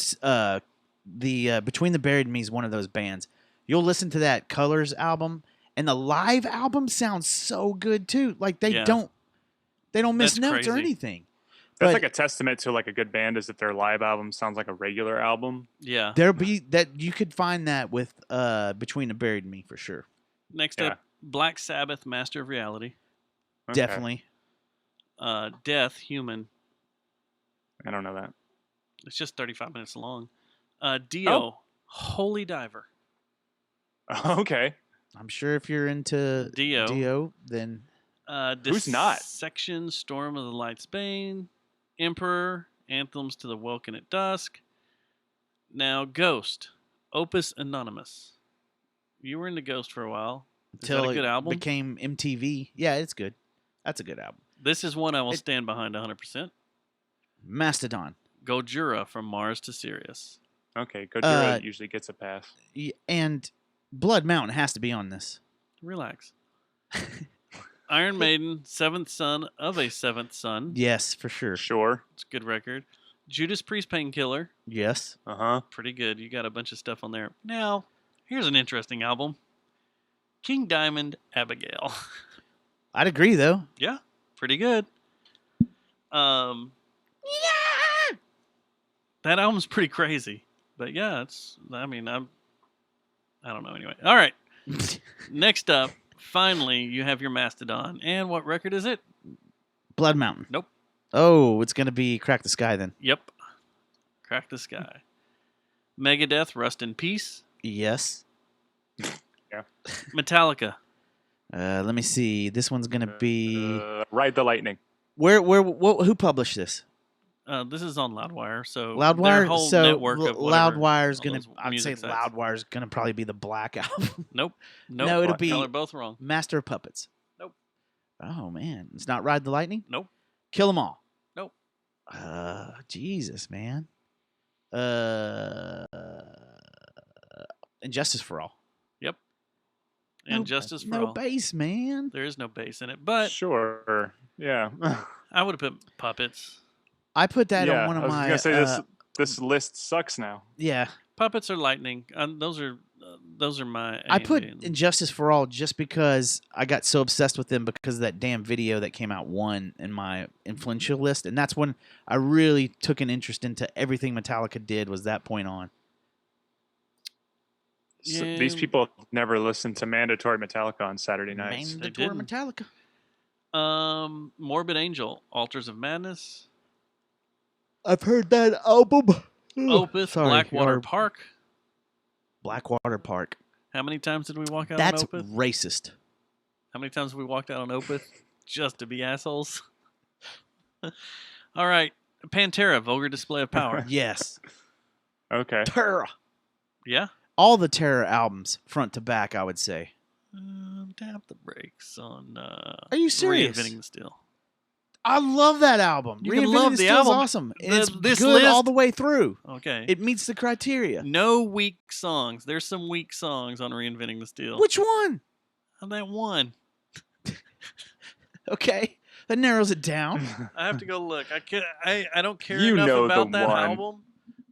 B: the Between the Buried and Me is one of those bands. You'll listen to that Colors album, and the live album sounds so good too. Like they don't miss
A: That's
B: notes or
A: crazy.
B: anything.
C: That's
B: But
C: like a testament to like a good band is that their live album sounds like a regular album.
A: Yeah.
B: there be that you could find that with Between the Buried and Me for sure.
A: Next
C: Yeah.
A: up, Black Sabbath, Master of Reality.
C: Okay.
B: Definitely.
A: Death, Human.
C: I don't know that.
A: It's just 35 minutes long. Dio,
C: Oh.
A: Holy Diver.
C: Okay.
B: I'm sure if you're into
A: Dio.
B: then
C: Who's not?
A: Section, Storm of the Light's Bane, Emperor, Anthems to the Welkin at Dusk. Now, Ghost, Opus Anonymous. You were into Ghost for a while. Is that
B: until
A: a good
B: it
A: album?
B: became MTV. Yeah, it's good. That's a good album.
A: This is one I will stand behind 100%.
B: Mastodon.
A: Gojira, From Mars to Sirius.
C: Okay. Gojira usually gets a pass.
B: And Blood Mountain has to be on this.
A: Relax. Iron Maiden, Seventh Son of a Seventh Son.
B: Yes, for sure.
C: Sure.
A: It's a good record. Judas Priest, Painkiller.
B: Yes.
A: Pretty good. You got a bunch of stuff on there. Now, here's an interesting album. King Diamond, Abigail.
B: I'd agree, though.
A: Yeah, pretty good. That album's pretty crazy. But yeah, I don't know anyway. All right. Next up, finally, you have your Mastodon. And what record is it?
B: Blood Mountain.
A: Nope.
B: Oh, it's going to be Crack the Sky then.
A: Yep. Crack the Sky. Megadeth, Rust in Peace.
B: Yes.
C: Yeah.
A: Metallica.
B: Let me see. This one's going to be...
C: Ride the Lightning.
B: Who published this?
A: This is on Loudwire, so
B: Loudwire.
A: their whole network of whatever,
B: Loudwire's
A: all
B: gonna.
A: those
B: I'd say
A: music sites.
B: Loudwire's gonna probably be the Black Album.
A: Nope.
B: No, it'll be.
A: Y'all are both wrong.
B: Master of Puppets.
A: Nope.
B: Oh man, it's not Ride the Lightning.
A: Nope.
B: Kill 'Em All.
A: Nope.
B: Jesus, man. Injustice for All.
A: Yep. And Justice for All.
B: No bass, man.
A: There is no bass in it, but
C: sure. Yeah.
A: I would have put Puppets.
B: I put that on one of my.
C: I was gonna say this list sucks now.
B: Yeah.
A: Puppets or Lightning. Those are my.
B: I put Injustice for All just because I got so obsessed with them because of that damn video that came out one in my influential list, and that's when I really took an interest into everything Metallica did. Was that point on?
C: So these people never listened to Mandatory Metallica on Saturday nights.
B: Mandatory Metallica.
A: Morbid Angel, Altars of Madness.
B: I've heard that album.
A: Opeth, Blackwater Park.
B: Blackwater Park.
A: How many times did we walk out
B: That's
A: on Opeth?
B: racist.
A: How many times have we walked out on Opeth just to be assholes? All right. Pantera, Vulgar Display of Power.
B: Yes.
C: Okay.
B: Terror.
A: Yeah?
B: All the Terror albums, front to back, I would say.
A: Tap the brakes on
B: Are you serious?
A: Reinventing the Steel.
B: I love that album.
A: You can
B: Reinventing
A: love
B: the
A: the
B: Steel's
A: album.
B: awesome. And it's
A: This
B: good
A: list-
B: all the way through.
A: Okay.
B: It meets the criteria.
A: No weak songs. There's some weak songs on Reinventing the Steel.
B: Which one?
A: That one.
B: Okay. That narrows it down.
A: I have to go look. I don't care
C: You
A: enough
C: know
A: about
C: the
A: that
C: one.
A: album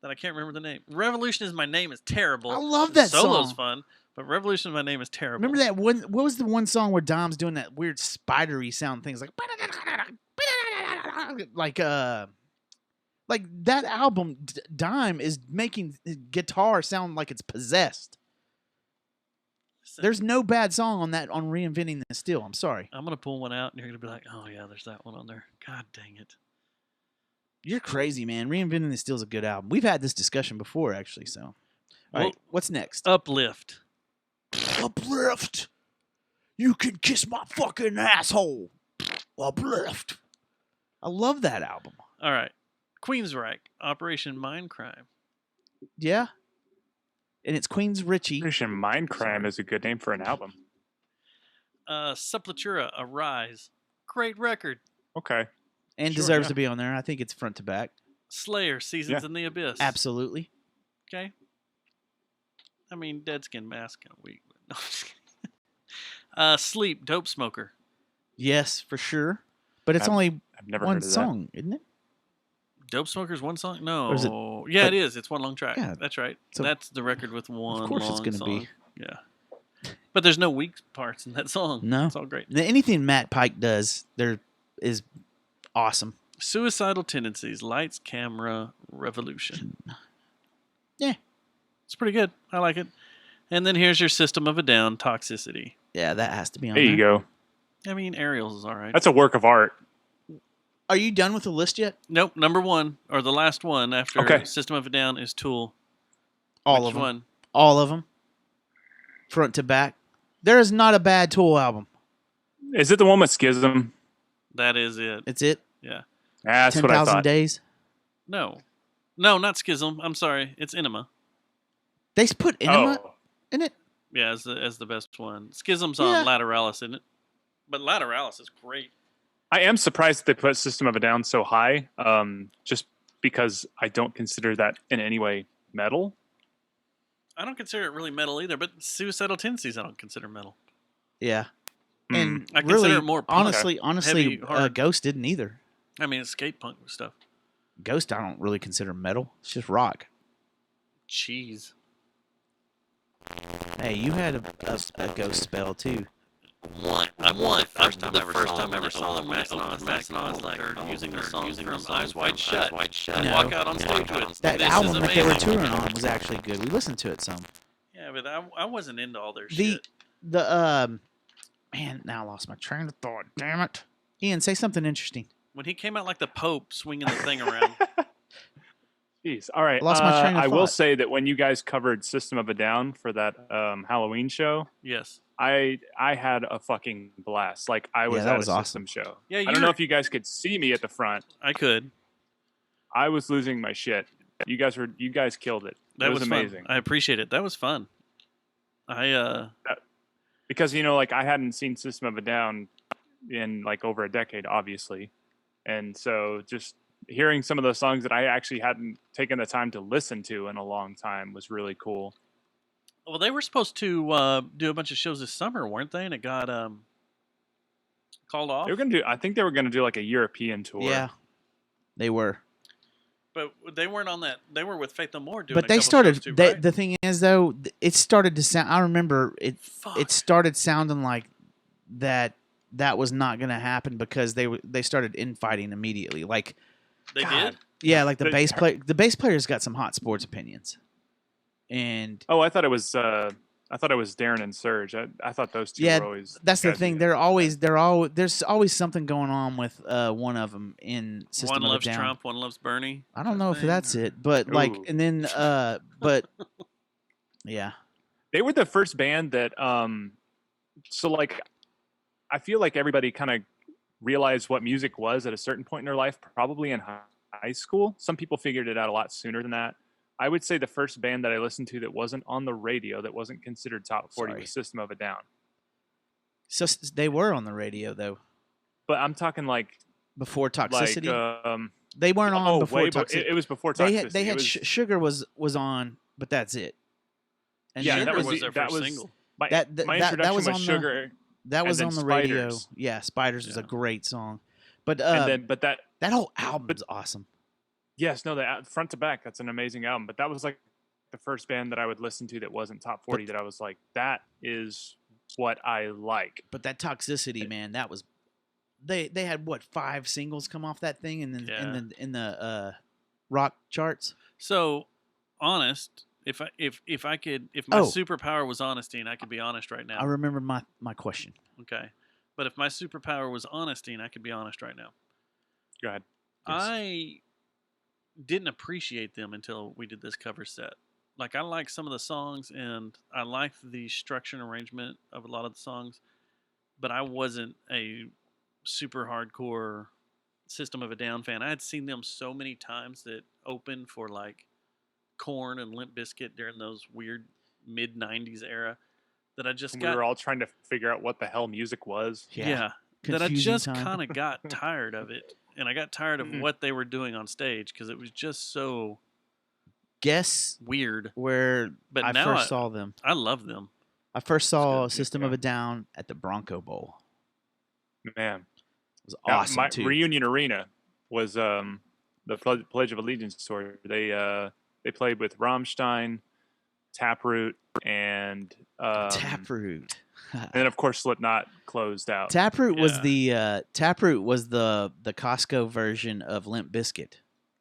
A: that I can't remember the name. Revolution is My Name is terrible.
B: I love that
A: Solo's
B: song.
A: fun, but Revolution is My Name is terrible.
B: Remember that one? What was the one song where Dom's doing that weird spidery sound things like that album? Dime is making guitar sound like it's possessed. There's no bad song on that on Reinventing the Steel. I'm sorry.
A: I'm gonna pull one out, and you're gonna be like, "Oh yeah, there's that one on there." God dang it!
B: You're crazy, man. Reinventing the Steel is a good album. We've had this discussion before, actually. So, all right, what's next?
A: Uplift.
B: Uplift. You can kiss my fucking asshole. Uplift. I love that album.
A: All right, Queensryche, Operation Mindcrime.
B: Yeah. And it's Queen's Richie.
C: Operation Mindcrime is a good name for an album.
A: Sepultura, Arise. Great record.
C: Okay.
B: And
C: Sure,
B: deserves
C: yeah.
B: to be on there. I think it's front to back.
A: Slayer, Seasons
C: Yeah.
A: in the Abyss.
B: Absolutely.
A: Okay. I mean, Dead Skin Mask kind of weak. But no, I'm just kidding. Sleep, Dope Smoker.
B: Yes, for sure. But it's
C: I've
B: only
C: never
B: one
C: heard of that.
B: song, isn't it?
A: Dope Smoker's one song? No.
B: Or is it-
A: Yeah,
B: but-
A: it is. It's one long track.
B: Yeah.
A: That's right.
B: So-
A: That's the record with one
B: course it's
A: long
B: gonna
A: song.
B: be.
A: Yeah. But there's no weak parts in that song.
B: No.
A: It's all great.
B: Anything Matt Pike does, there is awesome.
A: Suicidal Tendencies, Lights, Camera, Revolution.
B: Yeah.
A: It's pretty good. I like it. And then here's your System of a Down, Toxicity.
B: Yeah, that has to be on
C: There you go.
A: I mean, Ariel's is all right.
C: That's a work of art.
B: Are you done with the list yet?
A: Nope. Number one, or the last one after
C: Okay.
A: System of a Down is Tool.
B: All
A: Which
B: of them.
A: one?
B: All of them. Front to back. There is not a bad Tool album.
C: Is it the one with Schism?
A: That is it.
B: It's it.
A: Yeah.
C: That's what I
B: 10,000
C: thought.
B: Days.
A: No. No, not Schism. I'm sorry. It's Enema.
B: They put Enema
C: Oh.
B: in it.
A: Yeah, as the best one. Schism's
B: Yeah.
A: on Lateralis, isn't it? But Lateralis is great.
C: I am surprised that they put System of a Down so high, just because I don't consider that in any way metal.
A: I don't consider it really metal either, but Suicidal Tendencies I don't consider metal.
B: Yeah. And
A: I consider
B: really,
A: it more punk.
B: honestly,
A: Heavy, hard.
B: Ghost didn't either.
A: I mean, it's skate punk stuff.
B: Ghost, I don't really consider metal. It's just rock.
A: Cheese.
B: Hey, you had a Ghost spell too.
A: First time I ever saw them, Mastodon was like using the song from Eyes Wide Shut.
B: No.
A: Walk out on stage with it.
B: That
A: This
B: album
A: is
B: that they were
A: amazing.
B: touring on was actually good. We listened to it some.
A: Yeah, but I wasn't into all their
B: The
A: shit.
B: man, now I lost my train of thought. Damn it, Ian, say something interesting.
A: When he came out like the Pope swinging the thing around.
C: Jeez. All right.
B: Lost my train of
C: I will
B: thought.
C: say that when you guys covered System of a Down for that Halloween show,
A: Yes.
C: I had a fucking blast. Like I was
B: that
C: at
B: was
C: a
B: awesome.
C: System show.
A: Yeah,
C: I don't know if you guys could see me at the front.
A: I could.
C: I was losing my shit. You guys killed it.
A: That
C: it was
A: fun.
C: amazing.
A: I appreciate it. That was fun.
C: Because like I hadn't seen System of a Down in like over a decade, obviously, and so just hearing some of those songs that I actually hadn't taken the time to listen to in a long time was really cool.
A: Well, they were supposed to do a bunch of shows this summer, weren't they? And it got called off.
C: They were gonna do. I think they were gonna do like a European tour.
B: Yeah, they were.
A: But they weren't on that. They were with Faith No More doing.
B: But
A: a
B: they
A: couple
B: started.
A: shows too,
B: They,
A: right?
B: The thing is, though, it started to sound. I remember it. It started sounding like that was not going to happen because they started infighting immediately. Like
A: They did.
B: yeah, like the bass player. The bass player's got some hot sports opinions, and
C: Oh, I thought it was. I thought it was Darren and Serge. I thought those two
B: yeah,
C: were always.
B: that's the
C: guys
B: thing.
C: together.
B: There's always something going on with one of them in System
A: One
B: of a
A: loves
B: Down.
A: Trump, one loves Bernie.
B: I don't know if that's it, but like,
C: Ooh.
B: and then but yeah,
C: They were the first band that. So like, I feel like everybody kind of realized what music was at a certain point in their life, probably in high school. Some people figured it out a lot sooner than that. I would say the first band that I listened to that wasn't on the radio, that wasn't considered top 40, was System of a Down.
B: so they were on the radio though
C: But I'm talking like
B: before Toxicity.
C: Like,
B: they weren't on before
C: way
B: Toxicity.
C: it was before
B: They
C: Toxicity.
B: had, they
C: It
B: had
C: was-
B: Sugar was on, but that's it. And
C: yeah,
B: then-
C: that was
A: their
C: that
A: first
C: was
A: single.
C: my
B: that
C: introduction
B: was
C: was
B: on
C: Sugar.
B: that was
C: and
B: on
C: then
B: the radio.
C: Spiders.
B: Yeah, Spiders was a great song, but
C: That
B: whole album's awesome.
C: yes, no, that front to back, that's an amazing album. But that was like the first band that I would listen to that wasn't top 40. That I was like, that is what I like.
B: But that Toxicity, man, that was they had what 5 singles come off that thing, and then in the rock charts.
A: So, honest, if my superpower was honesty, and I could be honest right now.
B: I remember my question.
A: Okay, but if my superpower was honesty, and I could be honest right now.
C: Go ahead.
A: I didn't appreciate them until we did this cover set. Like, I like some of the songs, and I like the structure and arrangement of a lot of the songs, but I wasn't a super hardcore System of a Down fan. I had seen them so many times that opened for like Korn and Limp Bizkit during those weird mid 90s era that I just
C: We
A: got
C: were all trying to figure out what the hell music was.
A: yeah, that I
B: Confusing
A: just
B: time.
A: kind of got tired of it, and I got tired of what they were doing on stage because it was just so
B: Guess
A: weird.
B: where
A: But
B: I
A: now
B: first saw them.
A: I love them.
B: I first saw System of a Down at the Bronco Bowl.
C: Man,
B: It was
C: Now,
B: awesome
C: my
B: too.
C: Reunion Arena was the Pledge of Allegiance tour. They played with Rammstein, Taproot, and
B: Taproot.
C: and then of course Slipknot closed out.
B: Taproot was the Costco version of Limp Bizkit,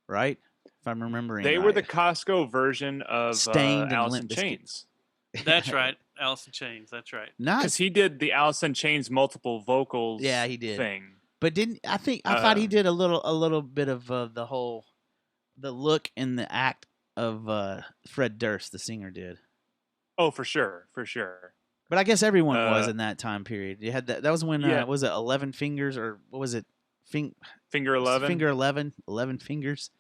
B: right? If I'm remembering.
C: They
B: right.
C: were the Costco version of
B: Stained and
C: Alice
B: Limp
C: in
B: Bizkit.
C: Chains.
A: That's right. Alice in Chains. That's right.
B: Not,
C: Because he did the Alice in Chains multiple vocals
B: yeah, he did.
C: thing.
B: But didn't I thought he did a little bit of the look and the act of Fred Durst, the singer, did.
C: Oh, for sure.
B: But I guess everyone was in that time period. You had that. That was when
C: Yeah.
B: was it 11 Fingers or what was it?
C: Finger 11.
B: Finger 11. 11 Fingers.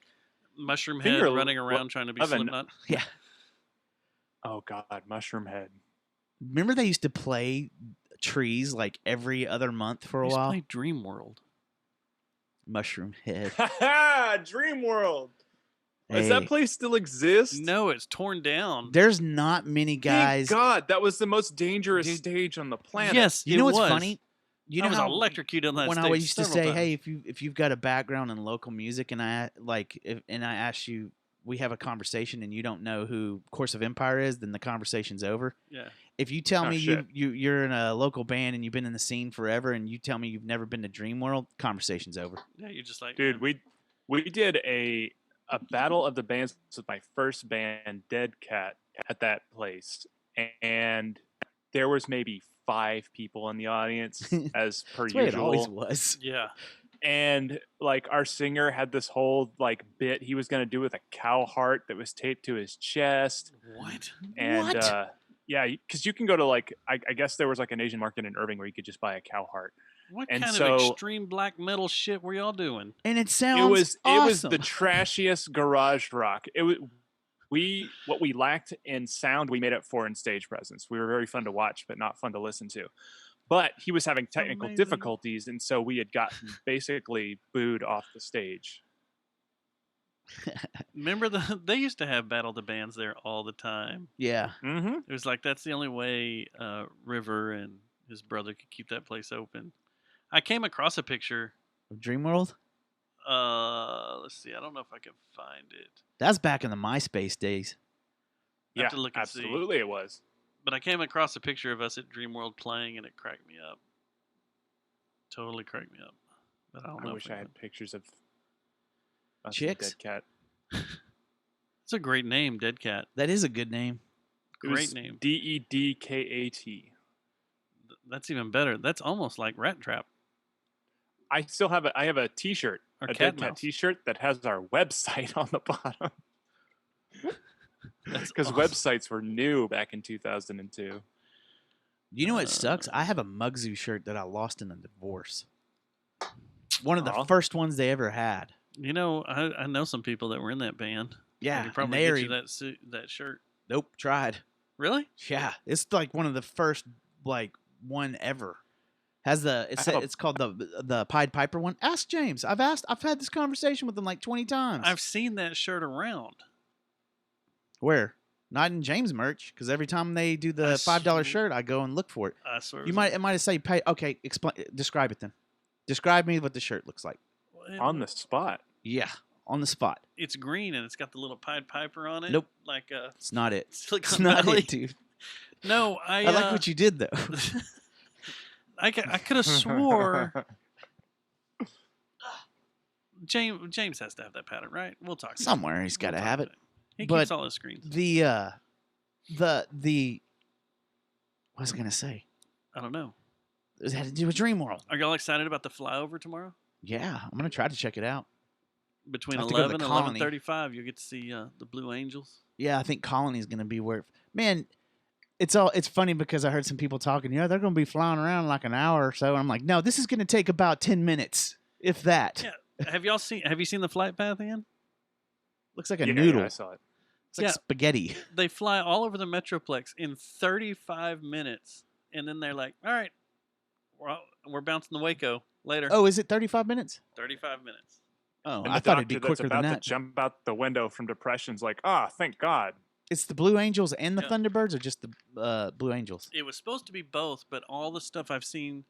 A: Mushroom
C: Finger
A: Head running around trying to be
C: 11.
A: Slipknot.
B: Yeah.
C: Oh God, Mushroom Head.
B: Remember they used to play Trees like every other month for a
A: Used to
B: while.
A: play Dream World.
B: Mushroom Head.
C: Dream World. Does
B: Hey.
C: that place still exist?
A: No, it's torn down.
B: There's not many guys.
C: Thank God, that was the most dangerous stage on the planet.
A: Yes,
B: You
A: it
B: know what's
A: was.
B: funny? You
A: I
B: know
A: was
B: how
A: electrocuted on that
B: when
A: stage
B: I used to
A: several
B: say,
A: times.
B: "Hey, if you've got a background in local music," and I ask you, we have a conversation, and you don't know who Course of Empire is, then the conversation's over.
A: Yeah.
B: If you tell
C: Oh,
B: me
C: shit.
B: you're in a local band and you've been in the scene forever, and you tell me you've never been to Dream World, conversation's over.
A: Yeah, you're just like,
C: Dude, we did a battle of the bands with my first band, Dead Cat, at that place, and there was maybe 5 people in the audience, as per
B: That's the way it
C: usual.
B: always was.
A: Yeah.
C: And like our singer had this whole like bit he was gonna do with a cow heart that was taped to his chest.
A: What?
C: And yeah, because you can go to like I guess there was like an Asian market in Irving where you could just buy a cow heart.
A: What
C: And
A: kind
C: so-
A: of extreme black metal shit were y'all doing?
B: And it sounds
C: It was
B: awesome.
C: the trashiest garage rock. It was what we lacked in sound, we made up for in stage presence. We were very fun to watch, but not fun to listen to. But he was having technical
A: Amazing.
C: difficulties, and so we had gotten basically booed off the stage.
A: Remember they used to have Battle of the Bands there all the time.
B: Yeah.
C: Mm-hmm.
A: It was like that's the only way River and his brother could keep that place open. I came across a picture.
B: Of Dream World?
A: Let's see. I don't know if I can find it.
B: That's back in the MySpace days.
A: I have
C: Yeah,
A: to look and see.
C: absolutely it was.
A: But I came across a picture of us at Dreamworld playing, and it cracked me up. Totally cracked me up. But I don't know.
C: I wish I had pictures of us and
B: Chicks?
C: Dead Cat.
A: It's a great name, Dead Cat.
B: That is a good name.
C: It
A: Great
C: was
A: name.
C: DEDKAT.
A: That's even better. That's almost like Rat Trap.
C: I still have I have a T-shirt,
A: Or
C: a
A: Cat
C: Dead Cat
A: Mouse.
C: T-shirt that has our website on the bottom.
A: That's
C: Because
A: awesome.
C: websites were new back in 2002.
B: You know what sucks? I have a Mugzoo shirt that I lost in a divorce. One of the
C: Aw.
B: first ones they ever had.
A: You know, I know some people that were in that band.
B: Yeah,
A: I could
B: and
A: probably
B: they
A: get
B: are
A: you
B: even-
A: that suit, that shirt.
B: Nope, tried.
A: Really?
B: Yeah, it's like one of the first like one ever. Has the it's called the Pied Piper one. Ask James. I've had this conversation with him like 20 times.
A: I've seen that shirt around.
B: Where? Not in James merch, because every time they do the $5 shirt, I go and look for it.
A: I swear.
B: It might have said pay. Okay, describe it then. Describe me what the shirt looks like.
C: On the spot.
B: Yeah, on the spot.
A: It's green and it's got the little Pied Piper on it.
B: Nope.
A: Like
B: It's not it.
A: Silicon
B: It's not
A: Valley.
B: it, dude.
A: No,
B: I like what you did though.
A: I could have swore James has to have that pattern, right? We'll talk to him.
B: Somewhere he's got to have it.
A: He
B: But
A: keeps all his screens.
B: The what was I gonna say?
A: I don't know.
B: It had to do with Dream World.
A: Are y'all excited about the flyover tomorrow?
B: Yeah, I'm gonna try to check it out.
A: Between
B: I have to go to
A: 11
B: the
A: and
B: Colony.
A: 11:35, you'll get to see the Blue Angels.
B: Yeah, I think Colony's gonna be where. Man, it's funny because I heard some people talking. Yeah, they're gonna be flying around like an hour or so. And I'm like, no, this is gonna take about 10 minutes, if that.
A: Yeah. Have you seen the flight path, Ian?
B: Looks like a
C: Yeah,
B: noodle.
C: I saw it.
B: It's like
A: Yeah.
B: spaghetti.
A: They fly all over the Metroplex in 35 minutes, and then they're like, "All right, we're bouncing the Waco later."
B: Oh, is it 35 minutes?
A: 35 minutes.
B: Oh,
C: And
B: I
C: the
B: thought it'd be
C: doctor that's
B: quicker than
C: about
B: that.
C: to jump out the window from depression's like, thank God.
B: It's the Blue Angels and the
A: Yeah.
B: Thunderbirds, or just the Blue Angels?
A: It was supposed to be both, but all the stuff I've seen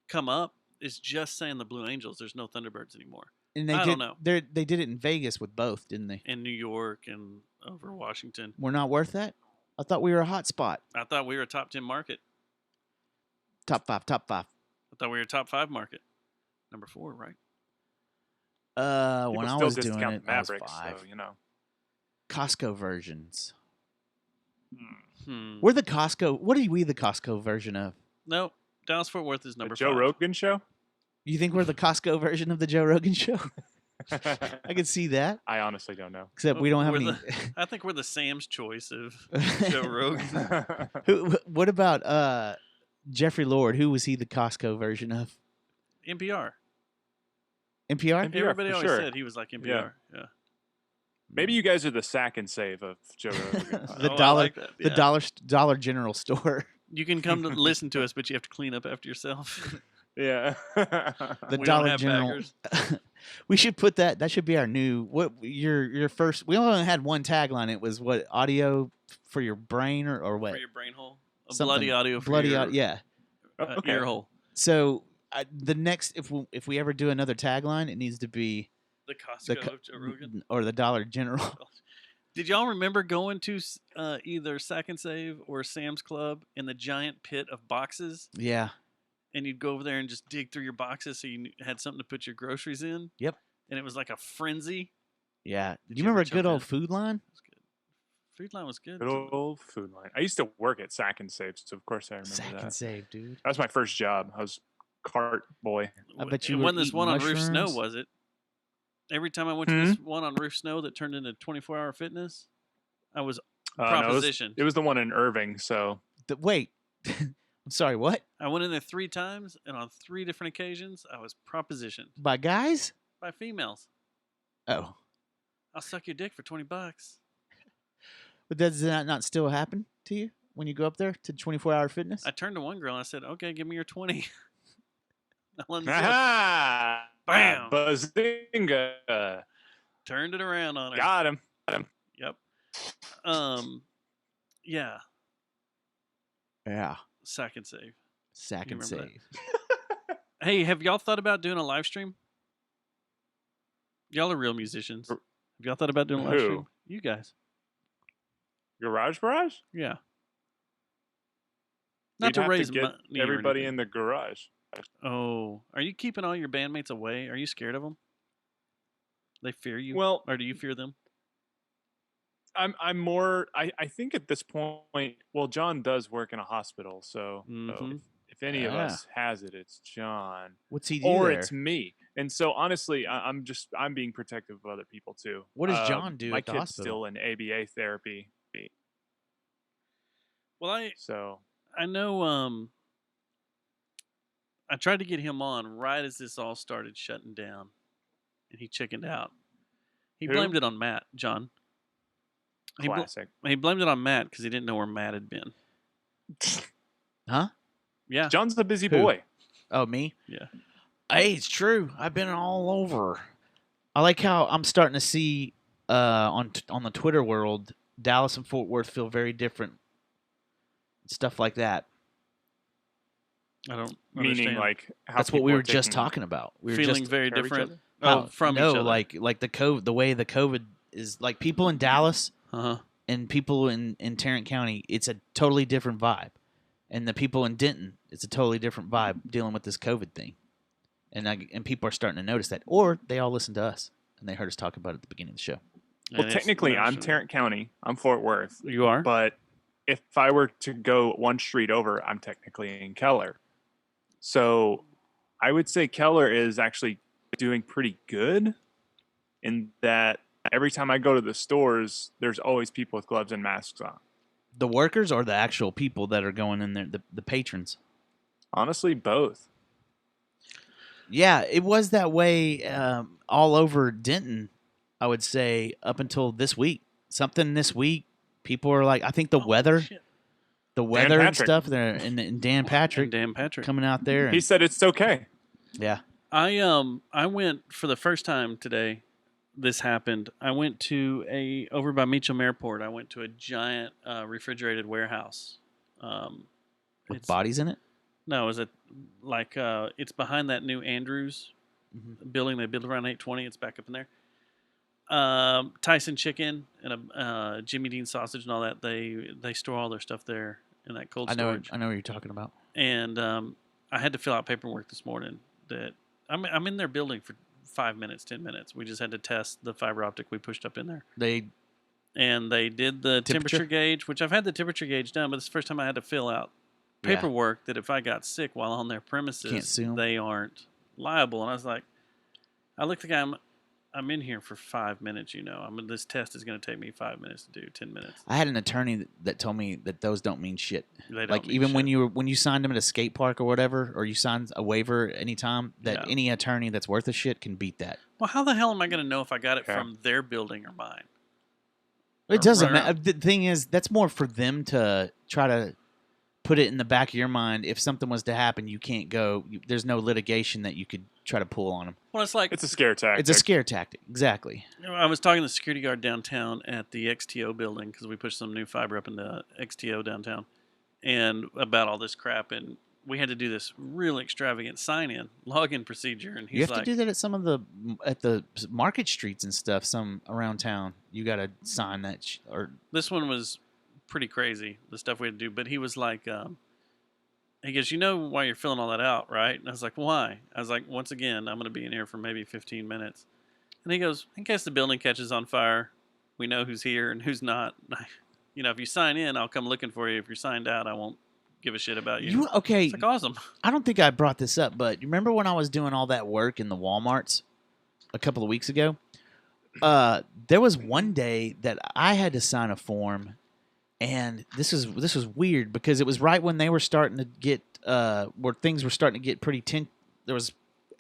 A: come up is just saying the Blue Angels. There's no Thunderbirds anymore.
B: And they
A: I
B: did.
A: don't know.
B: They did it in Vegas with both, didn't they?
A: In New York and over Washington.
B: We're not worth that. I thought we were a hot spot.
A: I thought we were a top 10 market.
B: Top five.
A: I thought we were a top 5 market. Number 4, right?
C: People
B: When I
C: still
B: was doing
C: discount
B: it, I was
C: Mavericks,
B: 5.
C: so, you know.
B: Costco versions.
A: Hmm.
B: We're the Costco. What are we the Costco version of?
A: No, Dallas Fort Worth is number
C: Joe
A: 5.
C: Rogan show?
B: You think we're the Costco version of the Joe Rogan show? I can see that.
C: I honestly don't know.
B: Except we don't have
A: We're
B: any.
A: I think we're the Sam's choice of Joe Rogan.
B: What about Jeffrey Lord? Who was he the Costco version of?
A: NPR.
B: NPR?
A: Everybody
C: for
A: always
C: sure.
A: said he was like NPR. Yeah.
C: Maybe you guys are the sack and save of Joe Rogan.
B: The
A: Oh, I
B: dollar,
A: like that,
B: the
A: yeah.
B: Dollar General store.
A: You can come to listen to us, but you have to clean up after yourself.
C: Yeah.
B: The
A: We don't
B: Dollar
A: have
B: General.
A: backers.
B: We should put that. That should be our new. What your first? We only had one tagline. It was what, audio for your brain or what?
A: For your brain hole. A
B: Something.
A: bloody audio for
B: Bloody
A: your
B: audio. Yeah.
C: Okay.
A: ear hole.
B: So the next, if we ever do another tagline, it needs to be
A: The Costco of Joe Rogan.
B: or the Dollar General.
A: Did y'all remember going to either Sack and Save or Sam's Club in the giant pit of boxes?
B: Yeah.
A: And you'd go over there and just dig through your boxes so you had something to put your groceries in.
B: Yep.
A: And it was like a frenzy.
B: Yeah.
A: Did
B: Do you remember a
A: ever
B: good
A: jump
B: old
A: in?
B: Food Line?
A: Food Line was good.
C: Good old Food Line. I used to work at Sack and Save, so of course I remember
B: Sack
C: that.
B: and Save, dude.
C: That was my first job. I was cart boy.
B: I bet you
A: It
B: were
A: wasn't this
B: eating
A: one on Roof Snow,
B: mushrooms.
A: was it? Every time I went to this one on Roof Snow that turned into 24-hour fitness, I was
C: No,
A: propositioned.
C: it was the one in Irving. So
B: Wait. I'm sorry, what?
A: I went in there 3 times, and on 3 different occasions, I was propositioned
B: By guys?
A: by females.
B: Oh.
A: I'll suck your dick for $20.
B: But does that not still happen to you when you go up there to 24-hour fitness?
A: I turned to one girl and I said, "Okay, give me your 20." I'll unzip.
C: Aha!
A: Bam!
C: Bazinga!
A: Turned it around on her.
C: Got him.
A: Yep. Yeah.
B: Yeah.
A: Sack and Save.
B: Sack
A: You
B: and
A: remember
B: Save.
A: Hey, have y'all thought about doing a live stream? Y'all are real musicians. Have y'all thought about doing a live
C: Who?
A: stream? You guys.
C: Garage Barrage?
A: Yeah. Not
C: We'd
A: to
C: have
A: raise
C: get
A: money.
C: everybody in the garage.
A: Oh, are you keeping all your bandmates away? Are you scared of them? They fear you?
C: Well,
A: or do you fear them?
C: I'm more. I think at this point, well, John does work in a hospital, so if any of us has it, it's John.
B: What's he do
C: Or
B: there?
C: it's me. And so honestly, I'm being protective of other people too.
B: What does John do
C: My
B: at the
C: kid's
B: hospital?
C: still in ABA therapy.
A: Well, I know. I tried to get him on right as this all started shutting down, and he chickened out. He
C: Who?
A: blamed it on Matt, John.
C: Classic.
A: He blamed it on Matt because he didn't know where Matt had been.
B: Huh?
A: Yeah.
C: John's the busy
B: Who?
C: boy.
B: Oh, me?
A: Yeah.
B: Hey, it's true. I've been all over. I like how I'm starting to see on the Twitter world, Dallas and Fort Worth feel very different. Stuff like that.
A: I don't
C: Meaning
A: understand.
C: like how
B: That's what we
C: people
B: were
C: are
B: just
C: taking
B: talking about. We were
A: feeling
B: just
A: very
C: care of each
A: different.
C: other?
A: Oh, from
B: no,
A: each other.
B: like the COVID, the way the COVID is, like people in Dallas
A: Uh-huh.
B: and people in Tarrant County, it's a totally different vibe. And the people in Denton, it's a totally different vibe dealing with this COVID thing. And people are starting to notice that, or they all listen to us and they heard us talk about it at the beginning of the show.
C: Well, technically, I'm Tarrant County. I'm Fort Worth.
A: You are?
C: But if I were to go one street over, I'm technically in Keller. So I would say Keller is actually doing pretty good in that every time I go to the stores, there's always people with gloves and masks on.
B: The workers or the actual people that are going in there, the patrons?
C: Honestly, both.
B: Yeah, it was that way all over Denton, I would say, up until this week. Something this week, people are like, I think the weather and
C: Patrick.
B: stuff there, and Dan Patrick, coming out there. And,
C: He said it's okay.
B: Yeah.
A: I went for the first time today. This happened. I went to over by Meacham Airport. I went to a giant refrigerated warehouse.
B: With bodies in it?
A: No, is it like it's behind that new Andrews building they built around 820? It's back up in there. Tyson Chicken and a Jimmy Dean sausage and all that. They store all their stuff there in that cold storage.
B: I know what you're talking about.
A: And I had to fill out paperwork this morning that I'm in their building for 5 minutes, 10 minutes. We just had to test the fiber optic we pushed up in there. They did the temperature gauge, which I've had the temperature gauge done, but it's the first time I had to fill out paperwork that if I got sick while on their premises,
B: Can't sue 'em.
A: they aren't liable. And I was like, I looked at the guy, I'm in here for 5 minutes, this test is going to take me 5 minutes to do, 10 minutes.
B: I had an attorney that told me that those don't mean shit.
A: They don't
B: like
A: mean
B: even
A: shit.
B: when you signed them at a skate park or whatever, or you signed a waiver anytime, that any attorney that's worth a shit can beat that.
A: Well, how the hell am I going to know if I got it from their building or mine?
B: It doesn't matter. The thing is, that's more for them to try to put it in the back of your mind. If something was to happen, you can't go. There's no litigation that you could try to pull on them.
A: Well, it's like
C: it's a scare tactic.
B: It's a scare tactic, exactly.
A: I was talking to the security guard downtown at the XTO building because we pushed some new fiber up into XTO downtown, and about all this crap. And we had to do this really extravagant sign-in login procedure, and he's
B: You have
A: like,
B: to do that at the market streets and stuff. Some around town, you got to sign that. Or
A: this one was pretty crazy, the stuff we had to do. But he was like, he goes, you know why you're filling all that out, right? And I was like, why? I was like, once again, I'm going to be in here for maybe 15 minutes. And he goes, in case the building catches on fire, we know who's here and who's not. You know, if you sign in, I'll come looking for you. If you're signed out, I won't give a shit about you.
B: Okay?
A: It's like awesome.
B: I don't think I brought this up, but you remember when I was doing all that work in the Walmarts a couple of weeks ago? There was one day that I had to sign a form, and this was weird because it was right when they were starting to get where things were starting to get pretty tense. There was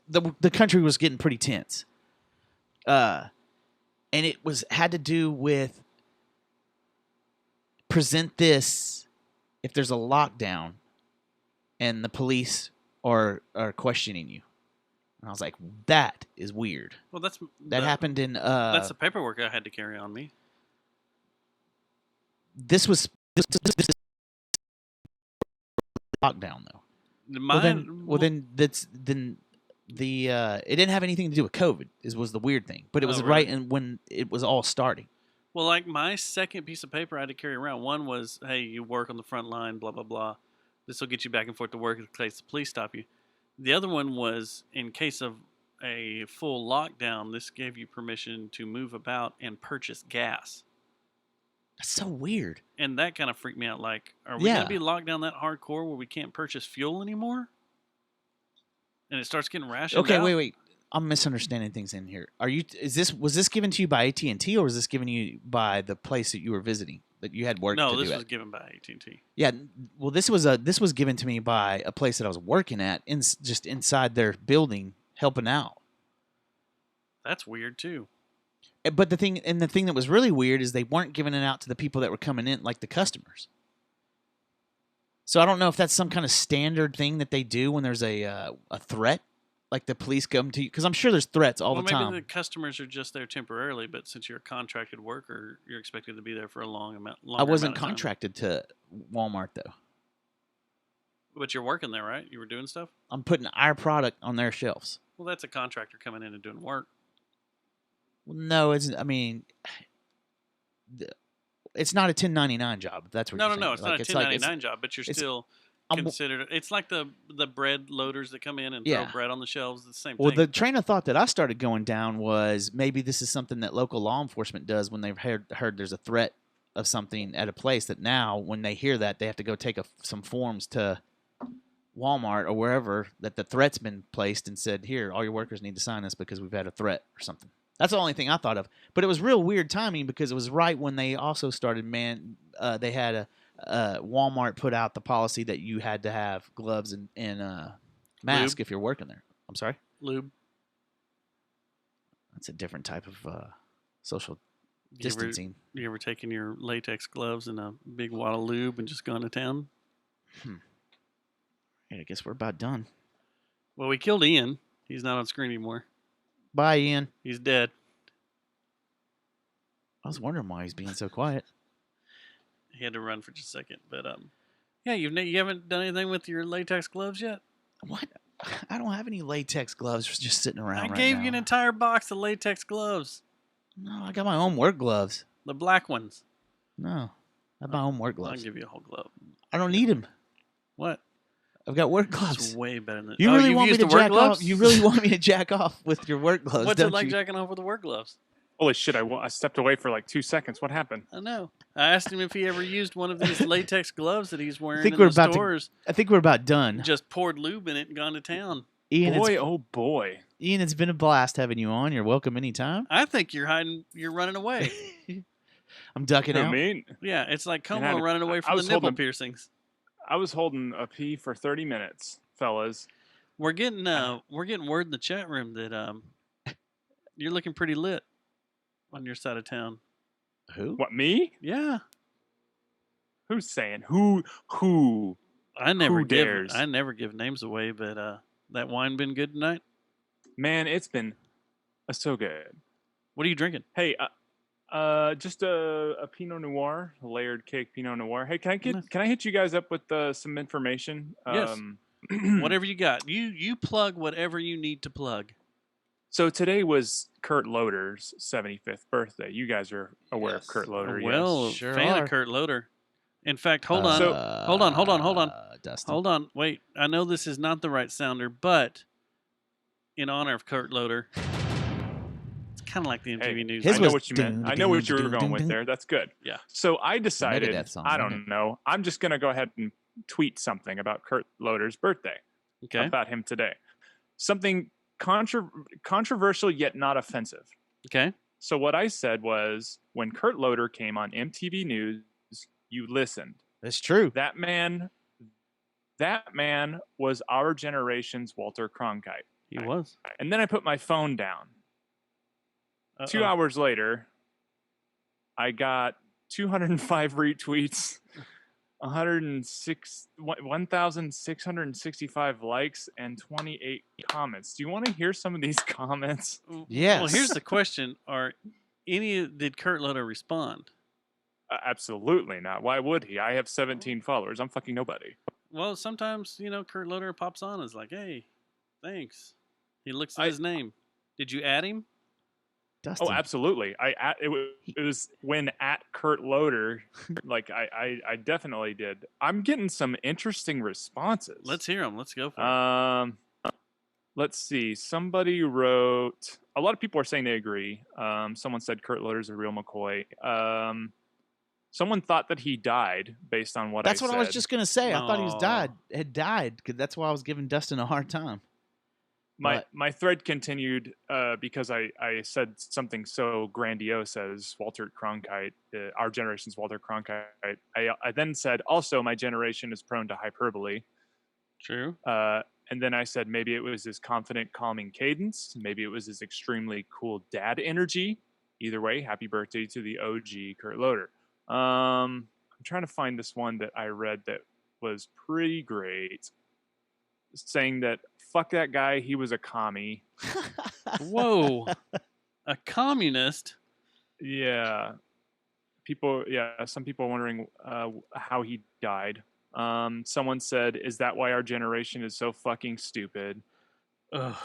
B: the country was getting pretty tense, and it had to do with present this if there's a lockdown and the police are questioning you. And I was like, that is weird.
A: Well,
B: that happened in
A: that's the paperwork I had to carry on me.
B: This was lockdown though. It didn't have anything to do with COVID. Was the weird thing, but it was right in when it was all starting.
A: Well, like my second piece of paper I had to carry around. One was, hey, you work on the front line, blah blah blah. This will get you back and forth to work in case the police stop you. The other one was in case of a full lockdown. This gave you permission to move about and purchase gas.
B: That's so weird.
A: And that kind of freaked me out. Like, are we going to be locked down that hardcore where we can't purchase fuel anymore? And it starts getting rationed out?
B: Okay, wait. I'm misunderstanding things in here. Was this given to you by AT&T or was this given to you by the place that you were visiting that you had work to do?
A: No, this was given by AT&T.
B: Yeah, well, this was given to me by a place that I was working at, just inside their building, helping out.
A: That's weird too.
B: But the thing that was really weird is they weren't giving it out to the people that were coming in, like the customers. So I don't know if that's some kind of standard thing that they do when there's a threat, like the police come to you, because I'm sure there's threats all the time.
A: Maybe the customers are just there temporarily, but since you're a contracted worker, you're expected to be there for a long amount.
B: I wasn't contracted to Walmart though.
A: But you're working there, right? You were doing stuff?
B: I'm putting our product on their shelves.
A: Well, that's a contractor coming in and doing work.
B: No, it's not a 1099 job. That's what
A: No,
B: you're saying.
A: it's not a 1099 job, but you're still considered. It's like the bread loaders that come in and throw bread on the shelves. It's the same thing.
B: Well, the train of thought that I started going down was maybe this is something that local law enforcement does when they've heard there's a threat of something at a place, that now when they hear that, they have to go take some forms to Walmart or wherever that the threat's been placed and said, here, all your workers need to sign this because we've had a threat or something. That's the only thing I thought of. But it was real weird timing because it was right when they also started, they had Walmart put out the policy that you had to have gloves and mask if you're working there. I'm sorry?
A: Lube.
B: That's a different type of social distancing.
A: You ever taken your latex gloves and a big wad of lube and just gone to town?
B: I guess we're about done.
A: Well, we killed Ian. He's not on screen anymore.
B: Bye, Ian.
A: He's dead.
B: I was wondering why he's being so quiet.
A: He had to run for just a second, but yeah, you haven't done anything with your latex gloves yet?
B: What? I don't have any latex gloves just sitting around.
A: I gave you an entire box of latex gloves.
B: No, I got my own work gloves.
A: The black ones.
B: No, I have my own work gloves.
A: I'll give you a whole glove.
B: I don't need them.
A: What?
B: I've got work gloves.
A: It's way better than
B: you really want me to jack off. You really want me to jack off with your work gloves?
A: What's it like jacking off with the work gloves?
C: Holy shit! I stepped away for like 2 seconds. What happened?
A: I know. I asked him if he ever used one of these latex gloves that he's wearing in the stores.
B: I think we're about done.
A: Just poured lube in it and gone to town.
B: Ian,
C: oh boy.
B: Ian, it's been a blast having you on. You're welcome anytime.
A: I think you're hiding. You're running away.
B: I'm ducking out.
C: Me?
A: Yeah, it's like Como running away from the nipple piercings.
C: I was holding a pee for 30 minutes, fellas.
A: We're getting word in the chat room that you're looking pretty lit on your side of town.
B: Who?
C: What, me?
A: Yeah.
C: Who's saying? Who?
A: I never
C: dares?
A: I never give names away, but that wine been good tonight?
C: Man, it's been so good.
A: What are you drinking?
C: Hey, just a Pinot Noir, a layered cake Pinot Noir. Hey, can I hit you guys up with some information?
A: Yes. Whatever you got. You plug whatever you need to plug.
C: So today was Kurt Loder's 75th birthday. You guys are aware of Kurt Loder,
A: Well,
C: yes?
B: Sure
A: fan
B: are.
A: of Kurt Loder. In fact, hold on. Hold on.
B: Dustin.
A: Hold on. Wait. I know this is not the right sounder, but in honor of Kurt Loder, it's kind of like the MTV News.
C: I know what you meant. I know what you were going with there. That's good.
A: Yeah.
C: So I decided,
B: Megadeth song,
C: I
B: isn't
C: don't know. I'm just going to go ahead and tweet something about Kurt Loder's birthday.
A: Okay.
C: About him today. Something controversial yet not offensive.
A: Okay.
C: So what I said was, when Kurt Loder came on MTV News, you listened.
B: That's true.
C: That man was our generation's Walter Cronkite.
A: He was.
C: And then I put my phone down. 2 hours later, I got 205 retweets, 1,665 likes, and 28 comments. Do you want to hear some of these comments?
B: Yes.
A: Well, here's the question: did Kurt Loder respond?
C: Absolutely not. Why would he? I have 17 followers. I'm fucking nobody.
A: Well, sometimes Kurt Loder pops on and is like, "Hey, thanks." He looks at his name. Did you add him?
B: Dustin.
C: Oh, absolutely. It was when at Kurt Loder, like I definitely did. I'm getting some interesting responses.
A: Let's hear them. Let's go for it.
C: Let's see. Somebody wrote. A lot of people are saying they agree. Someone said Kurt Loder's a real McCoy. Someone thought that he died based on what
B: That's
C: I
B: what
C: said.
B: I was just gonna say. I thought he had died, because that's why I was giving Dustin a hard time.
C: My thread continued because I said something so grandiose as Walter Cronkite, our generation's Walter Cronkite. I then said, also, my generation is prone to hyperbole.
A: True.
C: And then I said, maybe it was his confident, calming cadence. Maybe it was his extremely cool dad energy. Either way, happy birthday to the OG Kurt Loder. I'm trying to find this one that I read that was pretty great. Saying that, fuck that guy, he was a commie.
A: Whoa. A communist?
C: Yeah. Some people are wondering how he died. Someone said, is that why our generation is so fucking stupid?
A: Ugh.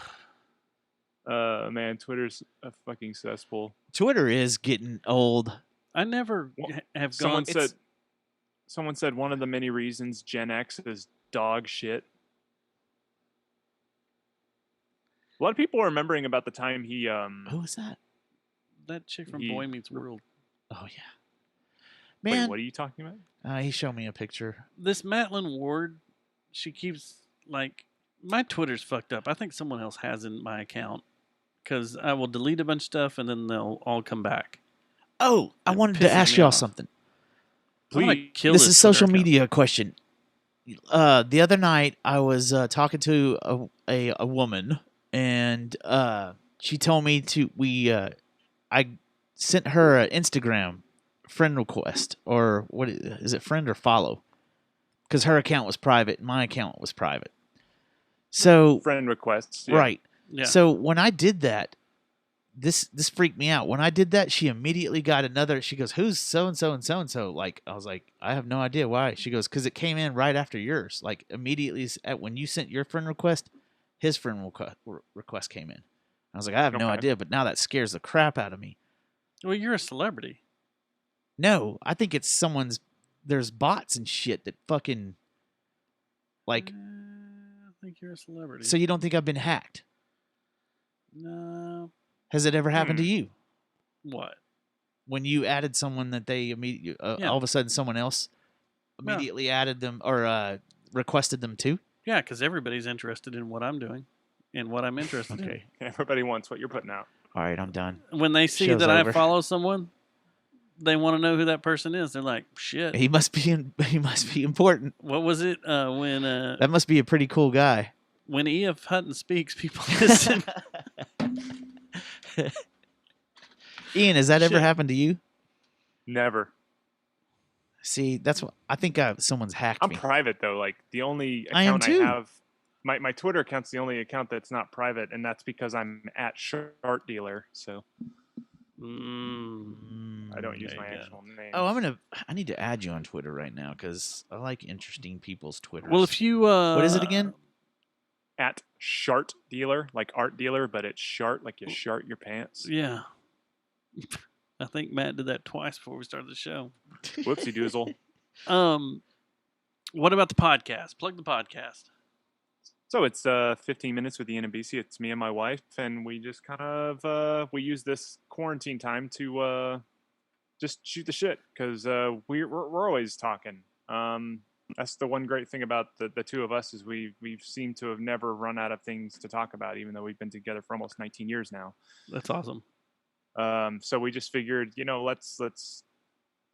C: Man, Twitter's a fucking cesspool.
B: Twitter is getting old.
A: I never have gone...
C: Someone said one of the many reasons Gen X is dog shit. A lot of people are remembering about the time he...
B: Who was that?
A: That chick from Boy Meets World.
B: Oh, yeah. Man.
C: Wait, what are you talking about?
B: He showed me a picture.
A: This Madeline Ward, she keeps, like... My Twitter's fucked up. I think someone else has in my account. Because I will delete a bunch of stuff and then they'll all come back.
B: Oh, I wanted to ask y'all something.
A: Please.
B: This is social media question. The other night, I was talking to a woman, and she told me I sent her an Instagram friend request, or what is it, friend or follow? Because her account was private, and my account was private. So
C: friend requests, yeah.
B: Right.
A: Yeah.
B: So when I did that, this freaked me out. When I did that, she immediately got another. She goes, "Who's so and so and so and so?" Like, I was like, I have no idea why. She goes, "Because it came in right after yours. Like, immediately when you sent your friend request, his friend request came in." I was like, I have no idea, but now that scares the crap out of me.
A: Well, you're a celebrity.
B: No, I think it's someone's. There's bots and shit that fucking like.
A: I think you're a celebrity.
B: So you don't think I've been hacked?
A: No.
B: Has it ever happened to you?
A: What?
B: When you added someone that they immediately, all of a sudden someone else immediately added them or requested them too?
A: Yeah, because everybody's interested in what I'm doing and what I'm interested in.
C: Everybody wants what you're putting out.
B: All right, I'm done.
A: When they see
B: Show's
A: that
B: over.
A: I follow someone, they want to know who that person is. They're like, shit.
B: He must be important.
A: What was it when...
B: that must be a pretty cool guy.
A: When E.F. Hutton speaks, people listen.
B: Ian, has that ever happened to you?
C: Never.
B: See, that's what I think. Someone's hacked me.
C: I'm private though. Like the only
B: I am
C: account
B: too.
C: I have, my Twitter account's the only account that's not private, and that's because I'm at Shart Dealer. So I don't use my actual name.
B: Oh, I need to add you on Twitter right now because I like interesting people's Twitters.
A: Well, if you
B: what is it again?
C: at Shart Dealer, like art dealer, but it's Shart, like you shart your pants.
A: Yeah. I think Matt did that twice before we started the show.
C: Whoopsie doozle.
A: What about the podcast? Plug the podcast.
C: So it's 15 minutes with Ian and BC. It's me and my wife, and we just kind of we use this quarantine time to just shoot the shit because we're always talking. That's the one great thing about the two of us is we seem to have never run out of things to talk about, even though we've been together for almost 19 years now.
A: That's awesome.
C: So we just figured,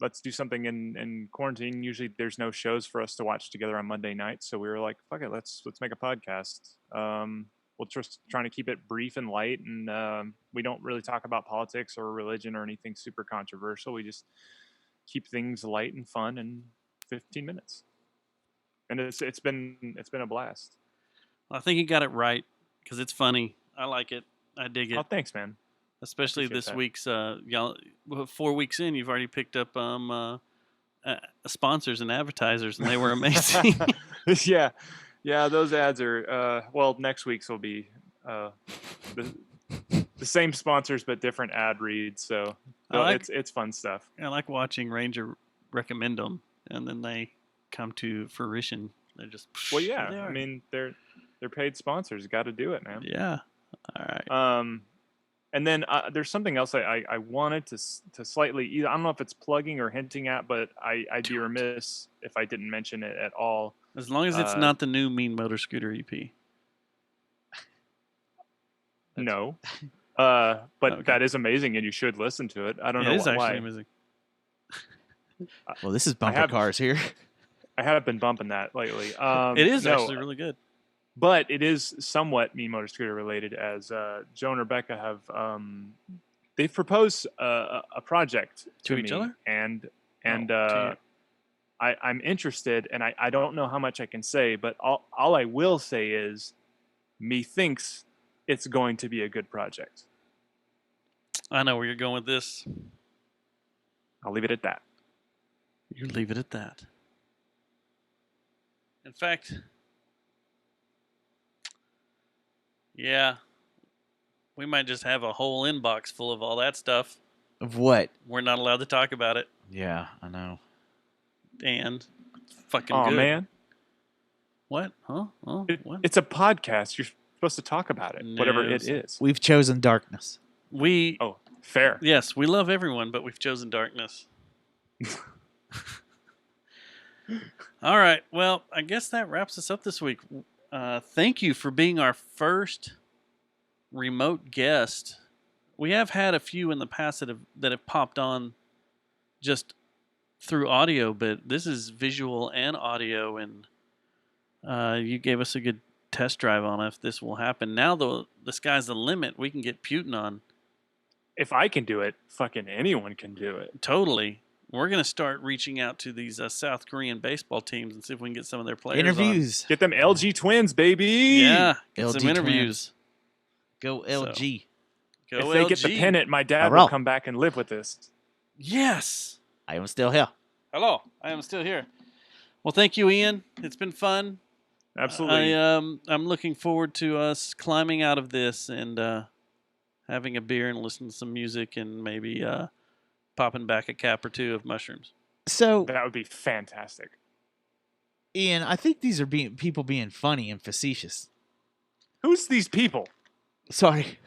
C: let's do something in quarantine. Usually there's no shows for us to watch together on Monday nights, so we were like, fuck it, let's make a podcast. We'll just trying to keep it brief and light, and we don't really talk about politics or religion or anything super controversial. We just keep things light and fun in 15 minutes. And it's been a blast.
A: I think you got it right because it's funny. I like it. I dig it.
C: Oh, thanks, man.
A: Especially
C: Appreciate
A: this
C: that.
A: week's 4 weeks in, you've already picked up sponsors and advertisers, and they were amazing.
C: yeah, those ads are next week's will be the same sponsors but different ad reads. So it's fun stuff.
A: I like watching Ranger recommend them, and then they come to fruition. They're just
C: I mean they're paid sponsors. Got to do it, man.
A: Yeah. All right.
C: And then there's something else I wanted to slightly, I don't know if it's plugging or hinting at, but I'd be remiss if I didn't mention it at all.
A: As long as it's not the new Mean Motor Scooter EP.
C: No. But
A: okay.
C: That is amazing, and you should listen to it. I don't know why.
A: It is actually amazing.
B: Well, this is Bumper Cars here.
C: I have been bumping that lately.
A: It is actually really good.
C: But it is somewhat Mean Motor Scooter related, as Joe and Rebecca have they've proposed a project
A: to
C: me,
A: each other,
C: and I'm interested, and I don't know how much I can say, but all I will say is, me thinks it's going to be a good project.
A: I know where you're going with this.
C: I'll leave it at that.
A: You leave it at that. In fact. Yeah, we might just have a whole inbox full of all that stuff.
B: Of what?
A: We're not allowed to talk about it.
B: Yeah, I know.
A: And fucking
C: good.
A: Oh,
C: man.
A: What? Huh? Oh, what?
C: It's a podcast. You're supposed to talk about it, whatever it is.
B: We've chosen darkness.
C: Oh, fair.
A: Yes, we love everyone, but we've chosen darkness. All right. Well, I guess that wraps us up this week. Thank you for being our first remote guest. We have had a few in the past that have popped on just through audio, but this is visual and audio, and you gave us a good test drive on if this will happen. Now the sky's the limit. We can get Putin on.
C: If I can do it, fucking anyone can do it.
A: Totally. We're going to start reaching out to these South Korean baseball teams and see if we can get some of their players
B: interviews.
C: Get them LG Twins, baby.
A: Yeah, get
B: LG
A: some interviews.
B: Go LG.
A: Go
C: if
A: LG.
C: they get the pennant, my dad will come back and live with this.
A: Yes.
B: I am still here.
A: Hello. I am still here. Well, thank you, Ian. It's been fun.
C: Absolutely.
A: I'm looking forward to us climbing out of this and having a beer and listening to some music and maybe popping back a cap or two of mushrooms.
B: So
C: that would be fantastic.
B: Ian, I think these are people being funny and facetious.
C: Who's these people?
B: Sorry.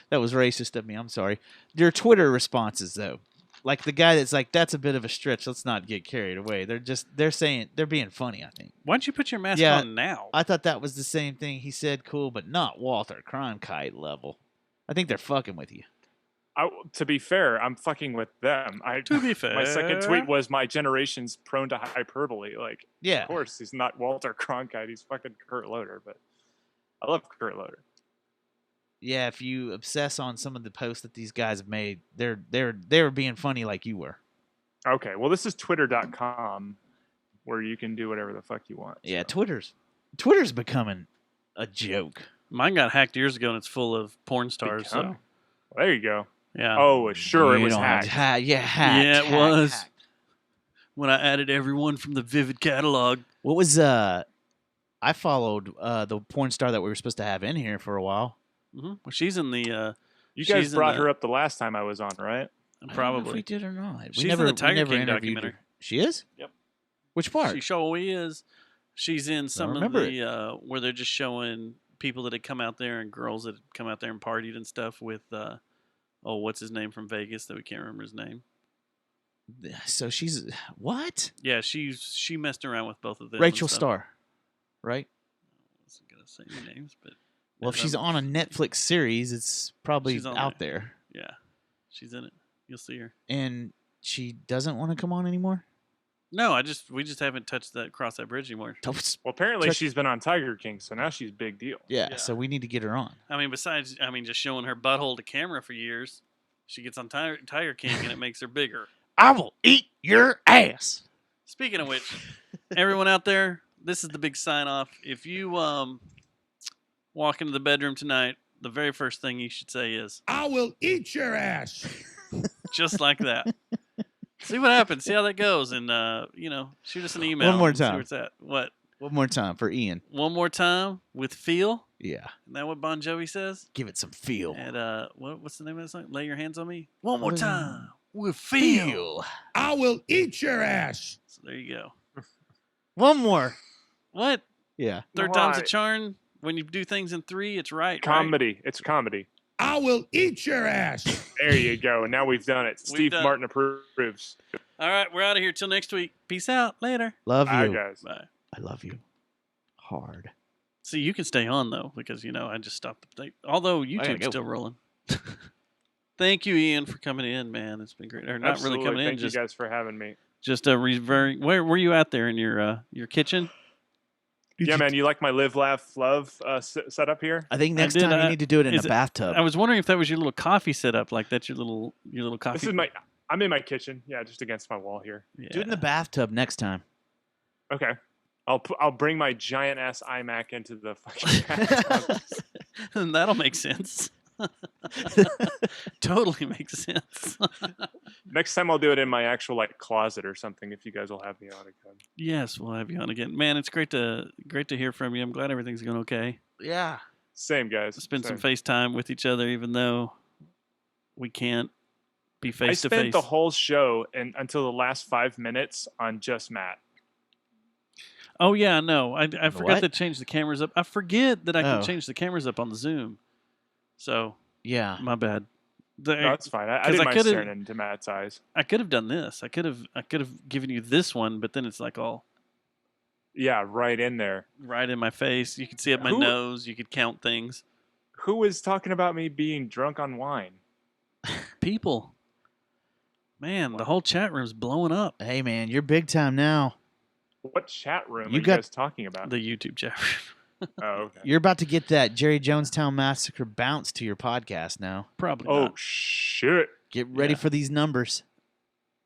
B: That was racist of me. I'm sorry. Their Twitter responses, though. Like the guy that's like, that's a bit of a stretch. Let's not get carried away. They're saying, they're being funny, I think.
A: Why don't you put your mask on now?
B: I thought that was the same thing. He said cool, but not Walter Cronkite level. I think they're fucking with you.
C: To be fair, I'm fucking with them.
A: To be fair.
C: My second tweet was my generation's prone to hyperbole. Like,
B: yeah.
C: Of course, he's not Walter Cronkite. He's fucking Kurt Loder, but I love Kurt Loder.
B: Yeah, if you obsess on some of the posts that these guys have made, they're being funny like you were.
C: Okay, well, this is twitter.com where you can do whatever the fuck you want.
B: Yeah, so. Twitter's becoming a joke.
A: Mine got hacked years ago, and it's full of porn stars. So
C: Well, there you go.
A: Yeah.
C: Oh, sure, it was hacked.
B: Hacked.
A: Yeah, it was. Hacked. When I added everyone from the Vivid catalog.
B: What was I I followed the porn star that we were supposed to have in here for a while.
A: Mm-hmm. Well, she's in the.
C: You guys brought her up the last time I was on, right?
B: I don't know
A: Probably.
B: if we did or not.
A: She's
B: We never,
A: in the Tiger
B: we never
A: King
B: interviewed
A: documentary.
B: her. She is?
A: Yep.
B: Which part?
A: She sure is. She's in some of
B: remember
A: the where they're just showing people that had come out there and girls that had come out there and partied and stuff with what's his name from Vegas that we can't remember his name.
B: So she's what?
A: Yeah, she messed around with both of them.
B: Rachel
A: and stuff.
B: Starr, right?
A: I wasn't gonna say any names, but
B: Well, if she's on a Netflix series, it's probably
A: She's on
B: out there.
A: yeah, she's in it. You'll see her.
B: And she doesn't want to come on anymore?
A: No, we just haven't touched that cross that bridge anymore.
C: Well, apparently she's been on Tiger King, so now she's big deal.
B: Yeah, so we need to get her on.
A: I mean, besides, just showing her butthole to camera for years, she gets on Tiger King and it makes her bigger.
B: I will eat your ass.
A: Speaking of which, everyone out there, this is the big sign off. If you walk into the bedroom tonight, the very first thing you should say is,
P: I will eat your ass.
A: Just like that. See what happens. See how that goes. And, shoot us an email.
B: One more
A: and see
B: time.
A: where it's at. What?
B: One more time for Ian.
A: One more time with feel.
B: Yeah.
A: Isn't that what Bon Jovi says?
B: Give it some feel.
A: And what's the name of that song? Lay Your Hands on Me. One more
B: What?
A: time with feel.
P: I will eat your ass.
A: So there you go.
B: One more.
A: What?
B: Yeah.
A: Third time's a charm. When you do things in three, it's right.
C: Comedy.
A: Right?
C: It's comedy.
P: I will eat your ass.
C: There you go. Now we've done it. Steve
A: done
C: Martin approves.
A: All right, we're out of here till next week. Peace out. Later.
B: Love
C: Bye,
B: you.
C: guys.
A: Bye.
B: I love you. Hard.
A: See, you can stay on though because I just stopped the thing. Although YouTube's
B: go.
A: still rolling. Thank you, Ian, for coming in, man. It's been great. Or not
C: Absolutely.
A: really coming
C: Thank
A: in.
C: you guys for having me.
A: Just a where were you out there in your kitchen?
C: Yeah, man. You like my live, laugh, love setup here?
B: I think next time you need to do it in a bathtub.
A: I was wondering if that was your little coffee setup, like that's your little coffee.
C: This is I'm in my kitchen. Yeah, just against my wall here.
A: Yeah.
B: Do it in the bathtub next time.
C: Okay. I'll bring my giant ass iMac into the fucking bathtub.
A: And that'll make sense. Totally makes sense.
C: Next time I'll do it in my actual closet or something. If you guys will have me on again.
A: Yes, we'll have you on again, man. It's great to hear from you. I'm glad everything's going okay.
B: Yeah.
C: Same guys.
A: Spend some
C: Same.
A: FaceTime with each other, even though we can't be face to
C: I spent
A: face.
C: the whole show until the last 5 minutes on just Matt.
A: Oh yeah, no, I forgot
B: what?
A: to change the cameras up. I forget that I can
B: Oh.
A: change the cameras up on the Zoom. So
B: Yeah.
A: my bad.
C: No, that's fine. I didn't mind staring into Matt's eyes.
A: I could have done this. I could have given you this one, but then it's like all
C: Yeah, right in there.
A: right in my face. You could see up my nose. You could count things.
C: Who was talking about me being drunk on wine?
A: People. Man, the whole chat room's blowing up.
B: Hey, man, you're big time now.
C: What chat room
B: You
C: are
B: got-
C: you guys talking about?
A: The YouTube chat room.
C: Oh, okay.
B: You're about to get that Jerry Jonestown Massacre bounce to your podcast now.
A: Probably
C: Oh,
A: not.
C: shit.
B: Get ready
A: Yeah.
B: for these numbers.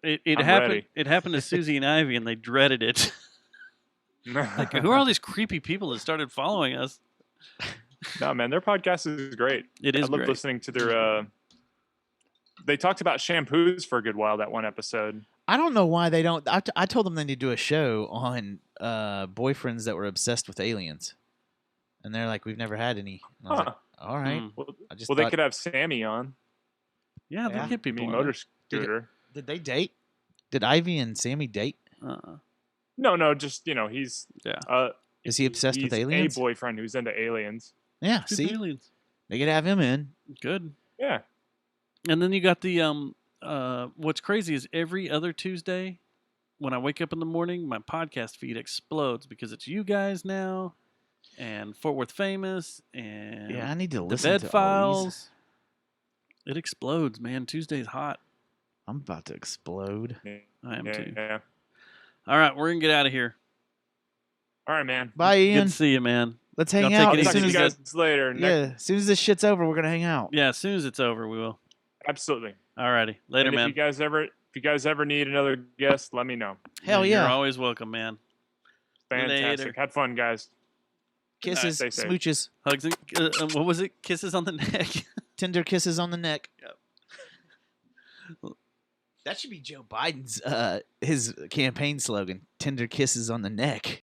A: It
C: I'm
A: happened.
C: ready.
A: It happened to Susie and Ivy, and they dreaded it. Like, who are all these creepy people that started following us?
C: No, man, their podcast is great.
A: It is
C: I love
A: great.
C: listening to their. They talked about shampoos for a good while that one episode.
B: I don't know why they don't. I told them they need to do a show on boyfriends that were obsessed with aliens. And they're like, we've never had any. And I was
C: Huh.
B: like, all right.
A: Mm.
C: Well,
B: I just
C: they
B: thought-
C: could have Sammy on.
A: Yeah, they
B: Yeah.
A: get people.
C: Me
A: on
C: motor
A: it.
C: scooter.
B: Did they date? Did Ivy and Sammy date?
C: No, just he's
A: Yeah.
B: Is he obsessed with
C: he's
B: aliens?
C: a boyfriend who's into aliens.
B: Yeah,
A: Two
B: see?
A: aliens.
B: They could have him in.
A: Good.
C: Yeah.
A: And then you got the what's crazy is every other Tuesday when I wake up in the morning, my podcast feed explodes because it's you guys now and Fort Worth Famous and
B: Yeah, I need to
A: the
B: listen
A: Bed
B: to all
A: Files. It explodes, man. Tuesday's hot.
B: I'm about to explode.
A: I am too.
C: Yeah.
A: All right, we're gonna get out of here.
C: All right, man.
B: Bye,
A: Good
B: Ian.
A: to see you, man.
B: Let's
A: Y'all
B: hang
A: take
B: out.
A: it
C: I'll
B: As
C: talk
B: soon
C: to
B: as
C: you guys later.
B: as soon as this shit's over, we're gonna hang out.
A: Yeah, as soon as it's over, we will.
C: Absolutely.
A: All righty. Later,
C: And
A: man.
C: If you guys ever need another guest, let me know.
B: Hell
A: You're
B: yeah.
A: always welcome, man.
C: Fantastic.
A: Later.
C: Had fun, guys.
B: Kisses,
C: Stay safe.
B: smooches,
A: Hugs and what was it? Kisses on the neck.
B: tender kisses on the neck.
A: Yep.
B: That should be Joe Biden's his campaign slogan: "Tender kisses on the neck."